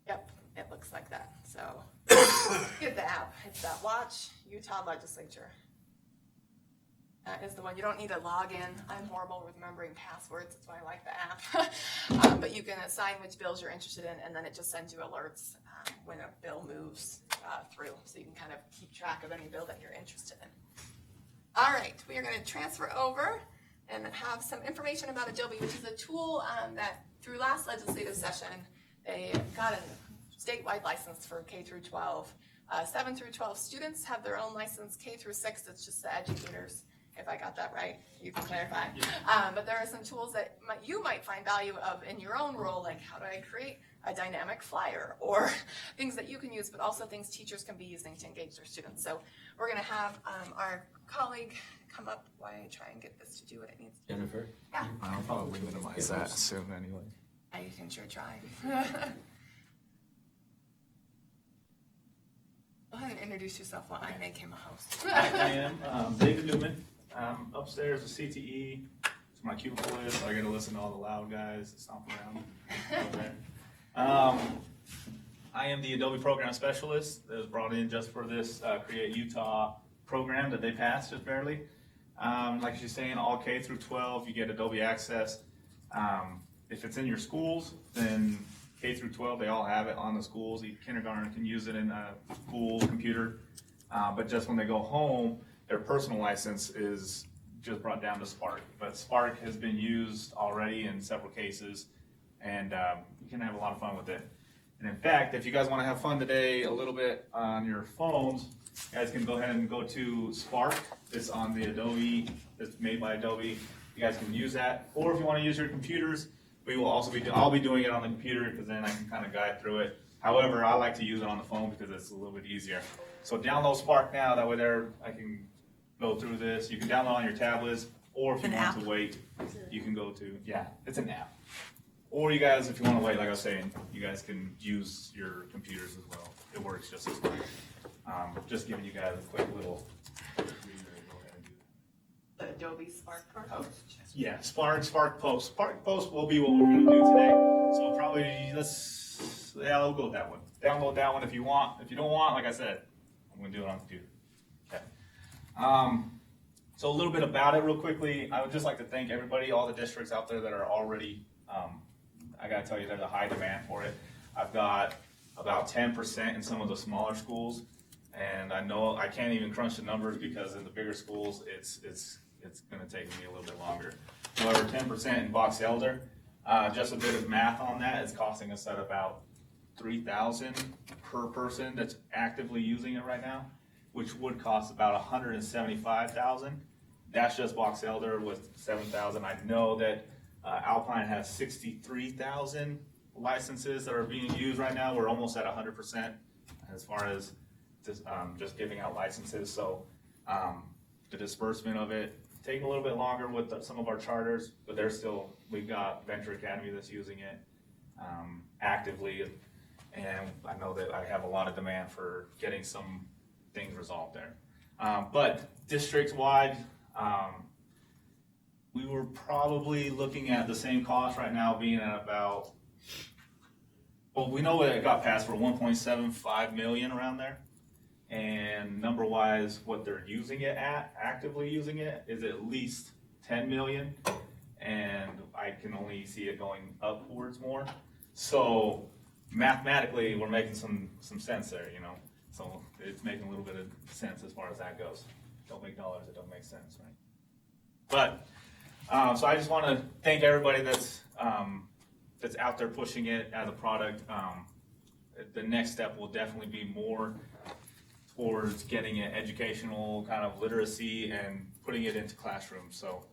Yep, it looks like that. So get the app. It's that Watch Utah Legislature. That is the one. You don't need to log in. I'm horrible with remembering passwords. That's why I like the app. But you can assign which bills you're interested in, and then it just sends you alerts when a bill moves through. So you can kind of keep track of any bill that you're interested in. All right, we are going to transfer over and have some information about Adobe, which is a tool that through last legislative session, they got a statewide license for K through 12. 7 through 12 students have their own license. K through 6, it's just the educators. If I got that right, you can clarify. But there are some tools that you might find value of in your own role, like how do I create a dynamic flyer, or things that you can use, but also things teachers can be using to engage their students. So we're going to have our colleague come up while I try and get this to do what it needs to do. Jennifer? Yeah. I'll probably minimize that soon anyway. You can sure try. Go ahead and introduce yourself while I make him a host. I am David Newman. I'm upstairs with CTE. It's where my cubicle is, so I get to listen to all the loud guys that stomp around over there. I am the Adobe Program Specialist that was brought in just for this Create Utah program that they passed just barely. Like she's saying, all K through 12, you get Adobe Access. If it's in your schools, then K through 12, they all have it on the schools. Each kindergarten can use it in a school computer. But just when they go home, their personal license is just brought down to Spark. But Spark has been used already in several cases, and you can have a lot of fun with it. And in fact, if you guys want to have fun today a little bit on your phones, you guys can go ahead and go to Spark. It's on the Adobe, it's made by Adobe. You guys can use that. Or if you want to use your computers, we will also I'll be doing it on the computer because then I can kind of guide through it. However, I like to use it on the phone because it's a little bit easier. So download Spark now, that way I can go through this. You can download on your tablets, or if you want to wait, you can go to, it's an app. Or you guys, if you want to wait, like I was saying, you guys can use your computers as well. It works just as fine. Just giving you guys a quick little. The Adobe Spark Post. Yeah, Spark Post. Spark Post will be what we're going to do today. So probably we'll go with that one. Download that one if you want. If you don't want, like I said, I'm going to do it on the computer. Okay. So a little bit about it real quickly. I would just like to thank everybody, all the districts out there that are already, I got to tell you, there's a high demand for it. I've got about 10% in some of the smaller schools, and I know I can't even crunch the numbers because in the bigger schools, it's going to take me a little bit longer. However, 10% in Box Elder, just a bit of math on that, it's costing us at about $3,000 per person that's actively using it right now, which would cost about $175,000. That's just Box Elder with $7,000. I know that Alpine has 63,000 licenses that are being used right now. We're almost at 100% as far as just giving out licenses. So the disbursement of it taking a little bit longer with some of our charters, but we've got Venture Academy that's using it actively, and I know that I have a lot of demand for getting some things resolved there. But district-wide, we were probably looking at the same cost right now, being at about, well, we know it got passed for $1.75 million around there. and number-wise, what they're using it at, actively using it, is at least 10 million, and I can only see it going upwards more. So mathematically, we're making some sense there, you know. So it's making a little bit of sense as far as that goes. Don't make dollars, it don't make sense, right? But so I just want to thank everybody that's out there pushing it as a product. The next step will definitely be more towards getting it educational kind of literacy and putting it into classrooms. So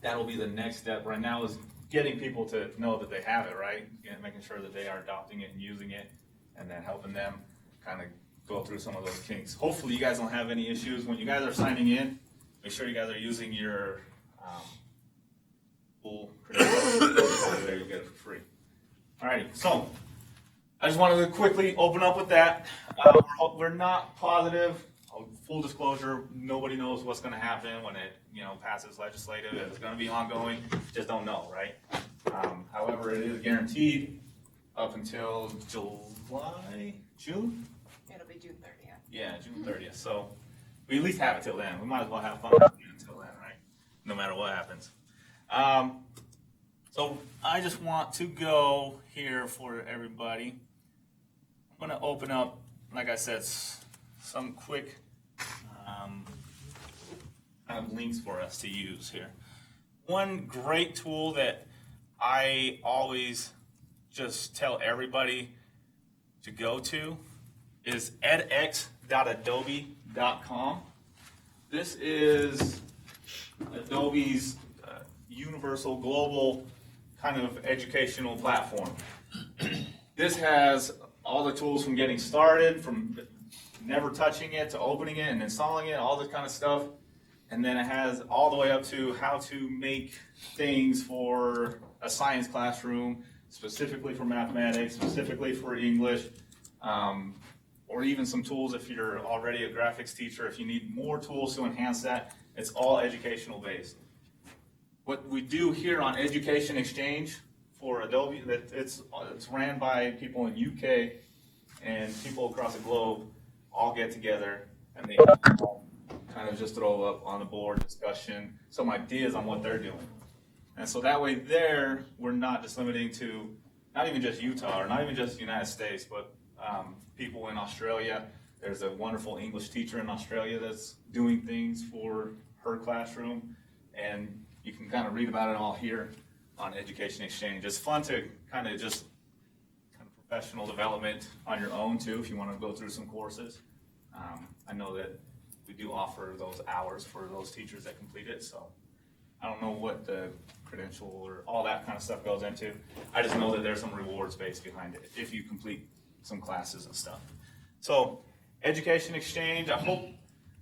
that'll be the next step. Right now is getting people to know that they have it, right? Making sure that they are adopting it and using it, and then helping them kind of go through some of those kinks. Hopefully you guys don't have any issues. When you guys are signing in, make sure you guys are using your full credentials. There you get it for free. Alrighty, so I just wanted to quickly open up with that. We're not positive. Full disclosure, nobody knows what's going to happen when it, passes legislative. It's going to be ongoing. Just don't know, right? However, it is guaranteed up until June? It'll be June 30th. Yeah, June 30th. So we at least have it till then. We might as well have fun until then, right? No matter what happens. So I just want to go here for everybody. I'm going to open up, like I said, some quick kind of links for us to use here. One great tool that I always just tell everybody to go to is edx.adobe.com. This is Adobe's universal global kind of educational platform. This has all the tools from getting started, from never touching it to opening it and installing it, all this kind of stuff. And then it has all the way up to how to make things for a science classroom, specifically for mathematics, specifically for English, or even some tools if you're already a graphics teacher. If you need more tools to enhance that, it's all educational based. What we do here on Education Exchange for Adobe, it's ran by people in UK, and people across the globe all get together and they kind of just throw up on the board discussion some ideas on what they're doing. And so that way there, we're not just limiting to not even just Utah or not even just the United States, but people in Australia. There's a wonderful English teacher in Australia that's doing things for her classroom, and you can kind of read about it all here on Education Exchange. It's fun to kind of just professional development on your own too, if you want to go through some courses. I know that we do offer those hours for those teachers that complete it, so I don't know what the credential or all that kind of stuff goes into. I just know that there's some rewards based behind it if you complete some classes and stuff. So Education Exchange, I hope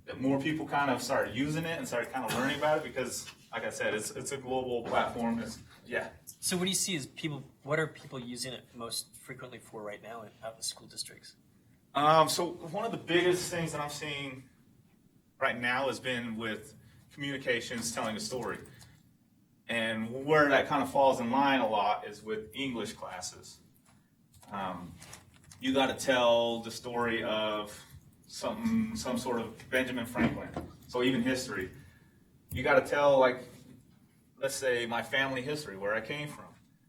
that more people kind of start using it and start kind of learning about it, because like I said, it's a global platform. So what do you see as what are people using it most frequently for right now out in school districts? So one of the biggest things that I'm seeing right now has been with communications, telling a story. And where that kind of falls in line a lot is with English classes. You got to tell the story of some sort of Benjamin Franklin. So even history. You got to tell, like, let's say my family history, where I came from.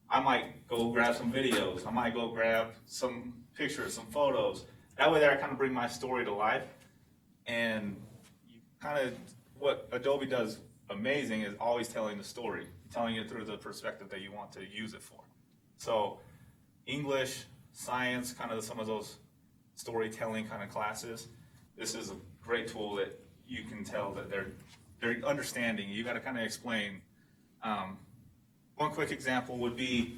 I might go grab some videos. I might go grab some pictures, some photos. That way there I kind of bring my story to life. And you kind of, what Adobe does amazing is always telling the story, telling it through the perspective that you want to use it for. So English, science, kind of some of those storytelling kind of classes, this is a great tool that you can tell that they're understanding. You got to kind of explain. One quick example would be,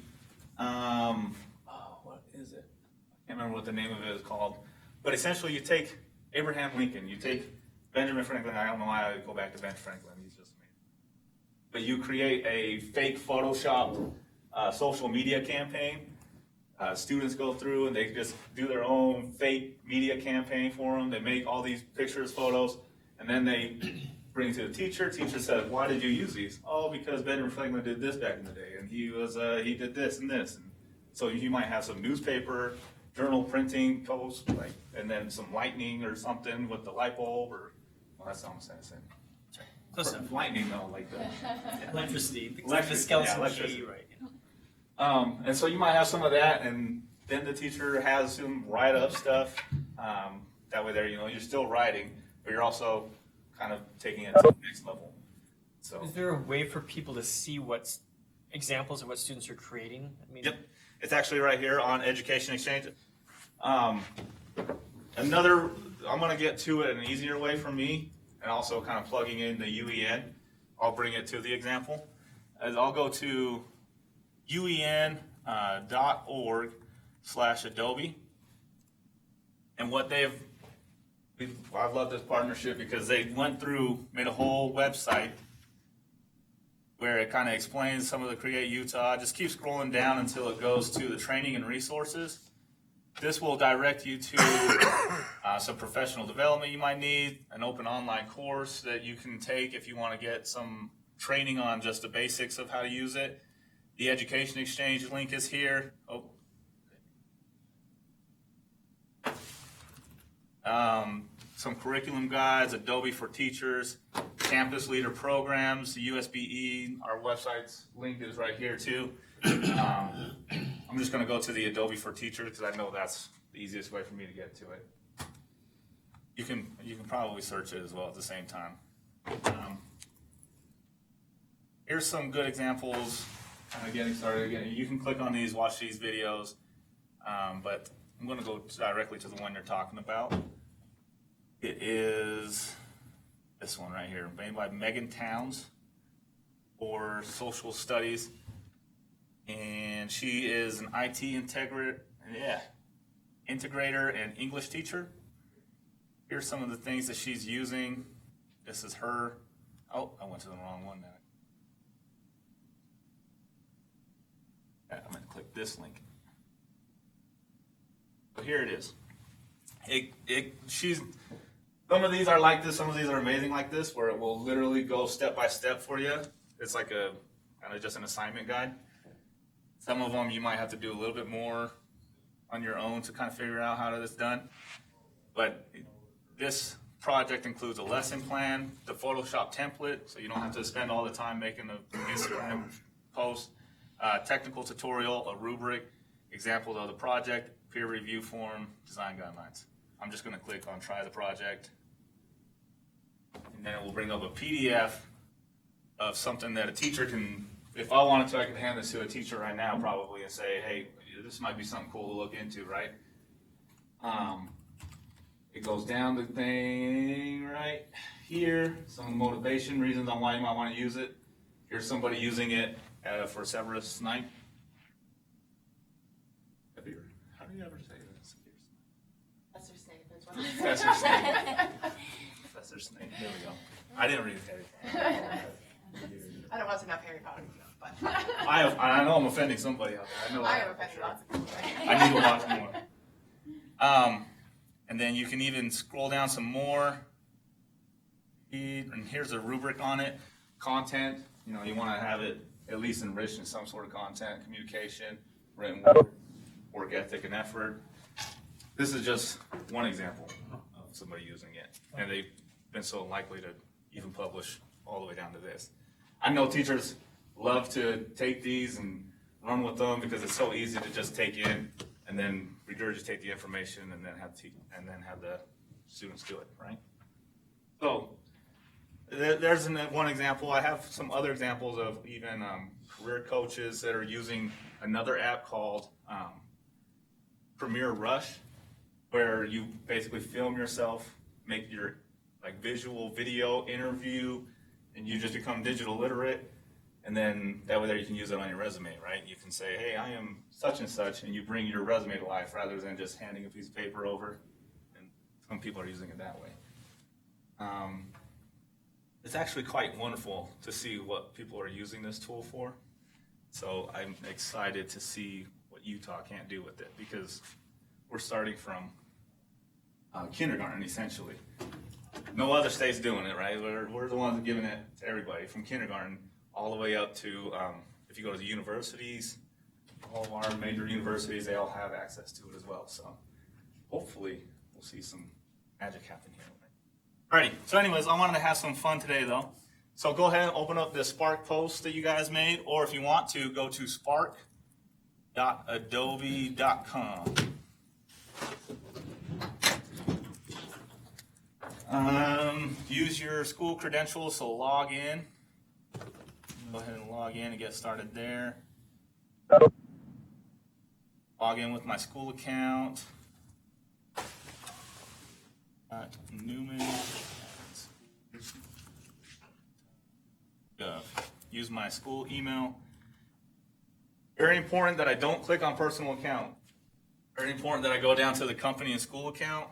what is it? I can't remember what the name of it is called. But essentially, you take Abraham Lincoln, you take Benjamin Franklin. I don't know why I go back to Ben Franklin. He's just me. But you create a fake Photoshop social media campaign. Students go through and they just do their own fake media campaign for them. They make all these pictures, photos, and then they bring it to the teacher. Teacher says, "Why did you use these?" "Oh, because Benjamin Franklin did this back in the day, and he did this and this." And so you might have some newspaper journal printing post, like, and then some lightning or something with the light bulb, or, well, that's almost the same. Close enough. Lightning though, like the Electricity, the electricity, skeleton yeah, electricity. key, right? And so you might have some of that, and then the teacher has them write up stuff. That way, there, you're still writing, but you're also kind of taking it to the next level. So, is there a way for people to see what's examples of what students are creating? I mean, yep, it's actually right here on Education Exchange. I'm going to get to it in an easier way for me, and also kind of plugging in the UEN. I'll bring it to the example. As I'll go to uen.org/Adobe. And what I've loved this partnership because they made a whole website where it kind of explains some of the Create Utah. Just keep scrolling down until it goes to the training and resources. This will direct you to some professional development you might need, an open online course that you can take if you want to get some training on just the basics of how to use it. The Education Exchange link is here. Some curriculum guides, Adobe for Teachers, Campus Leader Programs, the USBE, our website's link is right here too. I'm just going to go to the Adobe for Teachers because I know that's the easiest way for me to get to it. You can probably search it as well at the same time. Here's some good examples, kind of getting started again. You can click on these, watch these videos, but I'm going to go directly to the one you're talking about. It is this one right here, made by Megan Towns for Social Studies. And she is an IT integrator and English teacher. Here's some of the things that she's using. This is her. Oh, I went to the wrong one now. I'm going to click this link. So here it is. Some of these are like this, some of these are amazing like this, where it will literally go step by step for you. It's like a kind of just an assignment guide. Some of them you might have to do a little bit more on your own to kind of figure out how it's done. But this project includes a lesson plan, the Photoshop template, so you don't have to spend all the time making an Instagram post, technical tutorial, a rubric, example of the project, peer review form, design guidelines. I'm just going to click on try the project, and then it will bring up a PDF of something that a teacher can, if I wanted to, I could hand this to a teacher right now probably and say, hey, this might be something cool to look into, right? It goes down the thing right here, some motivation reasons on why you might want to use it. Here's somebody using it for Severus Snape. How do you ever say this? Professor Snape. Professor Snape. Professor Snape. There we go. I didn't read Harry Potter. I don't watch enough Harry Potter, but I know I'm offending somebody out there. I have offended lots of people. I need to watch more. And then you can even scroll down some more. And here's a rubric on it. Content. You want to have it at least enriched in some sort of content, communication, written work ethic, and effort. This is just one example of somebody using it. And they've been so likely to even publish all the way down to this. I know teachers love to take these and run with them because it's so easy to just take in and then regurgitate the information and then have the students do it, right? So there's one example. I have some other examples of even career coaches that are using another app called Premiere Rush, where you basically film yourself, make your visual video interview, and you just become digital literate, and then that way there you can use it on your resume, right? You can say, hey, I am such and such, and you bring your resume to life rather than just handing a piece of paper over, and some people are using it that way. It's actually quite wonderful to see what people are using this tool for, so I'm excited to see what Utah can't do with it, because we're starting from kindergarten, essentially. No other state's doing it, right? We're the ones giving it to everybody, from kindergarten all the way up to, if you go to the universities, all of our major universities, they all have access to it as well. So hopefully we'll see some magic happen here. Alrighty, so anyways, I wanted to have some fun today though. So go ahead and open up the Spark post that you guys made, or if you want to, go to spark.adobe.com. Use your school credentials, so log in. Go ahead and log in and get started there. Log in with my school account. Newman. Use my school email. Very important that I don't click on personal account. Very important that I go down to the company and school account.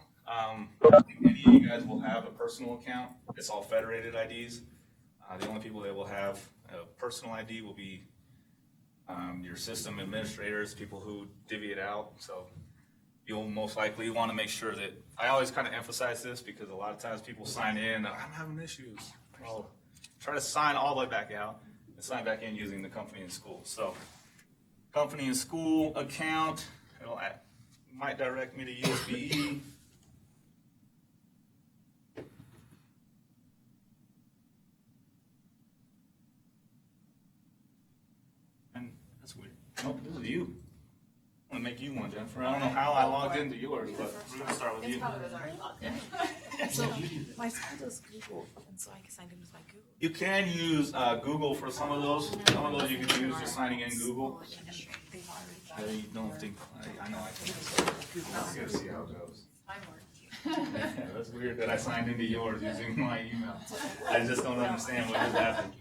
Many of you guys will have a personal account. It's all federated IDs. The only people that will have a personal ID will be your system administrators, people who divvy it out. So you'll most likely want to make sure that, I always kind of emphasize this because a lot of times people sign in, I'm having issues. Well, try to sign all the way back out and sign back in using the company and school. So company and school account, might direct me to USB. And that's weird. Oh, this is you. I'm gonna make you one, Jennifer. I don't know how I logged into yours, but we're gonna start with you. So my school does Google, and so I signed in with my Google. You can use Google for some of those. Some of those you can use just signing in Google. I don't think, I know I can. I'm gonna see how it goes. Yeah, that's weird that I signed into yours using my email. I just don't understand what just happened.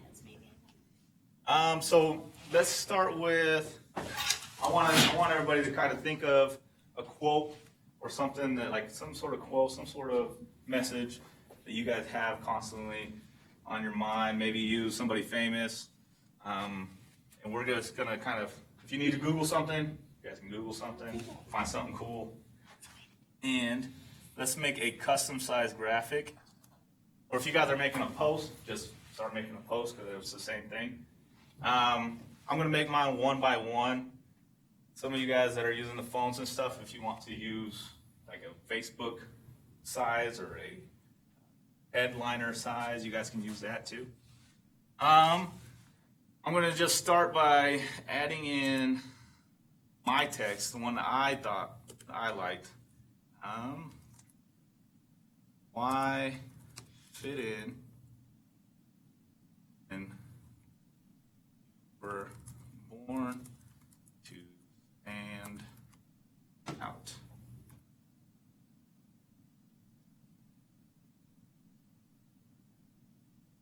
So let's start with, I want everybody to kind of think of a quote or something that, like some sort of quote, some sort of message that you guys have constantly on your mind. Maybe use somebody famous. And we're just gonna kind of, if you need to Google something, you guys can Google something, find something cool. And let's make a custom sized graphic. Or if you guys are making a post, just start making a post because it's the same thing. I'm gonna make mine one by one. Some of you guys that are using the phones and stuff, if you want to use like a Facebook size or a headliner size, you guys can use that too. I'm gonna just start by adding in my text, the one that I thought I liked. Why fit in and were born to stand out.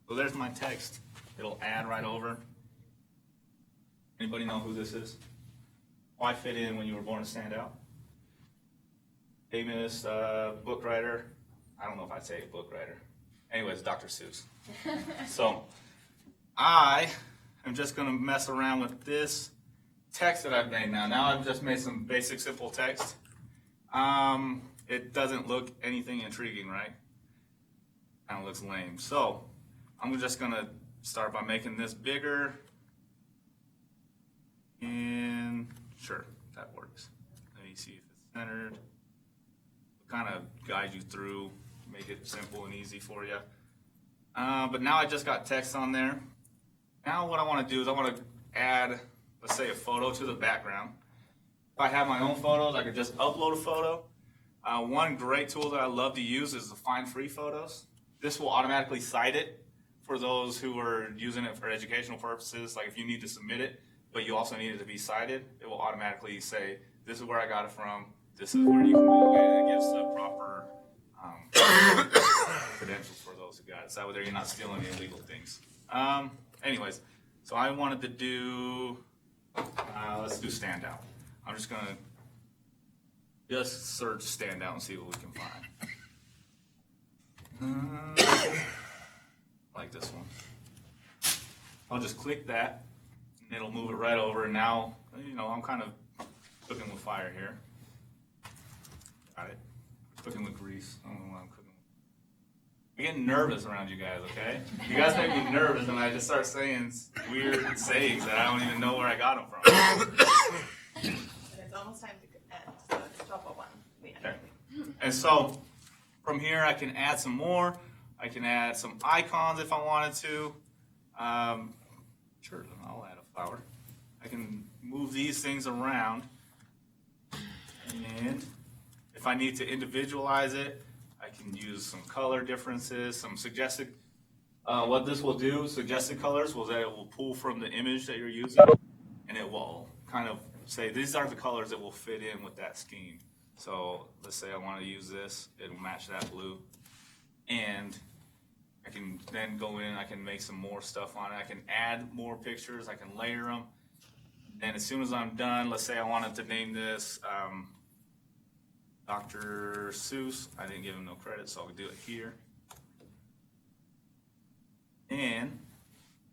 So there's my text. It'll add right over. Anybody know who this is? Why fit in when you were born to stand out? Famous book writer. I don't know if I'd say a book writer. Anyways, Dr. Seuss. So I am just going to mess around with this text that I've made now. Now I've just made some basic, simple text. It doesn't look anything intriguing, right? Kind of looks lame. So I'm just going to start by making this bigger. And sure, that works. Let me see if it's centered. It'll kind of guide you through, make it simple and easy for you. But now I just got text on there. Now what I want to do is I want to add, let's say, a photo to the background. If I have my own photos, I could just upload a photo. One great tool that I love to use is the Find Free Photos. This will automatically cite it for those who are using it for educational purposes. Like if you need to submit it, but you also need it to be cited, it will automatically say, this is where I got it from, this is where you can go, and it gives the proper credentials for those who got it. So that way you're not stealing any illegal things. Anyways, so I wanted to do, let's do standout. I'm just gonna search standout and see what we can find. Like this one. I'll just click that, and it'll move it right over. And now, I'm kind of cooking with fire here. Got it. Cooking with grease. I don't know what I'm cooking I'm getting nervous around you guys, okay? You guys make me nervous and I just start saying weird sayings that I don't even know where I got them from. And it's almost time to end, so it's 12:01. We end. Okay. And so from here I can add some more. I can add some icons if I wanted to. Sure, I'll add a flower. I can move these things around. And if I need to individualize it, I can use some color differences, some suggested, what this will do, suggested colors, was that it will pull from the image that you're using, and it will kind of say, these are the colors that will fit in with that scheme. So let's say I want to use this, it'll match that blue. And I can then go in, I can make some more stuff on it, I can add more pictures, I can layer them. And as soon as I'm done, let's say I wanted to name this Dr. Seuss. I didn't give him no credit, so I'll do it here. And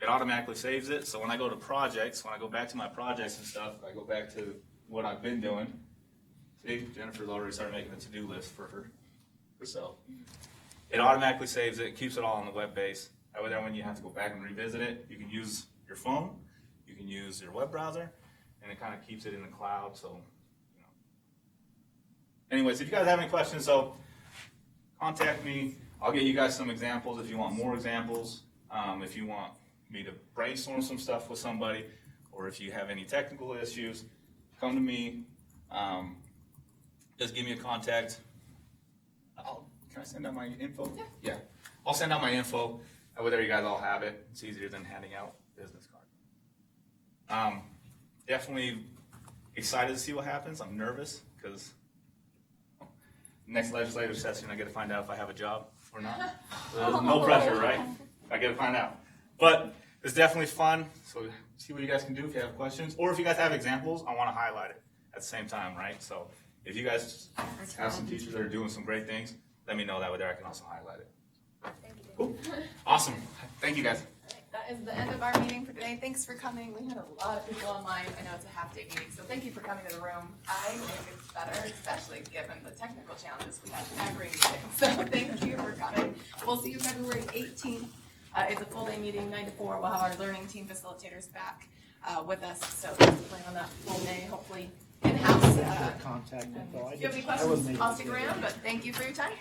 it automatically saves it. So when I go to projects, when I go back to my projects and stuff, I go back to what I've been doing. See, Jennifer's already started making a to-do list for herself. It automatically saves it, keeps it all on the web base. That way there, when you have to go back and revisit it, you can use your phone, you can use your web browser, and it kind of keeps it in the cloud. So, anyways, if you guys have any questions, so contact me. I'll get you guys some examples if you want more examples. If you want me to brainstorm some stuff with somebody, or if you have any technical issues, come to me. Just give me a contact. Can I send out my info? Yeah. I'll send out my info. That way there you guys all have it. It's easier than handing out business cards. Definitely excited to see what happens. I'm nervous because next legislative session I get to find out if I have a job or not. So no pressure, right? I get to find out. But it's definitely fun. So see what you guys can do if you have questions. Or if you guys have examples, I want to highlight it at the same time, right? So if you guys have some teachers that are doing some great things, let me know. That way there I can also highlight it. Cool. Awesome. Thank you guys. That is the end of our meeting for today. Thanks for coming. We had a lot of people online. I know it's a half-day meeting, so thank you for coming to the room. I think it's better, especially given the technical challenges we have every meeting. So thank you for coming. We'll see you February 18th. It's a full-day meeting, 9 to 4. We'll have our learning team facilitators back with us. So plan on that full day, hopefully in-house. Contact info. If you have any questions, I'll stick around, but thank you for your time.